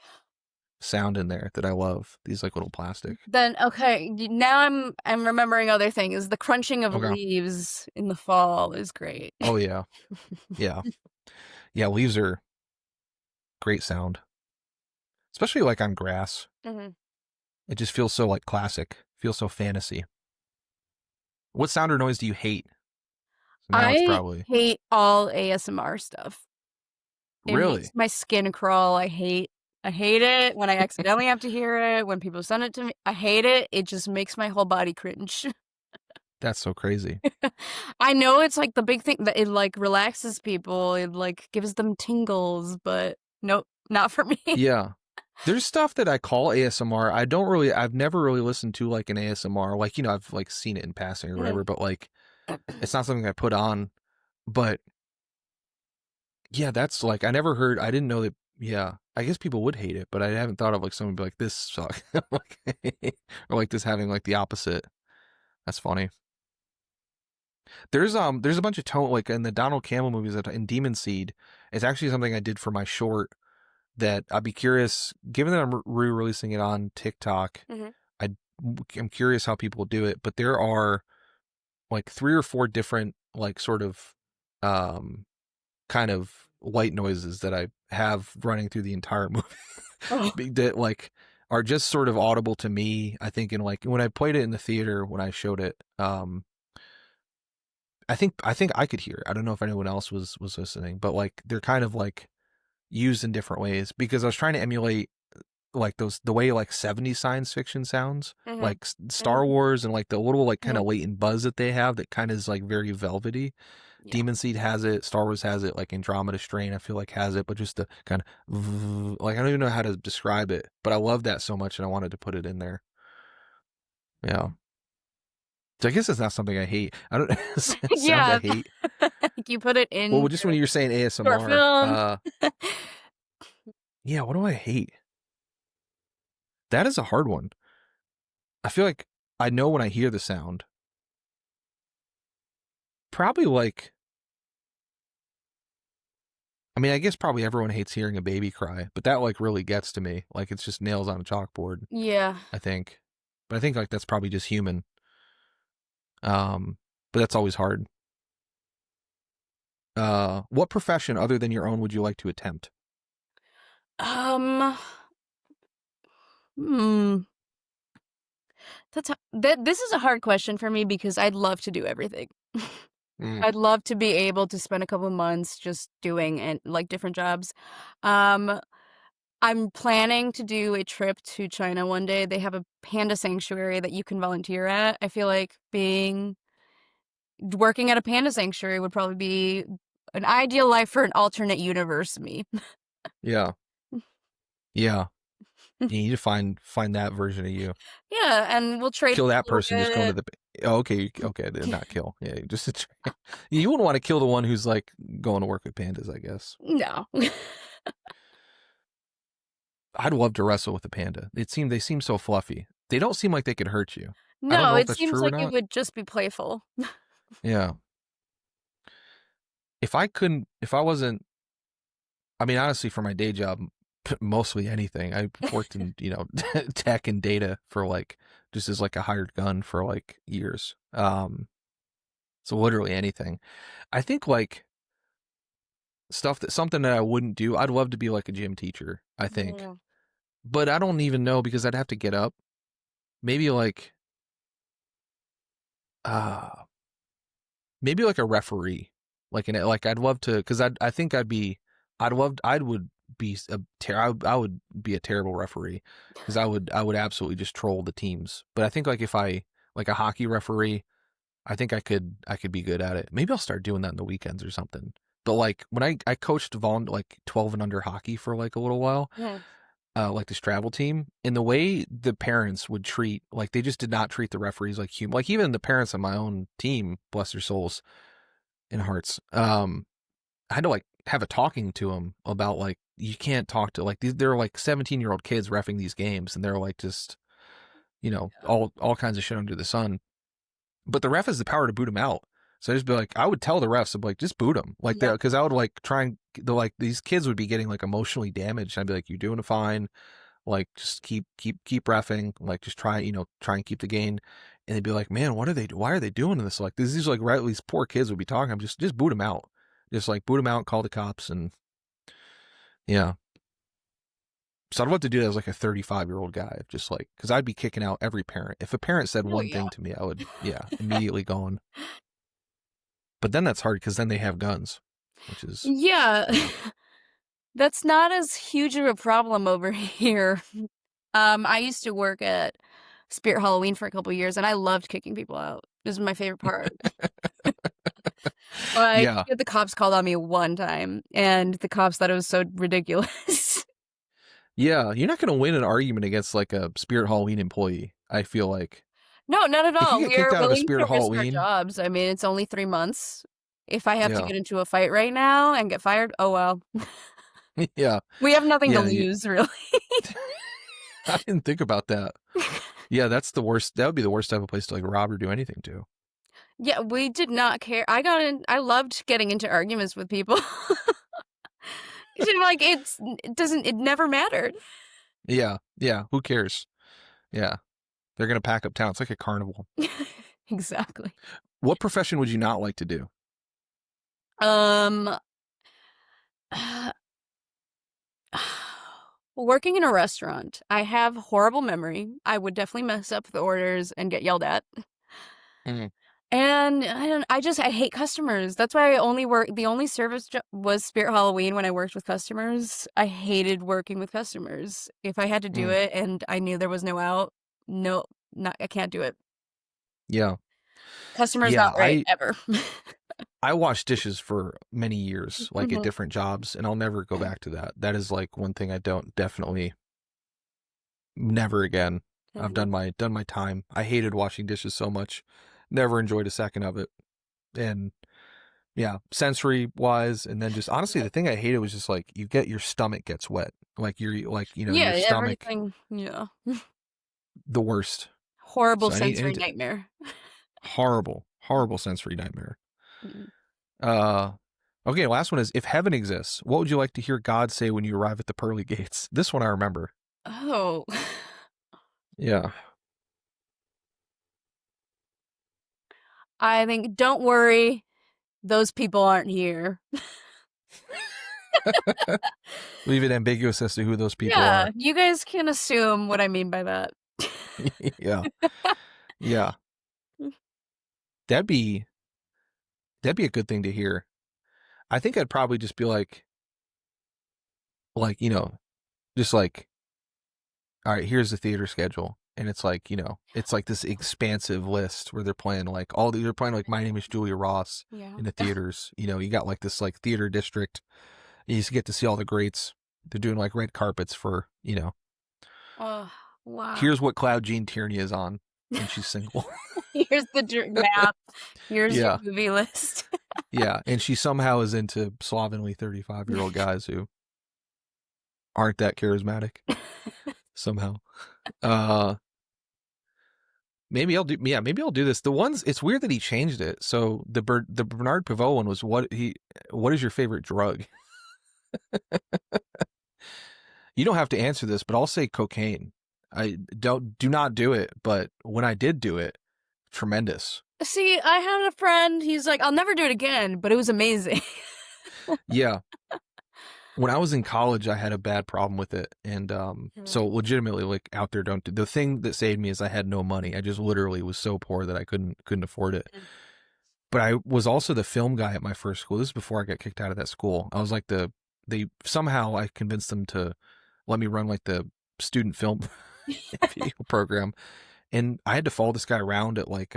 sound in there that I love. These like little plastic. Then okay, now I'm remembering other things. The crunching of leaves in the fall is great. Oh yeah, yeah, yeah. Leaves are great sound, especially like on grass. It just feels so like classic. Feels so fantasy. What sound or noise do you hate? So now it's probably hate all ASMR stuff. It really makes my skin crawl. I hate it when I accidentally have to hear it, when people send it to me. I hate it. It just makes my whole body cringe. That's so crazy. I know it's like the big thing that it like relaxes people. It like gives them tingles, but nope, not for me. Yeah. There's stuff that I call ASMR. I've never really listened to like an ASMR. Like, you know, I've like seen it in passing or whatever, but like it's not something I put on. But yeah, that's like, I didn't know that. Yeah, I guess people would hate it, but I haven't thought of like someone be like, this sucks. Or like this having like the opposite. That's funny. There's a bunch of tone, like in the Donald Campbell movies, in Demon Seed, it's actually something I did for my short that I'd be curious, given that I'm re-releasing it on TikTok, I'm curious how people do it, but there are like 3 or 4 different like sort of kind of white noises that I have running through the entire movie that like are just sort of audible to me. I think in like when I played it in the theater, when I showed it, I think I could hear it. I don't know if anyone else was listening, but like they're kind of like used in different ways because I was trying to emulate like the way like 70s science fiction sounds, like Star Wars, and like the little like kind of latent buzz that they have that kind of is like very velvety. Demon Seed has it, Star Wars has it, like Andromeda Strain I feel like has it, but just the kind of like I don't even know how to describe it, but I love that so much and I wanted to put it in there. Yeah. So I guess it's not something I hate. I don't sounds I hate. You put it in. Well, just when you were saying ASMR, yeah, what do I hate? That is a hard one. I feel like I know when I hear the sound. Probably like, I mean, I guess probably everyone hates hearing a baby cry, but that like really gets to me. Like it's just nails on a chalkboard. Yeah. I think. But I think like that's probably just human. But that's always hard. What profession other than your own would you like to attempt? This is a hard question for me because I'd love to do everything. I'd love to be able to spend a couple of months just doing like different jobs. I'm planning to do a trip to China one day. They have a panda sanctuary that you can volunteer at. I feel like working at a panda sanctuary would probably be an ideal life for an alternate universe me. Yeah. Yeah. You need to find that version of you. Yeah, and we'll trade. Kill that person. Just go to the. Oh, okay, not kill. Yeah, just you wouldn't want to kill the one who's like going to work with pandas, I guess. No. I'd love to wrestle with a panda. They seem so fluffy. They don't seem like they could hurt you. No, it seems like it would just be playful. Yeah. If I wasn't, I mean, honestly, for my day job, mostly anything. I worked in, tech and data for like, just as like a hired gun for like years. So literally anything. I think like something that I wouldn't do. I'd love to be like a gym teacher, I think. Yeah. But I don't even know because I'd have to get up. Maybe like maybe like a referee, like I'd love to, because I think I would be I would be a terrible referee, because I would absolutely just troll the teams. But I think like if I like a hockey referee, I think I could be good at it. Maybe I'll start doing that in the weekends or something. But like when I coached like 12 and under hockey for like a little while, like this travel team, and the way the parents would treat, like they just did not treat the referees like human. Like even the parents on my own team, bless their souls and hearts, I had to like have a talking to them about like you can't talk to like they're like 17-year-old kids reffing these games, and they're like just all kinds of shit under the sun. But the ref has the power to boot him out. So I just be like, I would tell the refs, I'm like, just boot him, like that, because I would like try and like these kids would be getting like emotionally damaged. And I'd be like, you're doing it fine, like just keep reffing, like just try and keep the gain. And they'd be like, man, why are they doing this? Like these like these poor kids would be talking. I'm just boot them out, just like boot them out, call the cops, and yeah. So I'd love to do that as like a 35-year-old guy, just like, because I'd be kicking out every parent. If a parent said one thing to me, I would immediately gone. But then that's hard because then they have guns, which is that's not as huge of a problem over here. I used to work at Spirit Halloween for a couple of years, and I loved kicking people out. This is my favorite part. Like, yeah. the cops called on me one time, and the cops thought it was so ridiculous. Yeah, you're not going to win an argument against like a Spirit Halloween employee, I feel like. No, not at If all. you get We kicked are out of a willing Spirit to risk our Halloween, jobs. I mean, it's only 3 months. If I have to Yeah. get into a fight right now and get fired, oh well. yeah, We have nothing to Yeah, lose, really. I didn't think about that. Yeah, that's the worst. That would be the worst type of place to like rob or do anything to. Yeah, we did not care. I loved getting into arguments with people. 'Cause I'm like, it never mattered. Yeah, who cares? Yeah, they're going to pack up town. It's like a carnival. Exactly. What profession would you not like to do? Working in a restaurant. I have horrible memory. I would definitely mess up the orders and get yelled at. Mhm. And I hate customers. That's why the only service job was Spirit Halloween when I worked with customers. I hated working with customers. If I had to do it and I knew there was no out, I can't do it. Yeah. Customers Yeah, not right, ever. I washed dishes for many years, like at Mhm. different jobs, and I'll never go back to that. That is like one thing I don't definitely never again. I've done my time. I hated washing dishes so much. Never enjoyed a second of it. And yeah, sensory wise, and then just honestly, the thing I hated was just like your stomach gets wet. Like you're like, Yeah, your stomach, everything. Yeah. the worst. Horrible So sensory nightmare. horrible sensory nightmare. Mm. Okay, last one is, if heaven exists, what would you like to hear God say when you arrive at the pearly gates? This one I remember. Oh. Yeah. I think, don't worry, those people aren't here. Leave it ambiguous as to who those people Yeah, are. you guys can assume what I mean by that. Yeah. Yeah. That'd be a good thing to hear. I think I'd probably just be like, just like, all right, here's the theater schedule. And it's like, it's like this expansive list where they're playing like they're playing like My Name is Julia Ross in the theaters. You got like this like theater district. You just get to see all the greats. They're doing like red carpets for, Oh, wow. here's what Cloud Jean Tierney is on, and she's single. Here's the map. Here's Yeah. your movie list. Yeah, and she somehow is into slovenly 35-year-old guys who aren't that charismatic somehow. Maybe I'll do this. The ones, it's weird that he changed it. So the Bernard Pivot one was, what is your favorite drug? You don't have to answer this, but I'll say cocaine. I do not do it, but when I did do it, tremendous. See, I had a friend, he's like, I'll never do it again, but it was amazing. Yeah. when I was in college, I had a bad problem with it. And so legitimately, like out there, don't do the thing that saved me is I had no money. I just literally was so poor that I couldn't afford it. But I was also the film guy at my first school. This is before I got kicked out of that school. I was like somehow I convinced them to let me run like the student film video program. And I had to follow this guy around at like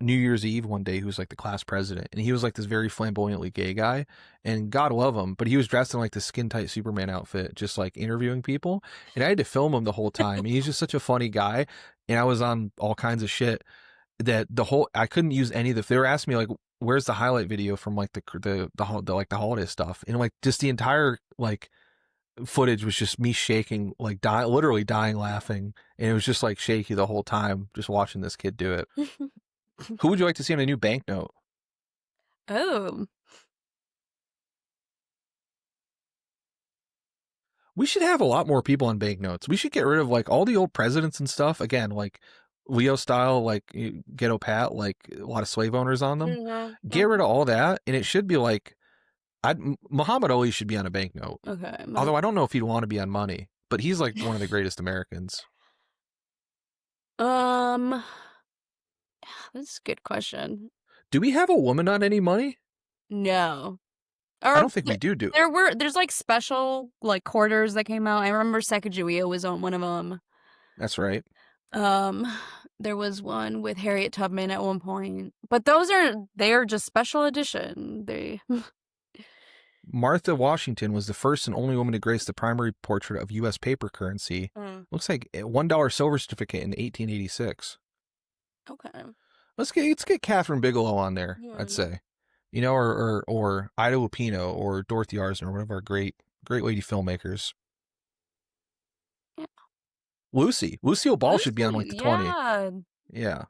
New Year's Eve one day, who was like the class president, and he was like this very flamboyantly gay guy, and God love him, but he was dressed in like this skin tight Superman outfit, just like interviewing people, and I had to film him the whole time. And he's just such a funny guy, and I was on all kinds of shit that I couldn't use any of the. They were asking me like, "Where's the highlight video from like the like the holiday stuff?" And like just the entire like footage was just me shaking, like literally dying laughing, and it was just like shaky the whole time, just watching this kid do it. Who would you like to see on a new banknote? Oh. We should have a lot more people on banknotes. We should get rid of like all the old presidents and stuff. Again, like Leo style, like Ghetto Pat, like a lot of slave owners on them. Mm-hmm. Get rid of all that, and it should be like Muhammad Ali should be on a banknote. Okay. Although I don't know if he'd want to be on money, but he's like one of the greatest Americans. That's a good question. Do we have a woman on any money? No. I don't think we do. There's like special like quarters that came out. I remember Sacagawea was on one of them. That's right. There was one with Harriet Tubman at one point, but they are just special edition. Martha Washington was the first and only woman to grace the primary portrait of U.S. paper currency. Looks like a $1 silver certificate in 1886. Okay. Let's get Catherine Bigelow on there. I'd say, or Ida Lupino or Dorothy Arzner, one of our great lady filmmakers. Yeah. Lucille Ball should be on like the 20. Yeah.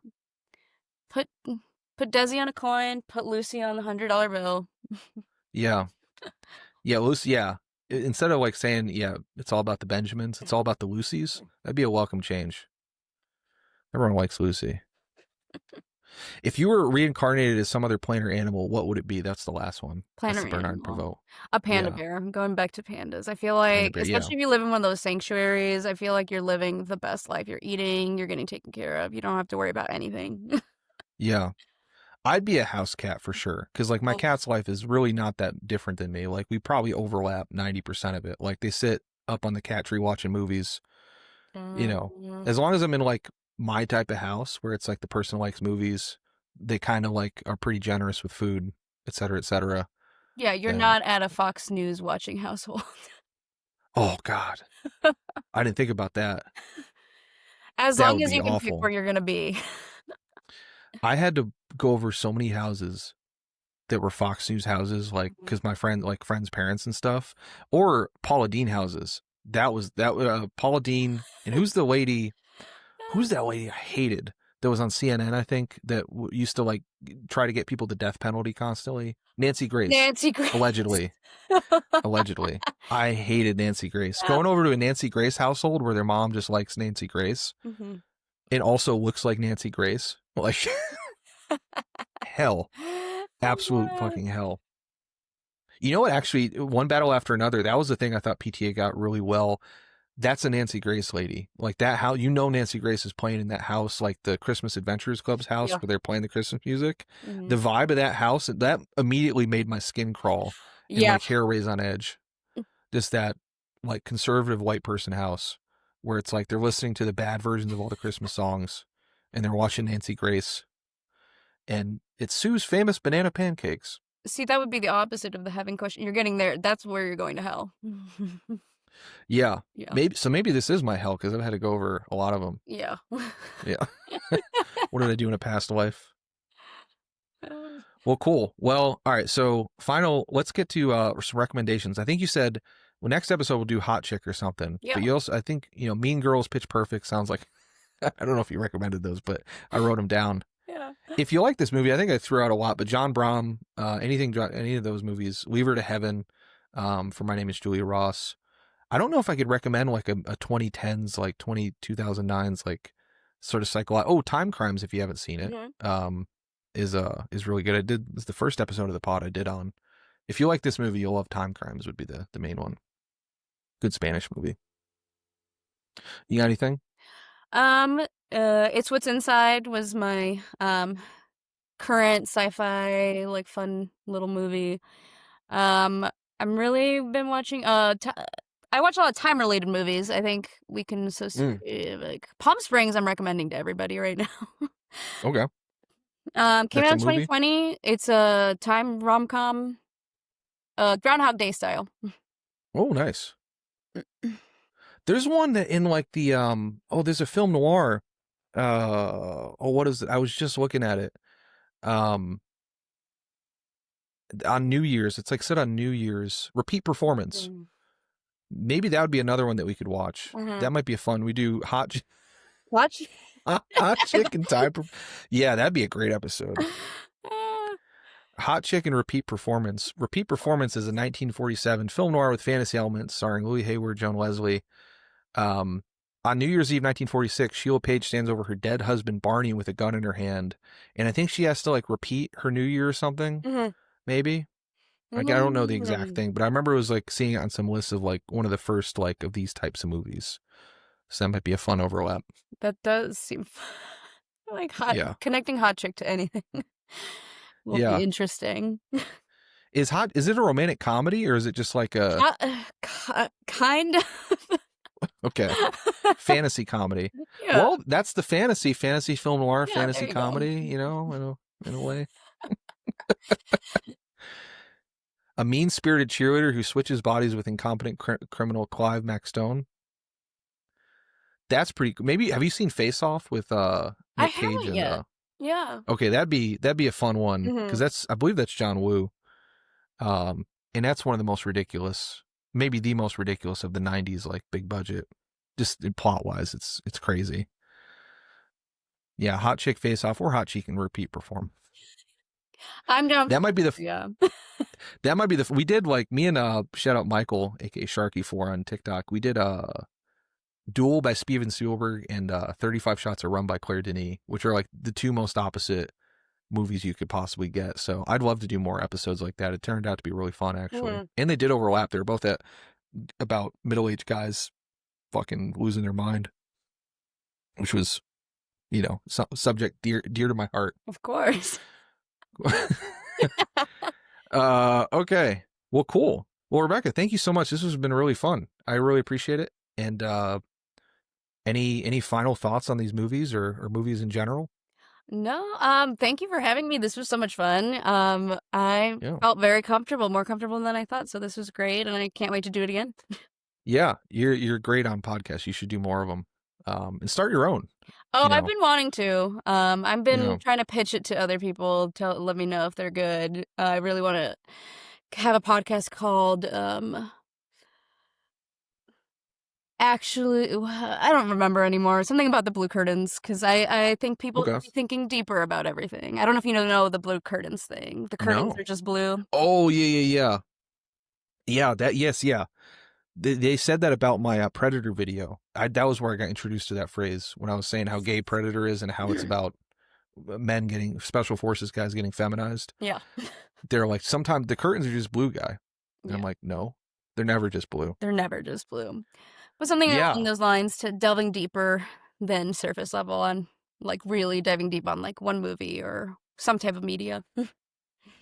Put Desi on a coin. Put Lucy on the $100 bill. Yeah. Yeah, Lucy. Yeah. Instead of like saying, it's all about the Benjamins, it's all about the Lucys. That'd be a welcome change. Everyone likes Lucy. If you were reincarnated as some other plant or animal, what would it be? That's the last one. Plant That's or the Bernard animal. Pivot. A panda bear. I'm going back to pandas. I feel like, especially if you live in one of those sanctuaries, I feel like you're living the best life. You're eating, you're getting taken care of. You don't have to worry about anything. Yeah. I'd be a house cat for sure. Because like my cat's life is really not that different than me. Like we probably overlap 90% of it. Like they sit up on the cat tree watching movies. As long as I'm in like my type of house where it's like the person likes movies, they kind of like are pretty generous with food, et cetera, et cetera. Yeah, you're not at a Fox News watching household. Oh God. I didn't think about that. As long as you can pick where you're going to be. I had to go over so many houses that were Fox News houses, like, because my friends' parents and stuff, or Paula Deen houses. Paula Deen, and who's that lady I hated that was on CNN, I think, that used to like try to get people the death penalty constantly? Nancy Grace. Allegedly. I hated Nancy Grace. Going over to a Nancy Grace household where their mom just likes Nancy Grace and also looks like Nancy Grace. Like, hell. Absolute fucking hell. You know what? Actually, One Battle After Another, that was the thing I thought PTA got really well. That's a Nancy Grace lady. Like that, how Nancy Grace is playing in that house, like the Christmas Adventures Club's house where they're playing the Christmas music. The vibe of that house, that immediately made my skin crawl and like hair raise on edge. Just that like conservative white person house where it's like they're listening to the bad versions of all the Christmas songs and they're watching Nancy Grace. And it's Sue's famous banana pancakes. See, that would be the opposite of the heaven question. You're getting there. That's where you're going to hell. Yeah. Maybe this is my hell because I've had to go over a lot of them. Yeah. Yeah. What did I do in a past life? Well, cool. Well, all right. So let's get to some recommendations. I think you said next episode we'll do Hot Chick or something. Yeah. But you also, I think, Mean Girls, Pitch Perfect sounds like, I don't know if you recommended those, but I wrote them down. Yeah. If you like this movie, I think I threw out a lot, but John Brom, any of those movies, Leave Her to Heaven, for My Name is Julia Ross. I don't know if I could recommend like a 2010s, like 2009s, like sort of psychological. Oh, Time Crimes, if you haven't seen it, is really good. It's the first episode of the pod I did on If you like this movie, you'll love Time Crimes would be the main one. Good Spanish movie. You got anything? It's What's Inside was my current sci-fi like fun little movie. I'm really been watching I watch a lot of time related movies. I think we can associate like Palm Springs I'm recommending to everybody right now. Okay. Came That's out a in movie? 2020. It's a time rom-com, Groundhog Day style. Oh, nice. There's one that in like the there's a film noir. What is it? I was just looking at it. On New Year's. It's like set on New Year's. Repeat Performance. Maybe that would be another one that we could watch. That might be a fun. We do Watch. hot chicken time. Yeah, that'd be a great episode. Hot Chick and Repeat Performance. Repeat Performance is a 1947 film noir with fantasy elements starring Louis Hayward, Joan Leslie. On New Year's Eve 1946, Sheila Page stands over her dead husband Barney with a gun in her hand, and I think she has to like repeat her New Year or something. Maybe. Like, I don't know the exact thing, but I remember it was like seeing it on some list of like one of the first like of these types of movies. So that might be a fun overlap. That does seem fun. Like connecting Hot Chick to anything will be interesting. Is it a romantic comedy or is it just like a kind of okay fantasy comedy? Yeah. Well, that's the fantasy film noir, Yeah, fantasy there you comedy, go. you know, in a way. A mean-spirited cheerleader who switches bodies with incompetent criminal Clive McStone. That's pretty. Maybe have you seen Face Off with Nick Cage and yet. Yeah. Okay, that'd be a fun one because I believe that's John Woo. And that's one of the most ridiculous, maybe the most ridiculous of the 90s like big budget, just plot wise. It's crazy. Yeah, Hot Chick Face Off or Hot Chick and Repeat Perform. I'm down. That might be the yeah. That might be the we did like me and shout out Michael aka Sharky4 on TikTok. We did Duel by Steven Spielberg and 35 Shots of Rum by Claire Denis, which are like the two most opposite movies you could possibly get. So I'd love to do more episodes like that. It turned out to be really fun actually. And they did overlap. They were both at about middle-aged guys fucking losing their mind, which was, you know, subject dear to my heart. Of course. Okay. Well, cool. Well, Rebecca, thank you so much. This has been really fun. I really appreciate it. And any final thoughts on these movies or movies in general? No. Thank you for having me. This was so much fun. I felt very comfortable, more comfortable than I thought. So this was great, and I can't wait to do it again. Yeah, you're great on podcasts. You should do more of them. And start your own. Oh, I've been wanting to. I've been trying to pitch it to other people. Let me know if they're good. I really want to have a podcast called. Actually, I don't remember anymore. Something about the blue curtains, because I think people should be thinking deeper about everything. I don't know if you know the blue curtains thing. The curtains are just blue. Oh yeah. Yeah. They said that about my Predator video. That was where I got introduced to that phrase when I was saying how gay Predator is and how it's about men getting special forces guys getting feminized. Yeah. They're like, sometimes the curtains are just blue, guy. And I'm like, no, they're never just blue. They're never just blue. But something along those lines, to delving deeper than surface level on like really diving deep on like one movie or some type of media.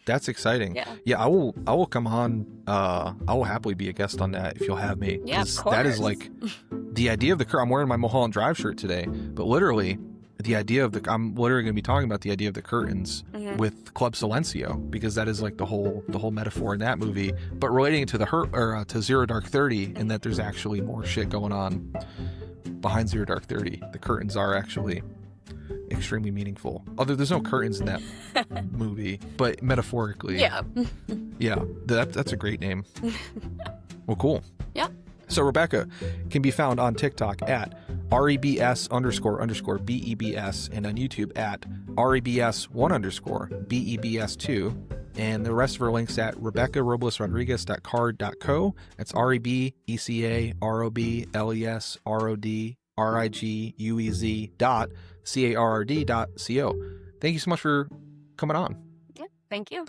That's exciting. Yeah, I will come on. I will happily be a guest on that if you'll have me. Yeah, of course. That is like the idea of the I'm wearing my Mulholland Drive shirt today, but literally the idea of I'm literally going to be talking about the idea of the curtains with Club Silencio, because that is like the whole metaphor in that movie, but relating to to Zero Dark 30, and that there's actually more shit going on behind Zero Dark 30. The curtains are actually extremely meaningful. Although there's no curtains in that movie, but metaphorically. Yeah. Yeah, that's a great name. Well, cool. Yeah. So Rebecca can be found on TikTok at @REBS__BEBS and on YouTube at REBS1_BEBS2. And the rest of our links at RebeccaRoblesRodriguez.card.co. That's REBECAROBLESRODRIGUEZ.CARRD.CO. Thank you so much for coming on. Yeah, thank you.